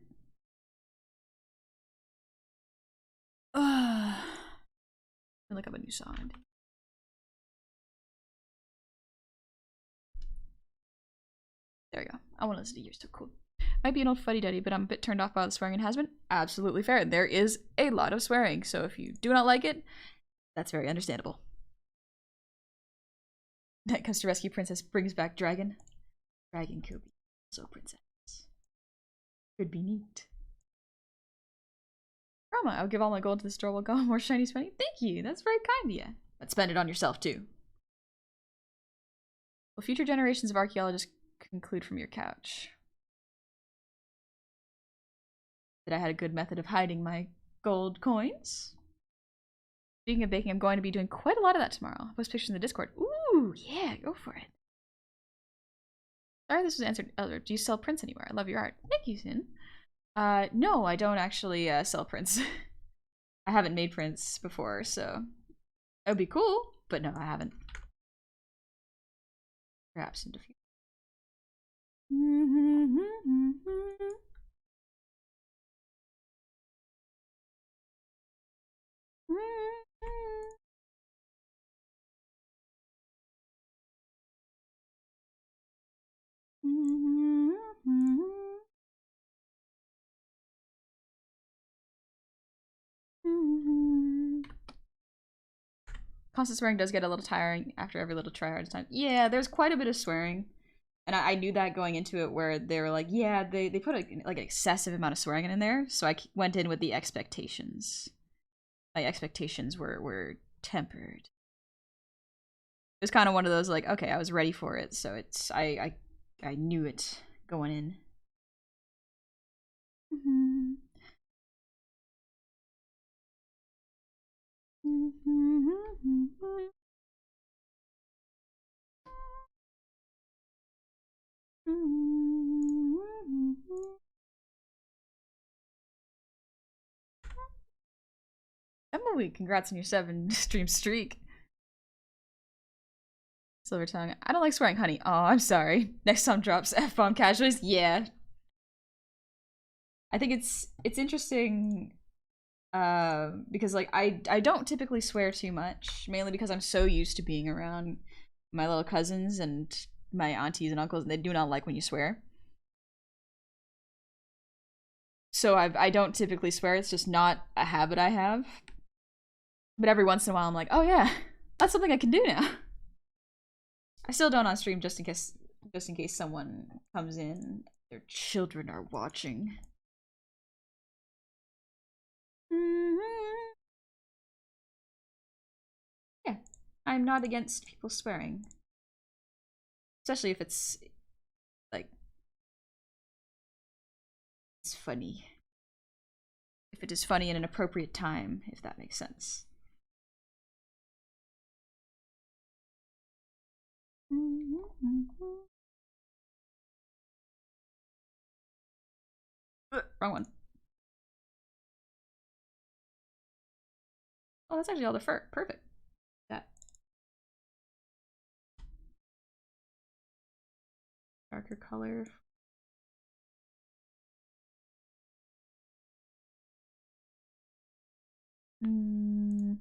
Look up a new song. There we go. I want to listen to yours. So cool. Might be an old fuddy-duddy, but I'm a bit turned off by the swearing in Has Been. Absolutely fair. There is a lot of swearing, so if you do not like it, that's very understandable. That comes to rescue princess, brings back dragon. Dragon could be also princess. Could be neat. Rama, I'll give all my gold to the store. Will go more shiny spending. Thank you. That's very kind of you. But spend it on yourself too. Will future generations of archaeologists conclude from your couch that I had a good method of hiding my gold coins? Speaking of baking, I'm going to be doing quite a lot of that tomorrow. I'll post pictures in the Discord. Ooh, yeah, go for it. Sorry this was answered earlier. Do you sell prints anywhere? I love your art. Thank you, Sin. No, I don't actually sell prints. I haven't made prints before, so it would be cool, but no, I haven't. Perhaps in the future. Constant swearing does get a little tiring after every little try hard time. Yeah, there's quite a bit of swearing. And I knew that going into it, where they were like, yeah, they put like an excessive amount of swearing in there, so I went in with the expectations. My expectations were tempered. It was kind of one of those like, okay, I was ready for it, so it's I knew it going in. Emily, congrats on your 7 stream streak. Silver tongue. I don't like swearing, honey. Oh, I'm sorry. Next time drops F-bomb casually. Yeah. I think it's interesting because like I don't typically swear too much, mainly because I'm so used to being around my little cousins and my aunties and uncles, and they do not like when you swear. So I don't typically swear. It's just not a habit I have. But every once in a while, I'm like, oh yeah, that's something I can do now. I still don't on stream just in case someone comes in, their children are watching. Yeah, I'm not against people swearing, especially if it's like it's funny. If it is funny in an appropriate time, if that makes sense. Wrong one. Oh, that's actually all the fur. Perfect. That. Darker color. Let's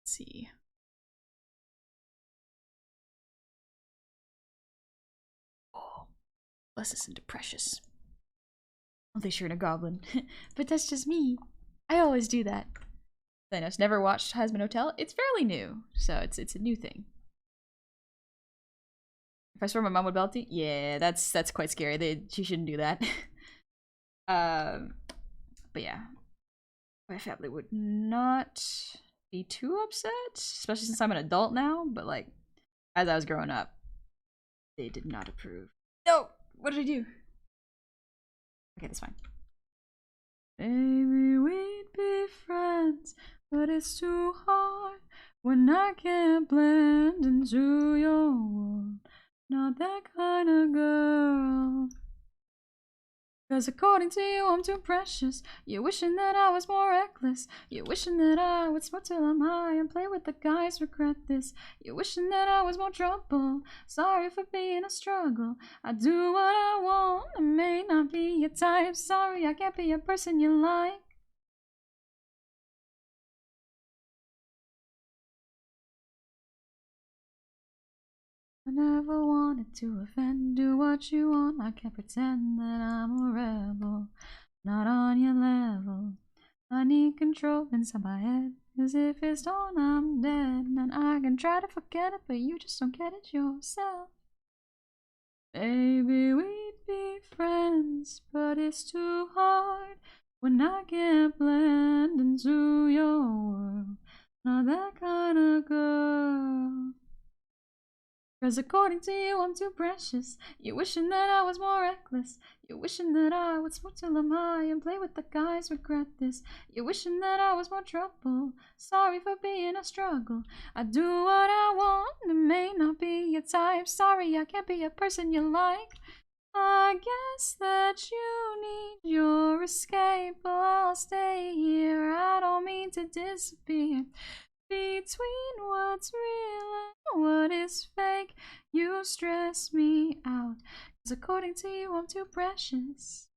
see. Oh, let's listen to Precious. Oh, they sure in a goblin. But that's just me. I always do that. Thanos never watched Husband Hotel. It's fairly new, so it's a new thing. If I swear my mom would belt you, yeah, that's quite scary. She shouldn't do that. But yeah, my family would not be too upset, especially since I'm an adult now. But like, as I was growing up, they did not approve. No, what did I do? Okay, that's fine. Maybe we'd be friends, but it's too hard when I can't blend into your world. Not that kind of girl. Cause according to you, I'm too precious. You're wishing that I was more reckless. You're wishing that I would smoke till I'm high and play with the guys, regret this. You're wishing that I was more trouble. Sorry for being a struggle. I do what I want. I may not be your type. Sorry, I can't be a person you like. I never wanted to offend. Do what you want. I can't pretend that I'm a rebel. Not on your level. I need control inside my head. Cause if it's gone, I'm dead. And I can try to forget it, but you just don't get it yourself. Maybe we'd be friends, but it's too hard when I can't blend into your world. Not that kind of girl. Cause according to you, I'm too precious. You're wishing that I was more reckless. You're wishing that I would smoke till I'm high and play with the guys, regret this. You're wishing that I was more trouble. Sorry for being a struggle. I do what I want, it may not be your type. Sorry, I can't be a person you like. I guess that you need your escape, but I'll stay here. I don't mean to disappear. Between what's real and what is fake, you stress me out. Cause according to you, I'm too precious.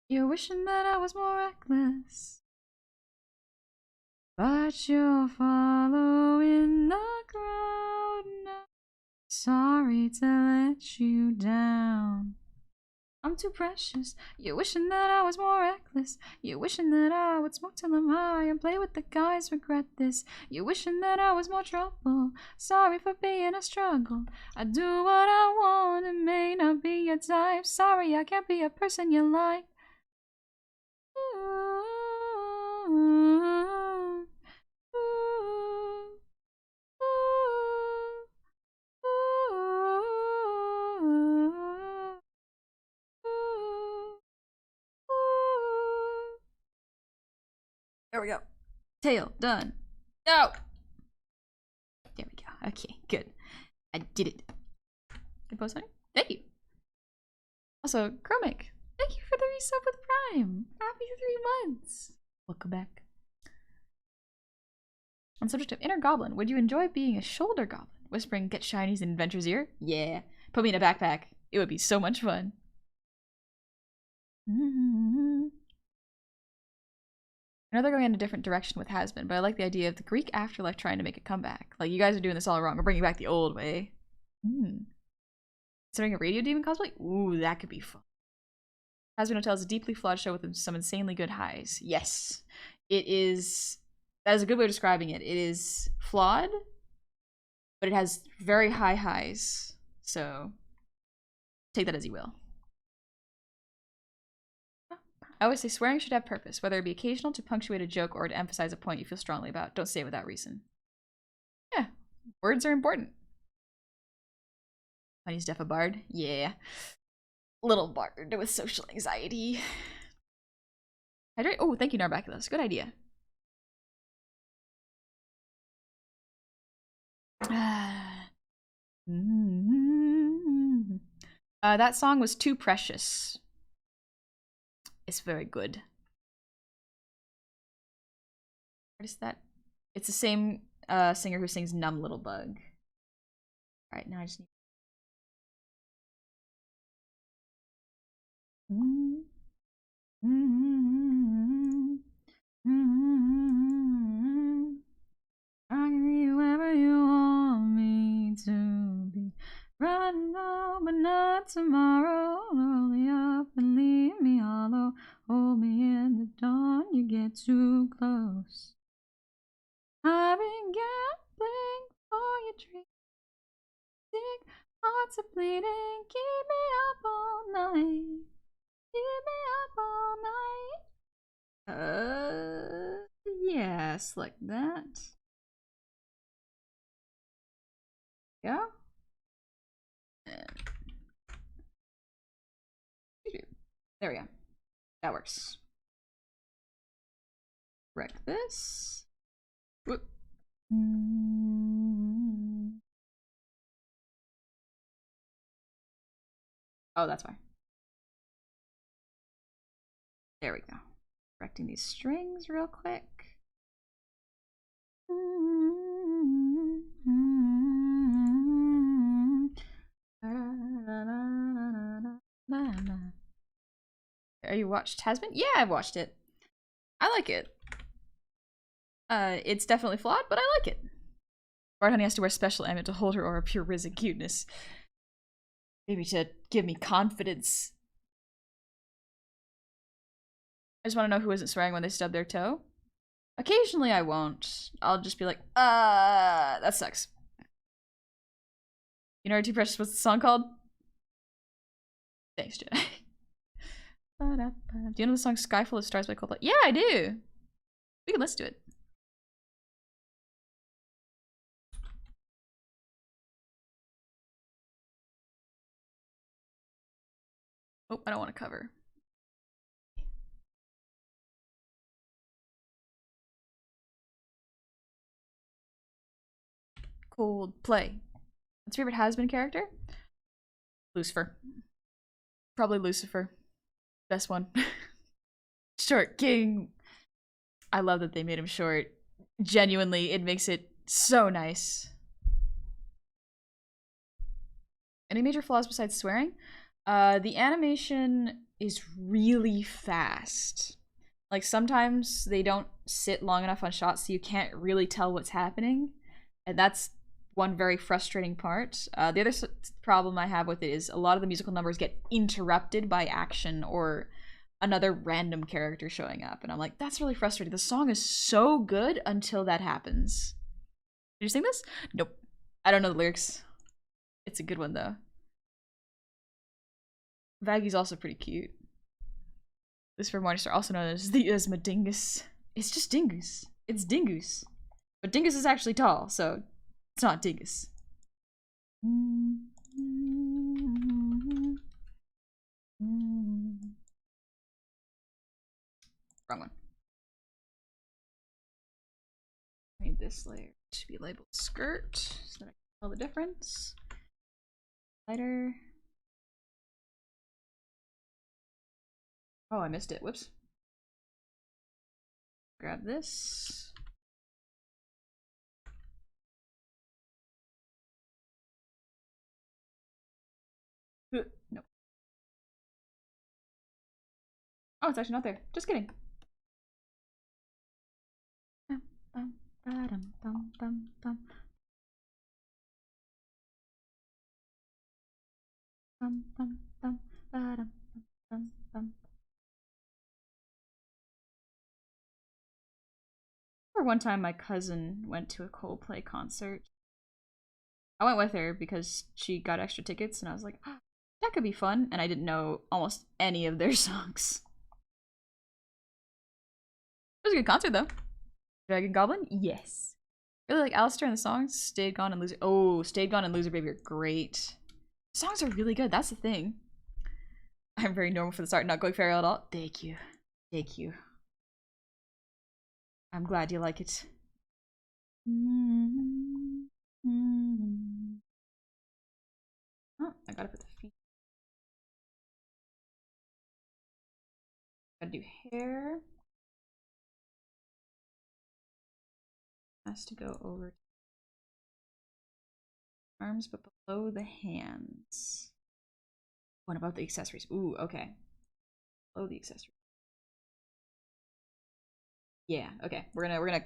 You're wishing that I was more reckless, but you're following the crowd now. Sorry to let you down. I'm too precious. You're wishing that I was more reckless. You're wishing that I would smoke till I'm high and play with the guys, regret this. You're wishing that I was more trouble. Sorry for being a struggle. I do what I want, it may not be your type. Sorry, I can't be a person you like. Ooh, ooh, ooh, ooh. There we go. Tail, done. No! There we go. Okay, good. I did it. Good post, honey. Thank you. Also, Chromic, thank you for the resub with Prime. Happy 3 months. Welcome back. On the subject of inner goblin, would you enjoy being a shoulder goblin? Whispering, get shinies in Adventure's ear? Yeah. Put me in a backpack. It would be so much fun. I know they're going in a different direction with Has-Been, but I like the idea of the Greek afterlife trying to make a comeback. Like, you guys are doing this all wrong. We're bringing back the old way. Considering a Radio Demon cosplay? Ooh, that could be fun. Has-Been Hotel is a deeply flawed show with some insanely good highs. Yes. It is... That is a good way of describing it. It is flawed, but it has very high highs. So, take that as you will. I always say swearing should have purpose, whether it be occasional to punctuate a joke or to emphasize a point you feel strongly about. Don't say it without reason. Yeah, words are important. Honey's deaf a bard? Yeah. Little bard with social anxiety. Hydrate? Oh, thank you, Narbaculus. Good idea. That song was Too Precious. It's very good. What is that? It's the same singer who sings Numb Little Bug. Alright, now I just need... I can be wherever you want me to be. Right now, but not tomorrow. Roll me up and leave me hollow. Hold me in the dawn, you get too close. I've been gambling for your dreams. Sick hearts are bleeding. Keep me up all night. Keep me up all night. Yeah, select that. Yeah. There we go. That works. Correct this. Whoop. Oh, that's fine. There we go. Correcting these strings real quick. Are you watched Has-Been? Yeah, I've watched it. I like it. It's definitely flawed, but I like it. Bard Honey has to wear special amulet to hold her aura of pure risen cuteness. Maybe to give me confidence. I just want to know who isn't swearing when they stub their toe. Occasionally I won't. I'll just be like, that sucks. You know Too Precious, what's the song called? Thanks, Jedi. Do you know the song Sky Full of Stars by Coldplay? Yeah, I do. We can listen to it. Oh, I don't want to cover. Coldplay. What's your favorite Has-Been character? Lucifer. Probably Lucifer. Best one. Short king. I love that they made him short. Genuinely, it makes it so nice. Any major flaws besides swearing? The animation is really fast. Like, sometimes they don't sit long enough on shots so you can't really tell what's happening. And that's one very frustrating part. The other problem I have with it is a lot of the musical numbers get interrupted by action or another random character showing up. And I'm like, that's really frustrating. The song is so good until that happens. Did you sing this? Nope. I don't know the lyrics. It's a good one, though. Vaggy's also pretty cute. This for Morningstar, also known as the Esma Dingus. It's just Dingus. It's Dingus. But Dingus is actually tall, so it's not Dingus. Wrong one. Made this layer to be labeled skirt so that I can tell the difference. Lighter. Oh, I missed it. Whoops. Grab this. No. Oh, it's actually not there. Just kidding. Or one time my cousin went to a Coldplay concert. I went with her because she got extra tickets and I was like, oh, that could be fun. And I didn't know almost any of their songs. It was a good concert though. Dragon Goblin? Yes. I really like Alistair and the songs. Stayed Gone and Loser. Oh, Stayed Gone and Loser Baby are great. The songs are really good. That's the thing. I'm very normal for the start, not going feral at all. Thank you. Thank you. I'm glad you like it. Oh, I gotta put the feet. Gotta do hair. Has to go over arms, but below the hands. What about the accessories? Ooh, okay. Below the accessories. Yeah, okay. We're gonna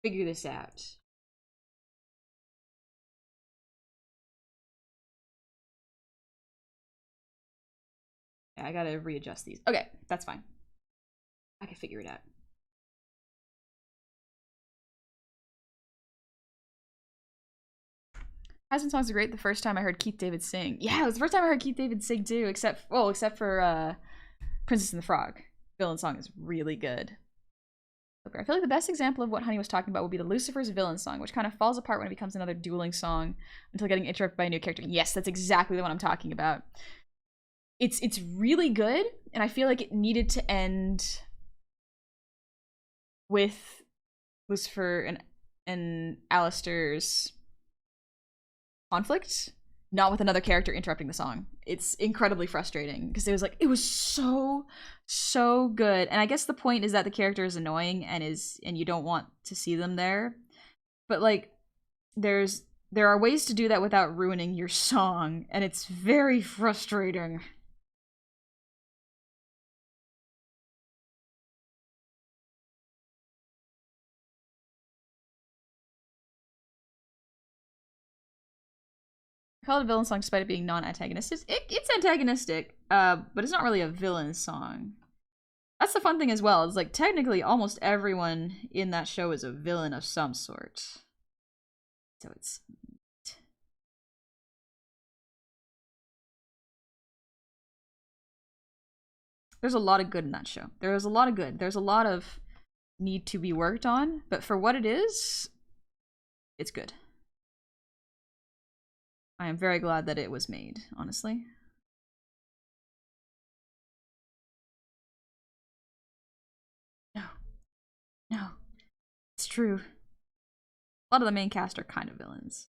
figure this out. Yeah, I gotta readjust these. Okay, that's fine. I can figure it out. Hasn't songs are great. The first time I heard Keith David sing. Yeah, it was the first time I heard Keith David sing too, except for Princess and the Frog. Villain song is really good. I feel like the best example of what Honey was talking about would be the Lucifer's villain song, which kind of falls apart when it becomes another dueling song until getting interrupted by a new character. Yes, that's exactly the one I'm talking about. It's really good, and I feel like it needed to end with Lucifer and Alistair's conflict, not with another character interrupting the song. It's incredibly frustrating because it was so good. And I guess the point is that the character is annoying and you don't want to see them there. But like there are ways to do that without ruining your song, and it's very frustrating. I call it a villain song despite it being non-antagonistic. It's antagonistic, but it's not really a villain song. That's the fun thing as well. It's like technically almost everyone in that show is a villain of some sort. So it's... There's a lot of good in that show. There's a lot of good. There's a lot of need to be worked on, but for what it is, it's good. I am very glad that it was made, honestly. No. No. It's true. A lot of the main cast are kind of villains.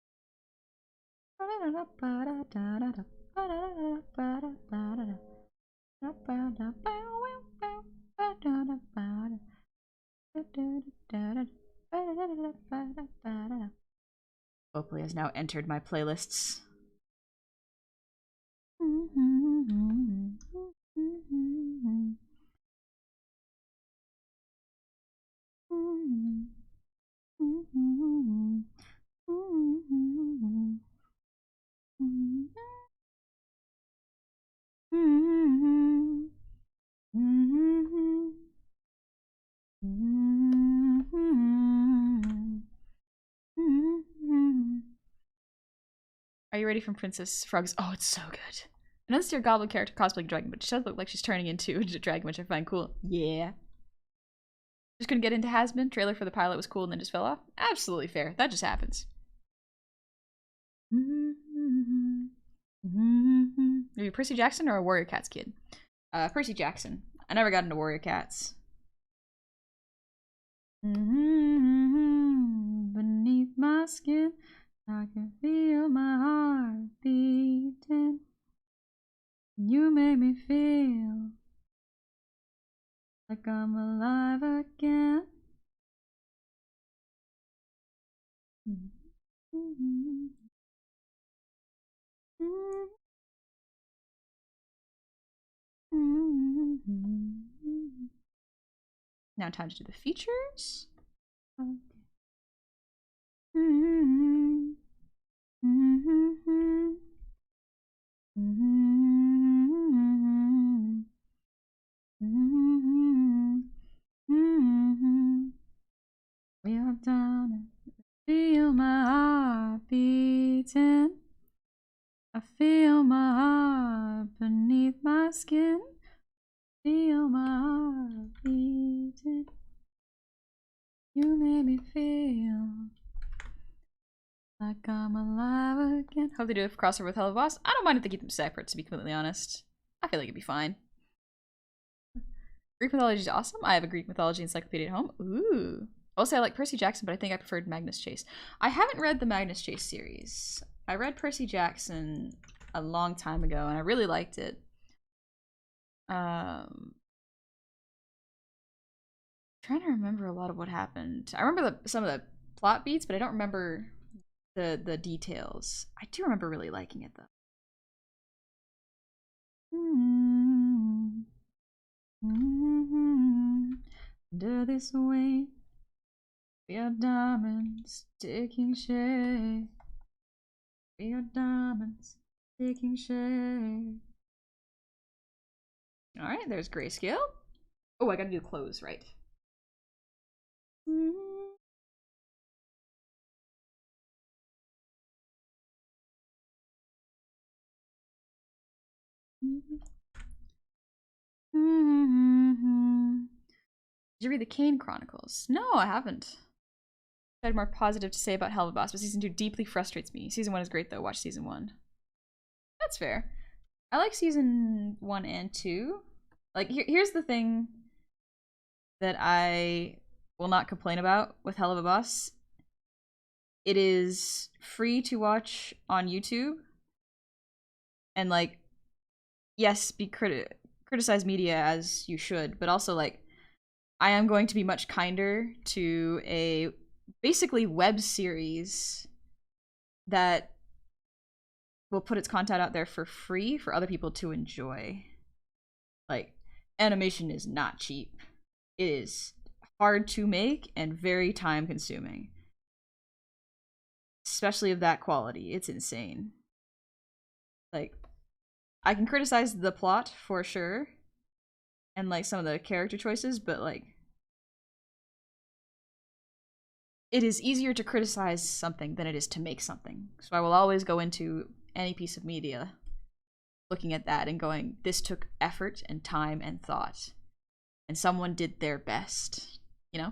Hopefully has now entered my playlists. Are you ready for Princess Frog's? Oh, it's so good. I know this is your goblin character cosplaying dragon, but she does look like she's turning into a dragon, which I find cool. Yeah. Just couldn't get into Hasbin. Trailer for the pilot was cool and then just fell off. Absolutely fair. That just happens. Are you Percy Jackson or a Warrior Cats kid? Percy Jackson. I never got into Warrior Cats. my skin. I can feel my heart beating. You make me feel like I'm alive again. Now time to do the features. Okay. We are done. Feel my heart beating. I feel my heart beneath my skin. Feel my heart beating. You made me feel like I'm alive again. Hope they do a crossover with Hell of a Boss. I don't mind if they keep them separate, to be completely honest. I feel like it'd be fine. Greek mythology is awesome. I have a Greek mythology encyclopedia at home. Ooh. Also, I like Percy Jackson, but I think I preferred Magnus Chase. I haven't read the Magnus Chase series. I read Percy Jackson a long time ago, and I really liked it. Trying to remember a lot of what happened. I remember some of the plot beats, but I don't remember the details. I do remember really liking it, though. Under this weight, we are diamonds taking shape. We are diamonds taking shape. Alright, there's grayscale. Oh, I gotta do clothes, right. Did you read the Kane Chronicles? No, I haven't. I had more positive to say about Hell of a Boss, but season 2 deeply frustrates me. Season 1 is great though, watch season 1. That's fair. I like season 1 and 2. Like, here's the thing that I will not complain about with Hell of a Boss. It is free to watch on YouTube. And like, yes, criticize media as you should, but also like, I am going to be much kinder to a basically web series that will put its content out there for free for other people to enjoy. Like, animation is not cheap. It is hard to make and very time consuming. Especially of that quality. It's insane. Like, I can criticize the plot for sure. And like some of the character choices, but like, it is easier to criticize something than it is to make something. So I will always go into any piece of media looking at that and going, this took effort and time and thought. And someone did their best, you know?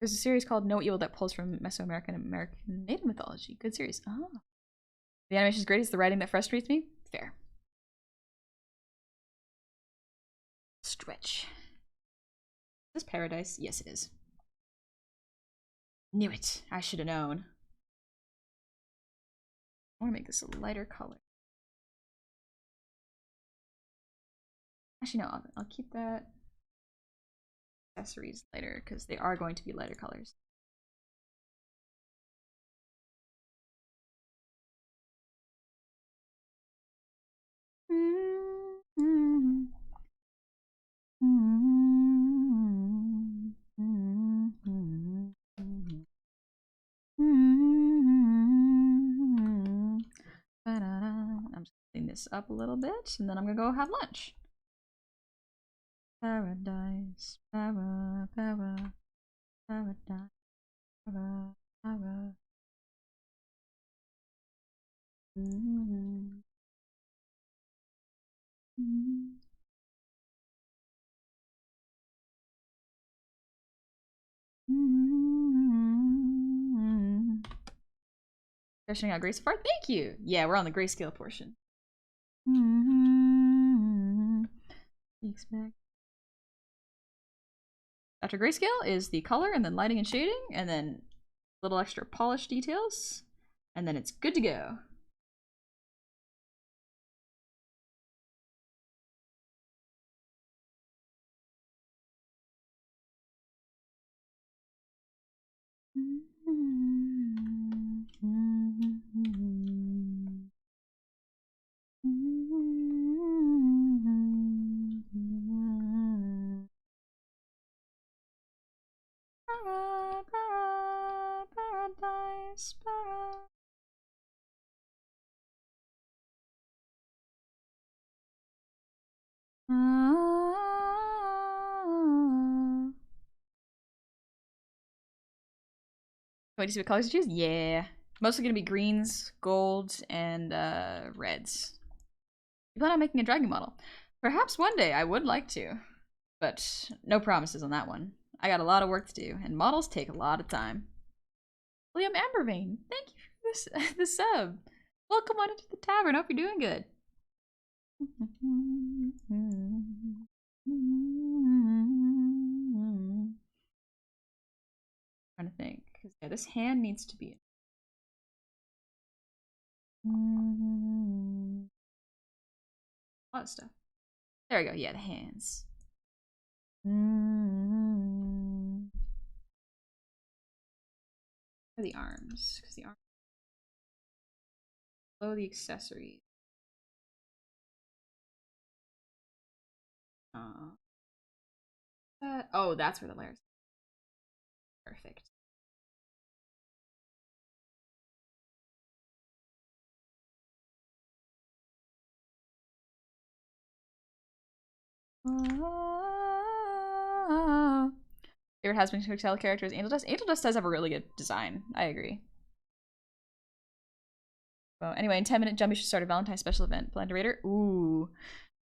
There's a series called No Evil that pulls from Mesoamerican and American Native mythology. Good series. Oh. The animation is great. It's the writing that frustrates me. Fair. Stretch. Is this paradise? Yes, it is. Knew it. I should have known. I want to make this a lighter color. Actually, no, I'll keep that accessories lighter because they are going to be lighter colors. I'm just cleaning this up a little bit, and then I'm gonna go have lunch. Paradise, paradise, para. Fishing out grace so far? Thank you! Yeah, we're on the grayscale portion. You expect. After grayscale is the color, and then lighting and shading, and then little extra polish details, and then it's good to go. Paradise, paradise. Wait, do you see what colors to choose? Yeah. Mostly gonna be greens, golds, and reds. You plan on making a dragon model? Perhaps one day I would like to, but no promises on that one. I got a lot of work to do, and models take a lot of time. William Ambervein, thank you for this the sub. Welcome on into the tavern. Hope you're doing good. Trying to think, because yeah, this hand needs to be. A lot of stuff. There we go. Yeah, the hands. For the arms, because the arms below the accessories. Oh, that's where the layers. Perfect. Favorite has-been hotel character is Angel Dust. Angel Dust does have a really good design. I agree. Well, anyway, in 10-minute Jumby should start a Valentine's special event. Plan to rate her? Ooh,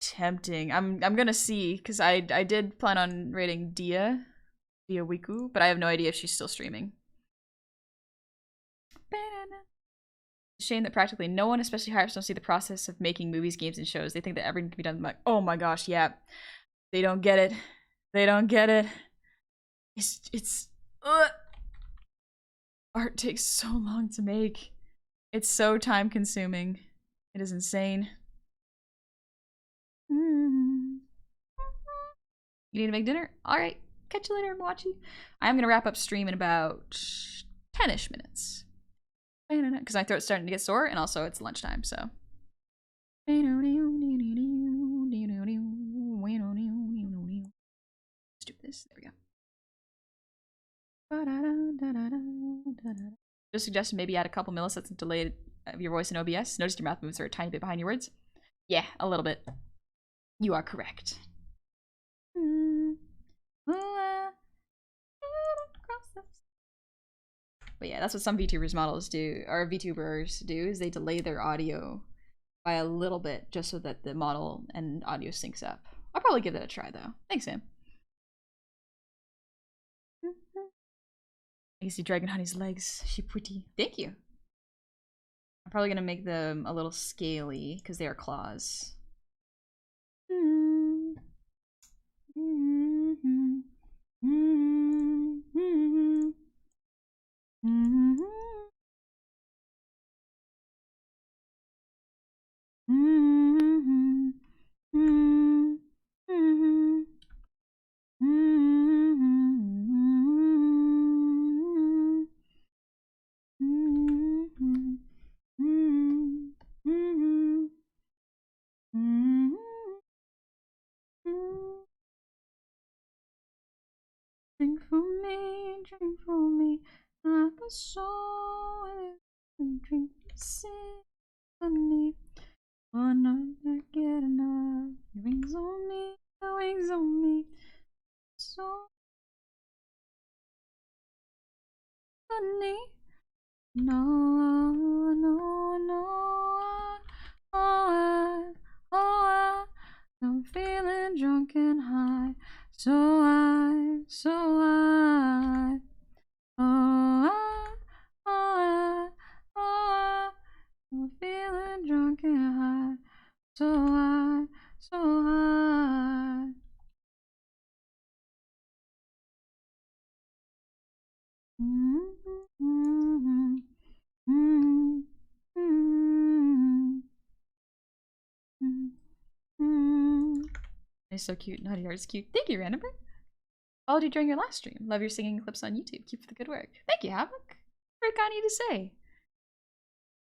tempting. I'm gonna see, because I did plan on rating Dia Wiku, but I have no idea if she's still streaming. It's a shame that practically no one, especially hires, don't see the process of making movies, games, and shows. They think that everything can be done like, oh my gosh, yeah. They don't get it. They don't get it. It's art takes so long to make. It's so time consuming. It is insane. You need to make dinner? Alright. Catch you later, Mochi. I'm gonna wrap up stream in about 10-ish minutes. Because my throat's starting to get sore, and also it's lunchtime, so. Let's do this. There we go. Just suggested maybe add a couple milliseconds of delay of your voice in OBS. Noticed your mouth moves are a tiny bit behind your words. Yeah, a little bit. You are correct. But yeah, that's what some VTubers models do, or VTubers do, is they delay their audio by a little bit just so that the model and audio syncs up. I'll probably give that a try though. Thanks, Sam. I can see Dragon Honey's legs. She pretty. Thank you. I'm probably gonna make them a little scaly because they are claws. Drink for me, like a soul. Drink symphony. One night I get enough. Wings on me, wings on me. So funny. No, no, no. I'm feeling drunk and high. So I, I'm feeling drunk and high. So I, It's so cute. Naughty Heart is cute. Thank you, Randomber. Followed you during your last stream. Love your singing clips on YouTube. Keep up the good work. Thank you, Havoc. Very kind of you to say.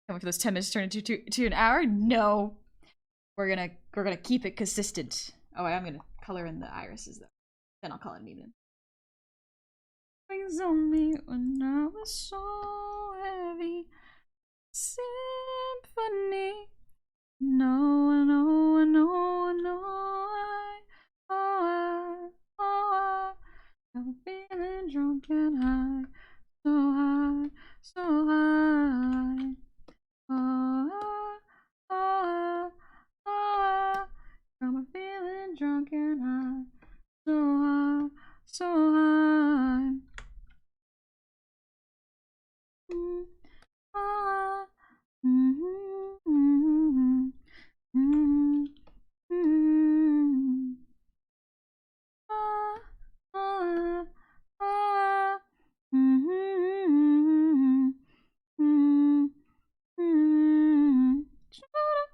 Can't wait for those 10 minutes to turn into to an hour. No, we're gonna keep it consistent. Oh, I'm gonna color in the irises though. Then I'll call it an evening. Brings on me when I was so heavy. Symphony. No, I know, I know, I know. I'm feeling drunk and high, so high, so high. I'm feeling drunk and high, so high, so high.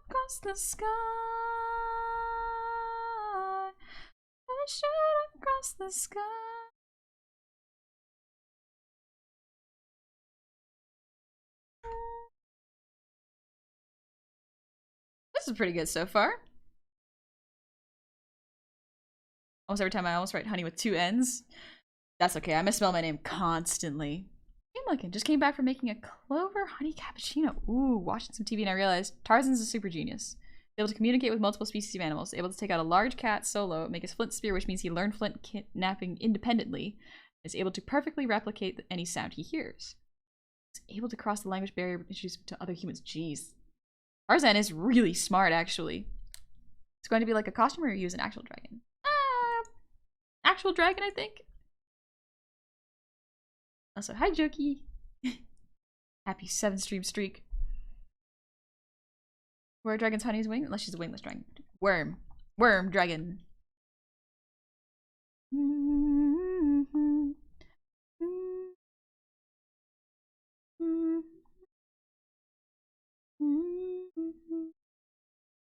Across the sky, I shoot across the sky. This is pretty good so far. Almost every time I almost write honey with 2 N's. That's okay, I misspell my name constantly. Looking, just came back from making a clover honey cappuccino. Ooh, watching some TV and I realized Tarzan's a super genius. Able to communicate with multiple species of animals, able to take out a large cat solo, make his flint spear, which means he learned flint kidnapping independently, is able to perfectly replicate any sound he hears. Is able to cross the language barrier and introduce him to other humans. Jeez. Tarzan is really smart, actually. It's going to be like a costume or you use an actual dragon? Actual dragon, I think. Also, hi Jokey. Happy 7-stream streak. Where dragon's honey is wing? Unless she's a wingless dragon. Worm. Worm dragon. I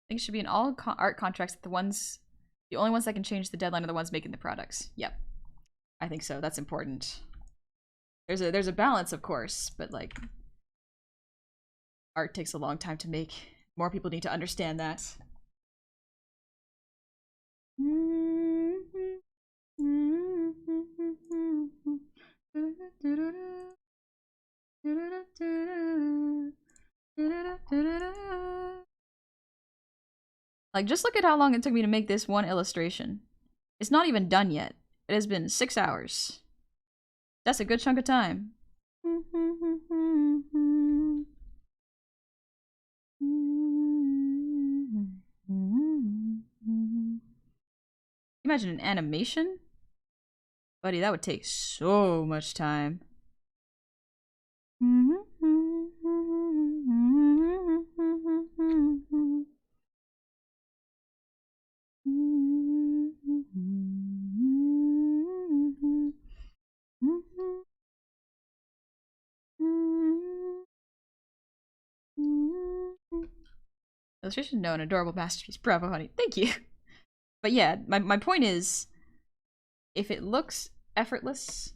think it should be in all art contracts that the only ones that can change the deadline are the ones making the products. Yep. I think so. That's important. There's a balance, of course, but like art takes a long time to make. More people need to understand that. Like, just look at how long it took me to make this one illustration. It's not even done yet. It has been 6 hours. That's a good chunk of time. Imagine an animation? Buddy, that would take so much time. Illustration? No, an adorable masterpiece. Bravo, honey. Thank you. But yeah, my point is, if it looks effortless,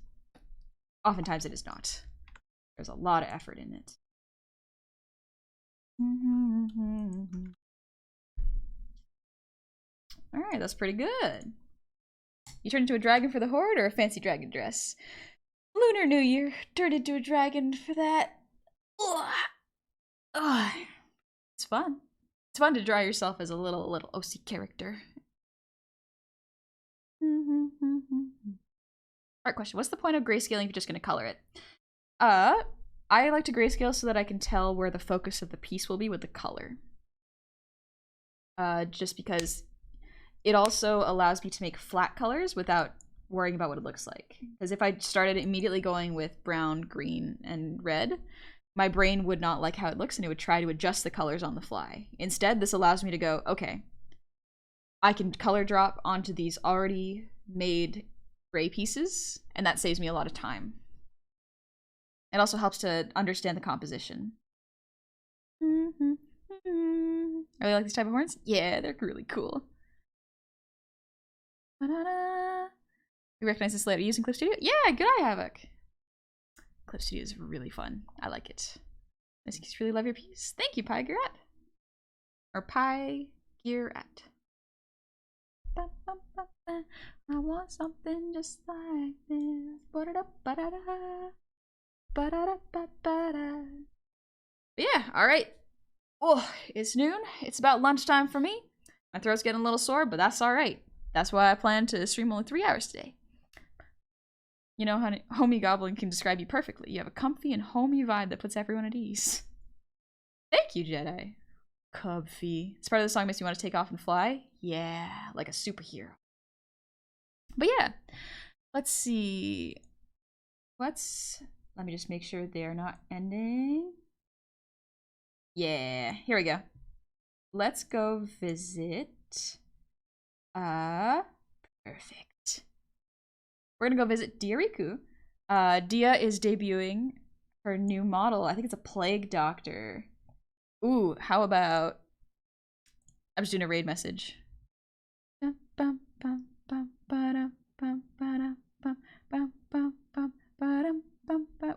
oftentimes it is not. There's a lot of effort in it. Alright, that's pretty good. You turned into a dragon for the horde or a fancy dragon dress? Lunar New Year. Turned into a dragon for that. Ugh. It's fun. It's fun to draw yourself as a little OC character. Art question. What's the point of grayscaling if you're just going to color it? I like to grayscale so that I can tell where the focus of the piece will be with the color. Just because it also allows me to make flat colors without worrying about what it looks like. Because if I started immediately going with brown, green, and red, my brain would not like how it looks and it would try to adjust the colors on the fly. Instead, this allows me to go, okay, I can color drop onto these already made gray pieces, and that saves me a lot of time. It also helps to understand the composition. I really like these type of horns. Yeah, they're really cool. You recognize this later using Clip Studio? Yeah, good eye, Havoc. Clip Studio is really fun. I like it. I just really love your piece. Thank you, Pie Gearat. Or Pie Gearat. I want something just like this. Yeah, alright. Oh, it's noon. It's about lunchtime for me. My throat's getting a little sore, but that's alright. That's why I plan to stream only 3 hours today. You know, honey, Homie Goblin can describe you perfectly. You have a comfy and homey vibe that puts everyone at ease. Thank you, Jedi. Comfy. This part of the song makes me want to take off and fly. Yeah, like a superhero. But yeah, let's see. Let me just make sure they're not ending. Yeah, here we go. Let's go visit. Perfect. We're gonna go visit Diariku. Dia is debuting her new model. I think it's a plague doctor. Ooh, how about... I'm just doing a raid message.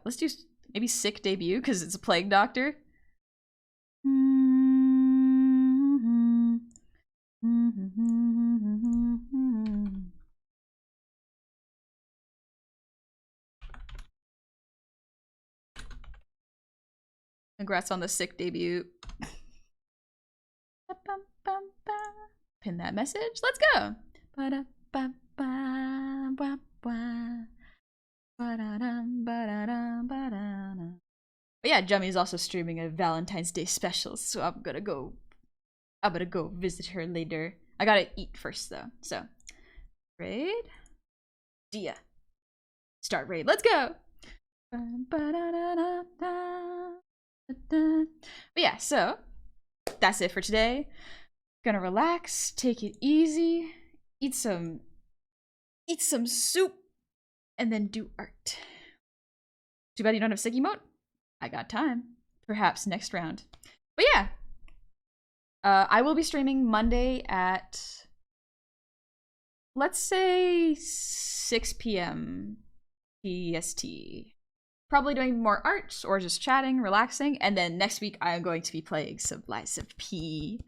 Let's do maybe sick debut, because it's a plague doctor. Congrats on the sick debut. Pin that message. Let's go. But yeah, Jummy is also streaming a Valentine's Day special, so I'm gonna go visit her later. I gotta eat first though. So raid Dia. Start raid. Let's go. But yeah, so that's it for today. Gonna relax, take it easy, eat some soup, and then do art. Too bad you don't have sick emote. I got time. Perhaps next round. But yeah, I will be streaming Monday at, let's say, 6 p.m. PST. Probably doing more art or just chatting, relaxing, and then next week I am going to be playing some Lies of P.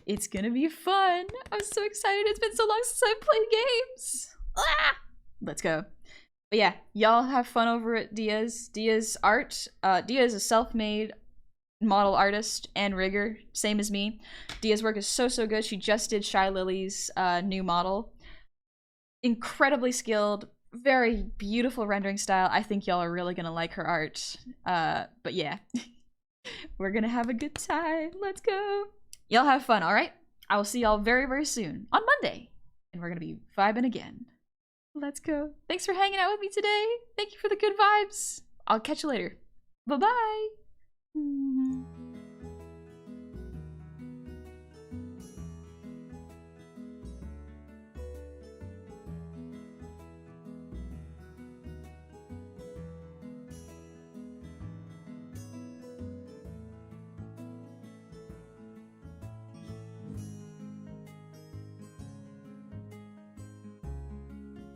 It's gonna be fun. I'm so excited. It's been so long since I've played games. Ah! Let's go. But yeah, y'all have fun over at Dia's art. Dia is a self-made model artist and rigger, same as me. Dia's work is so good. She just did Shy Lily's new model. Incredibly skilled, very beautiful rendering style. I think y'all are really gonna like her art. But yeah, we're gonna have a good time. Let's go. Y'all have fun, all right? I will see y'all very soon on Monday, and we're gonna be vibing again. Let's go. Thanks for hanging out with me today. Thank you for the good vibes. I'll catch you later. Bye-bye.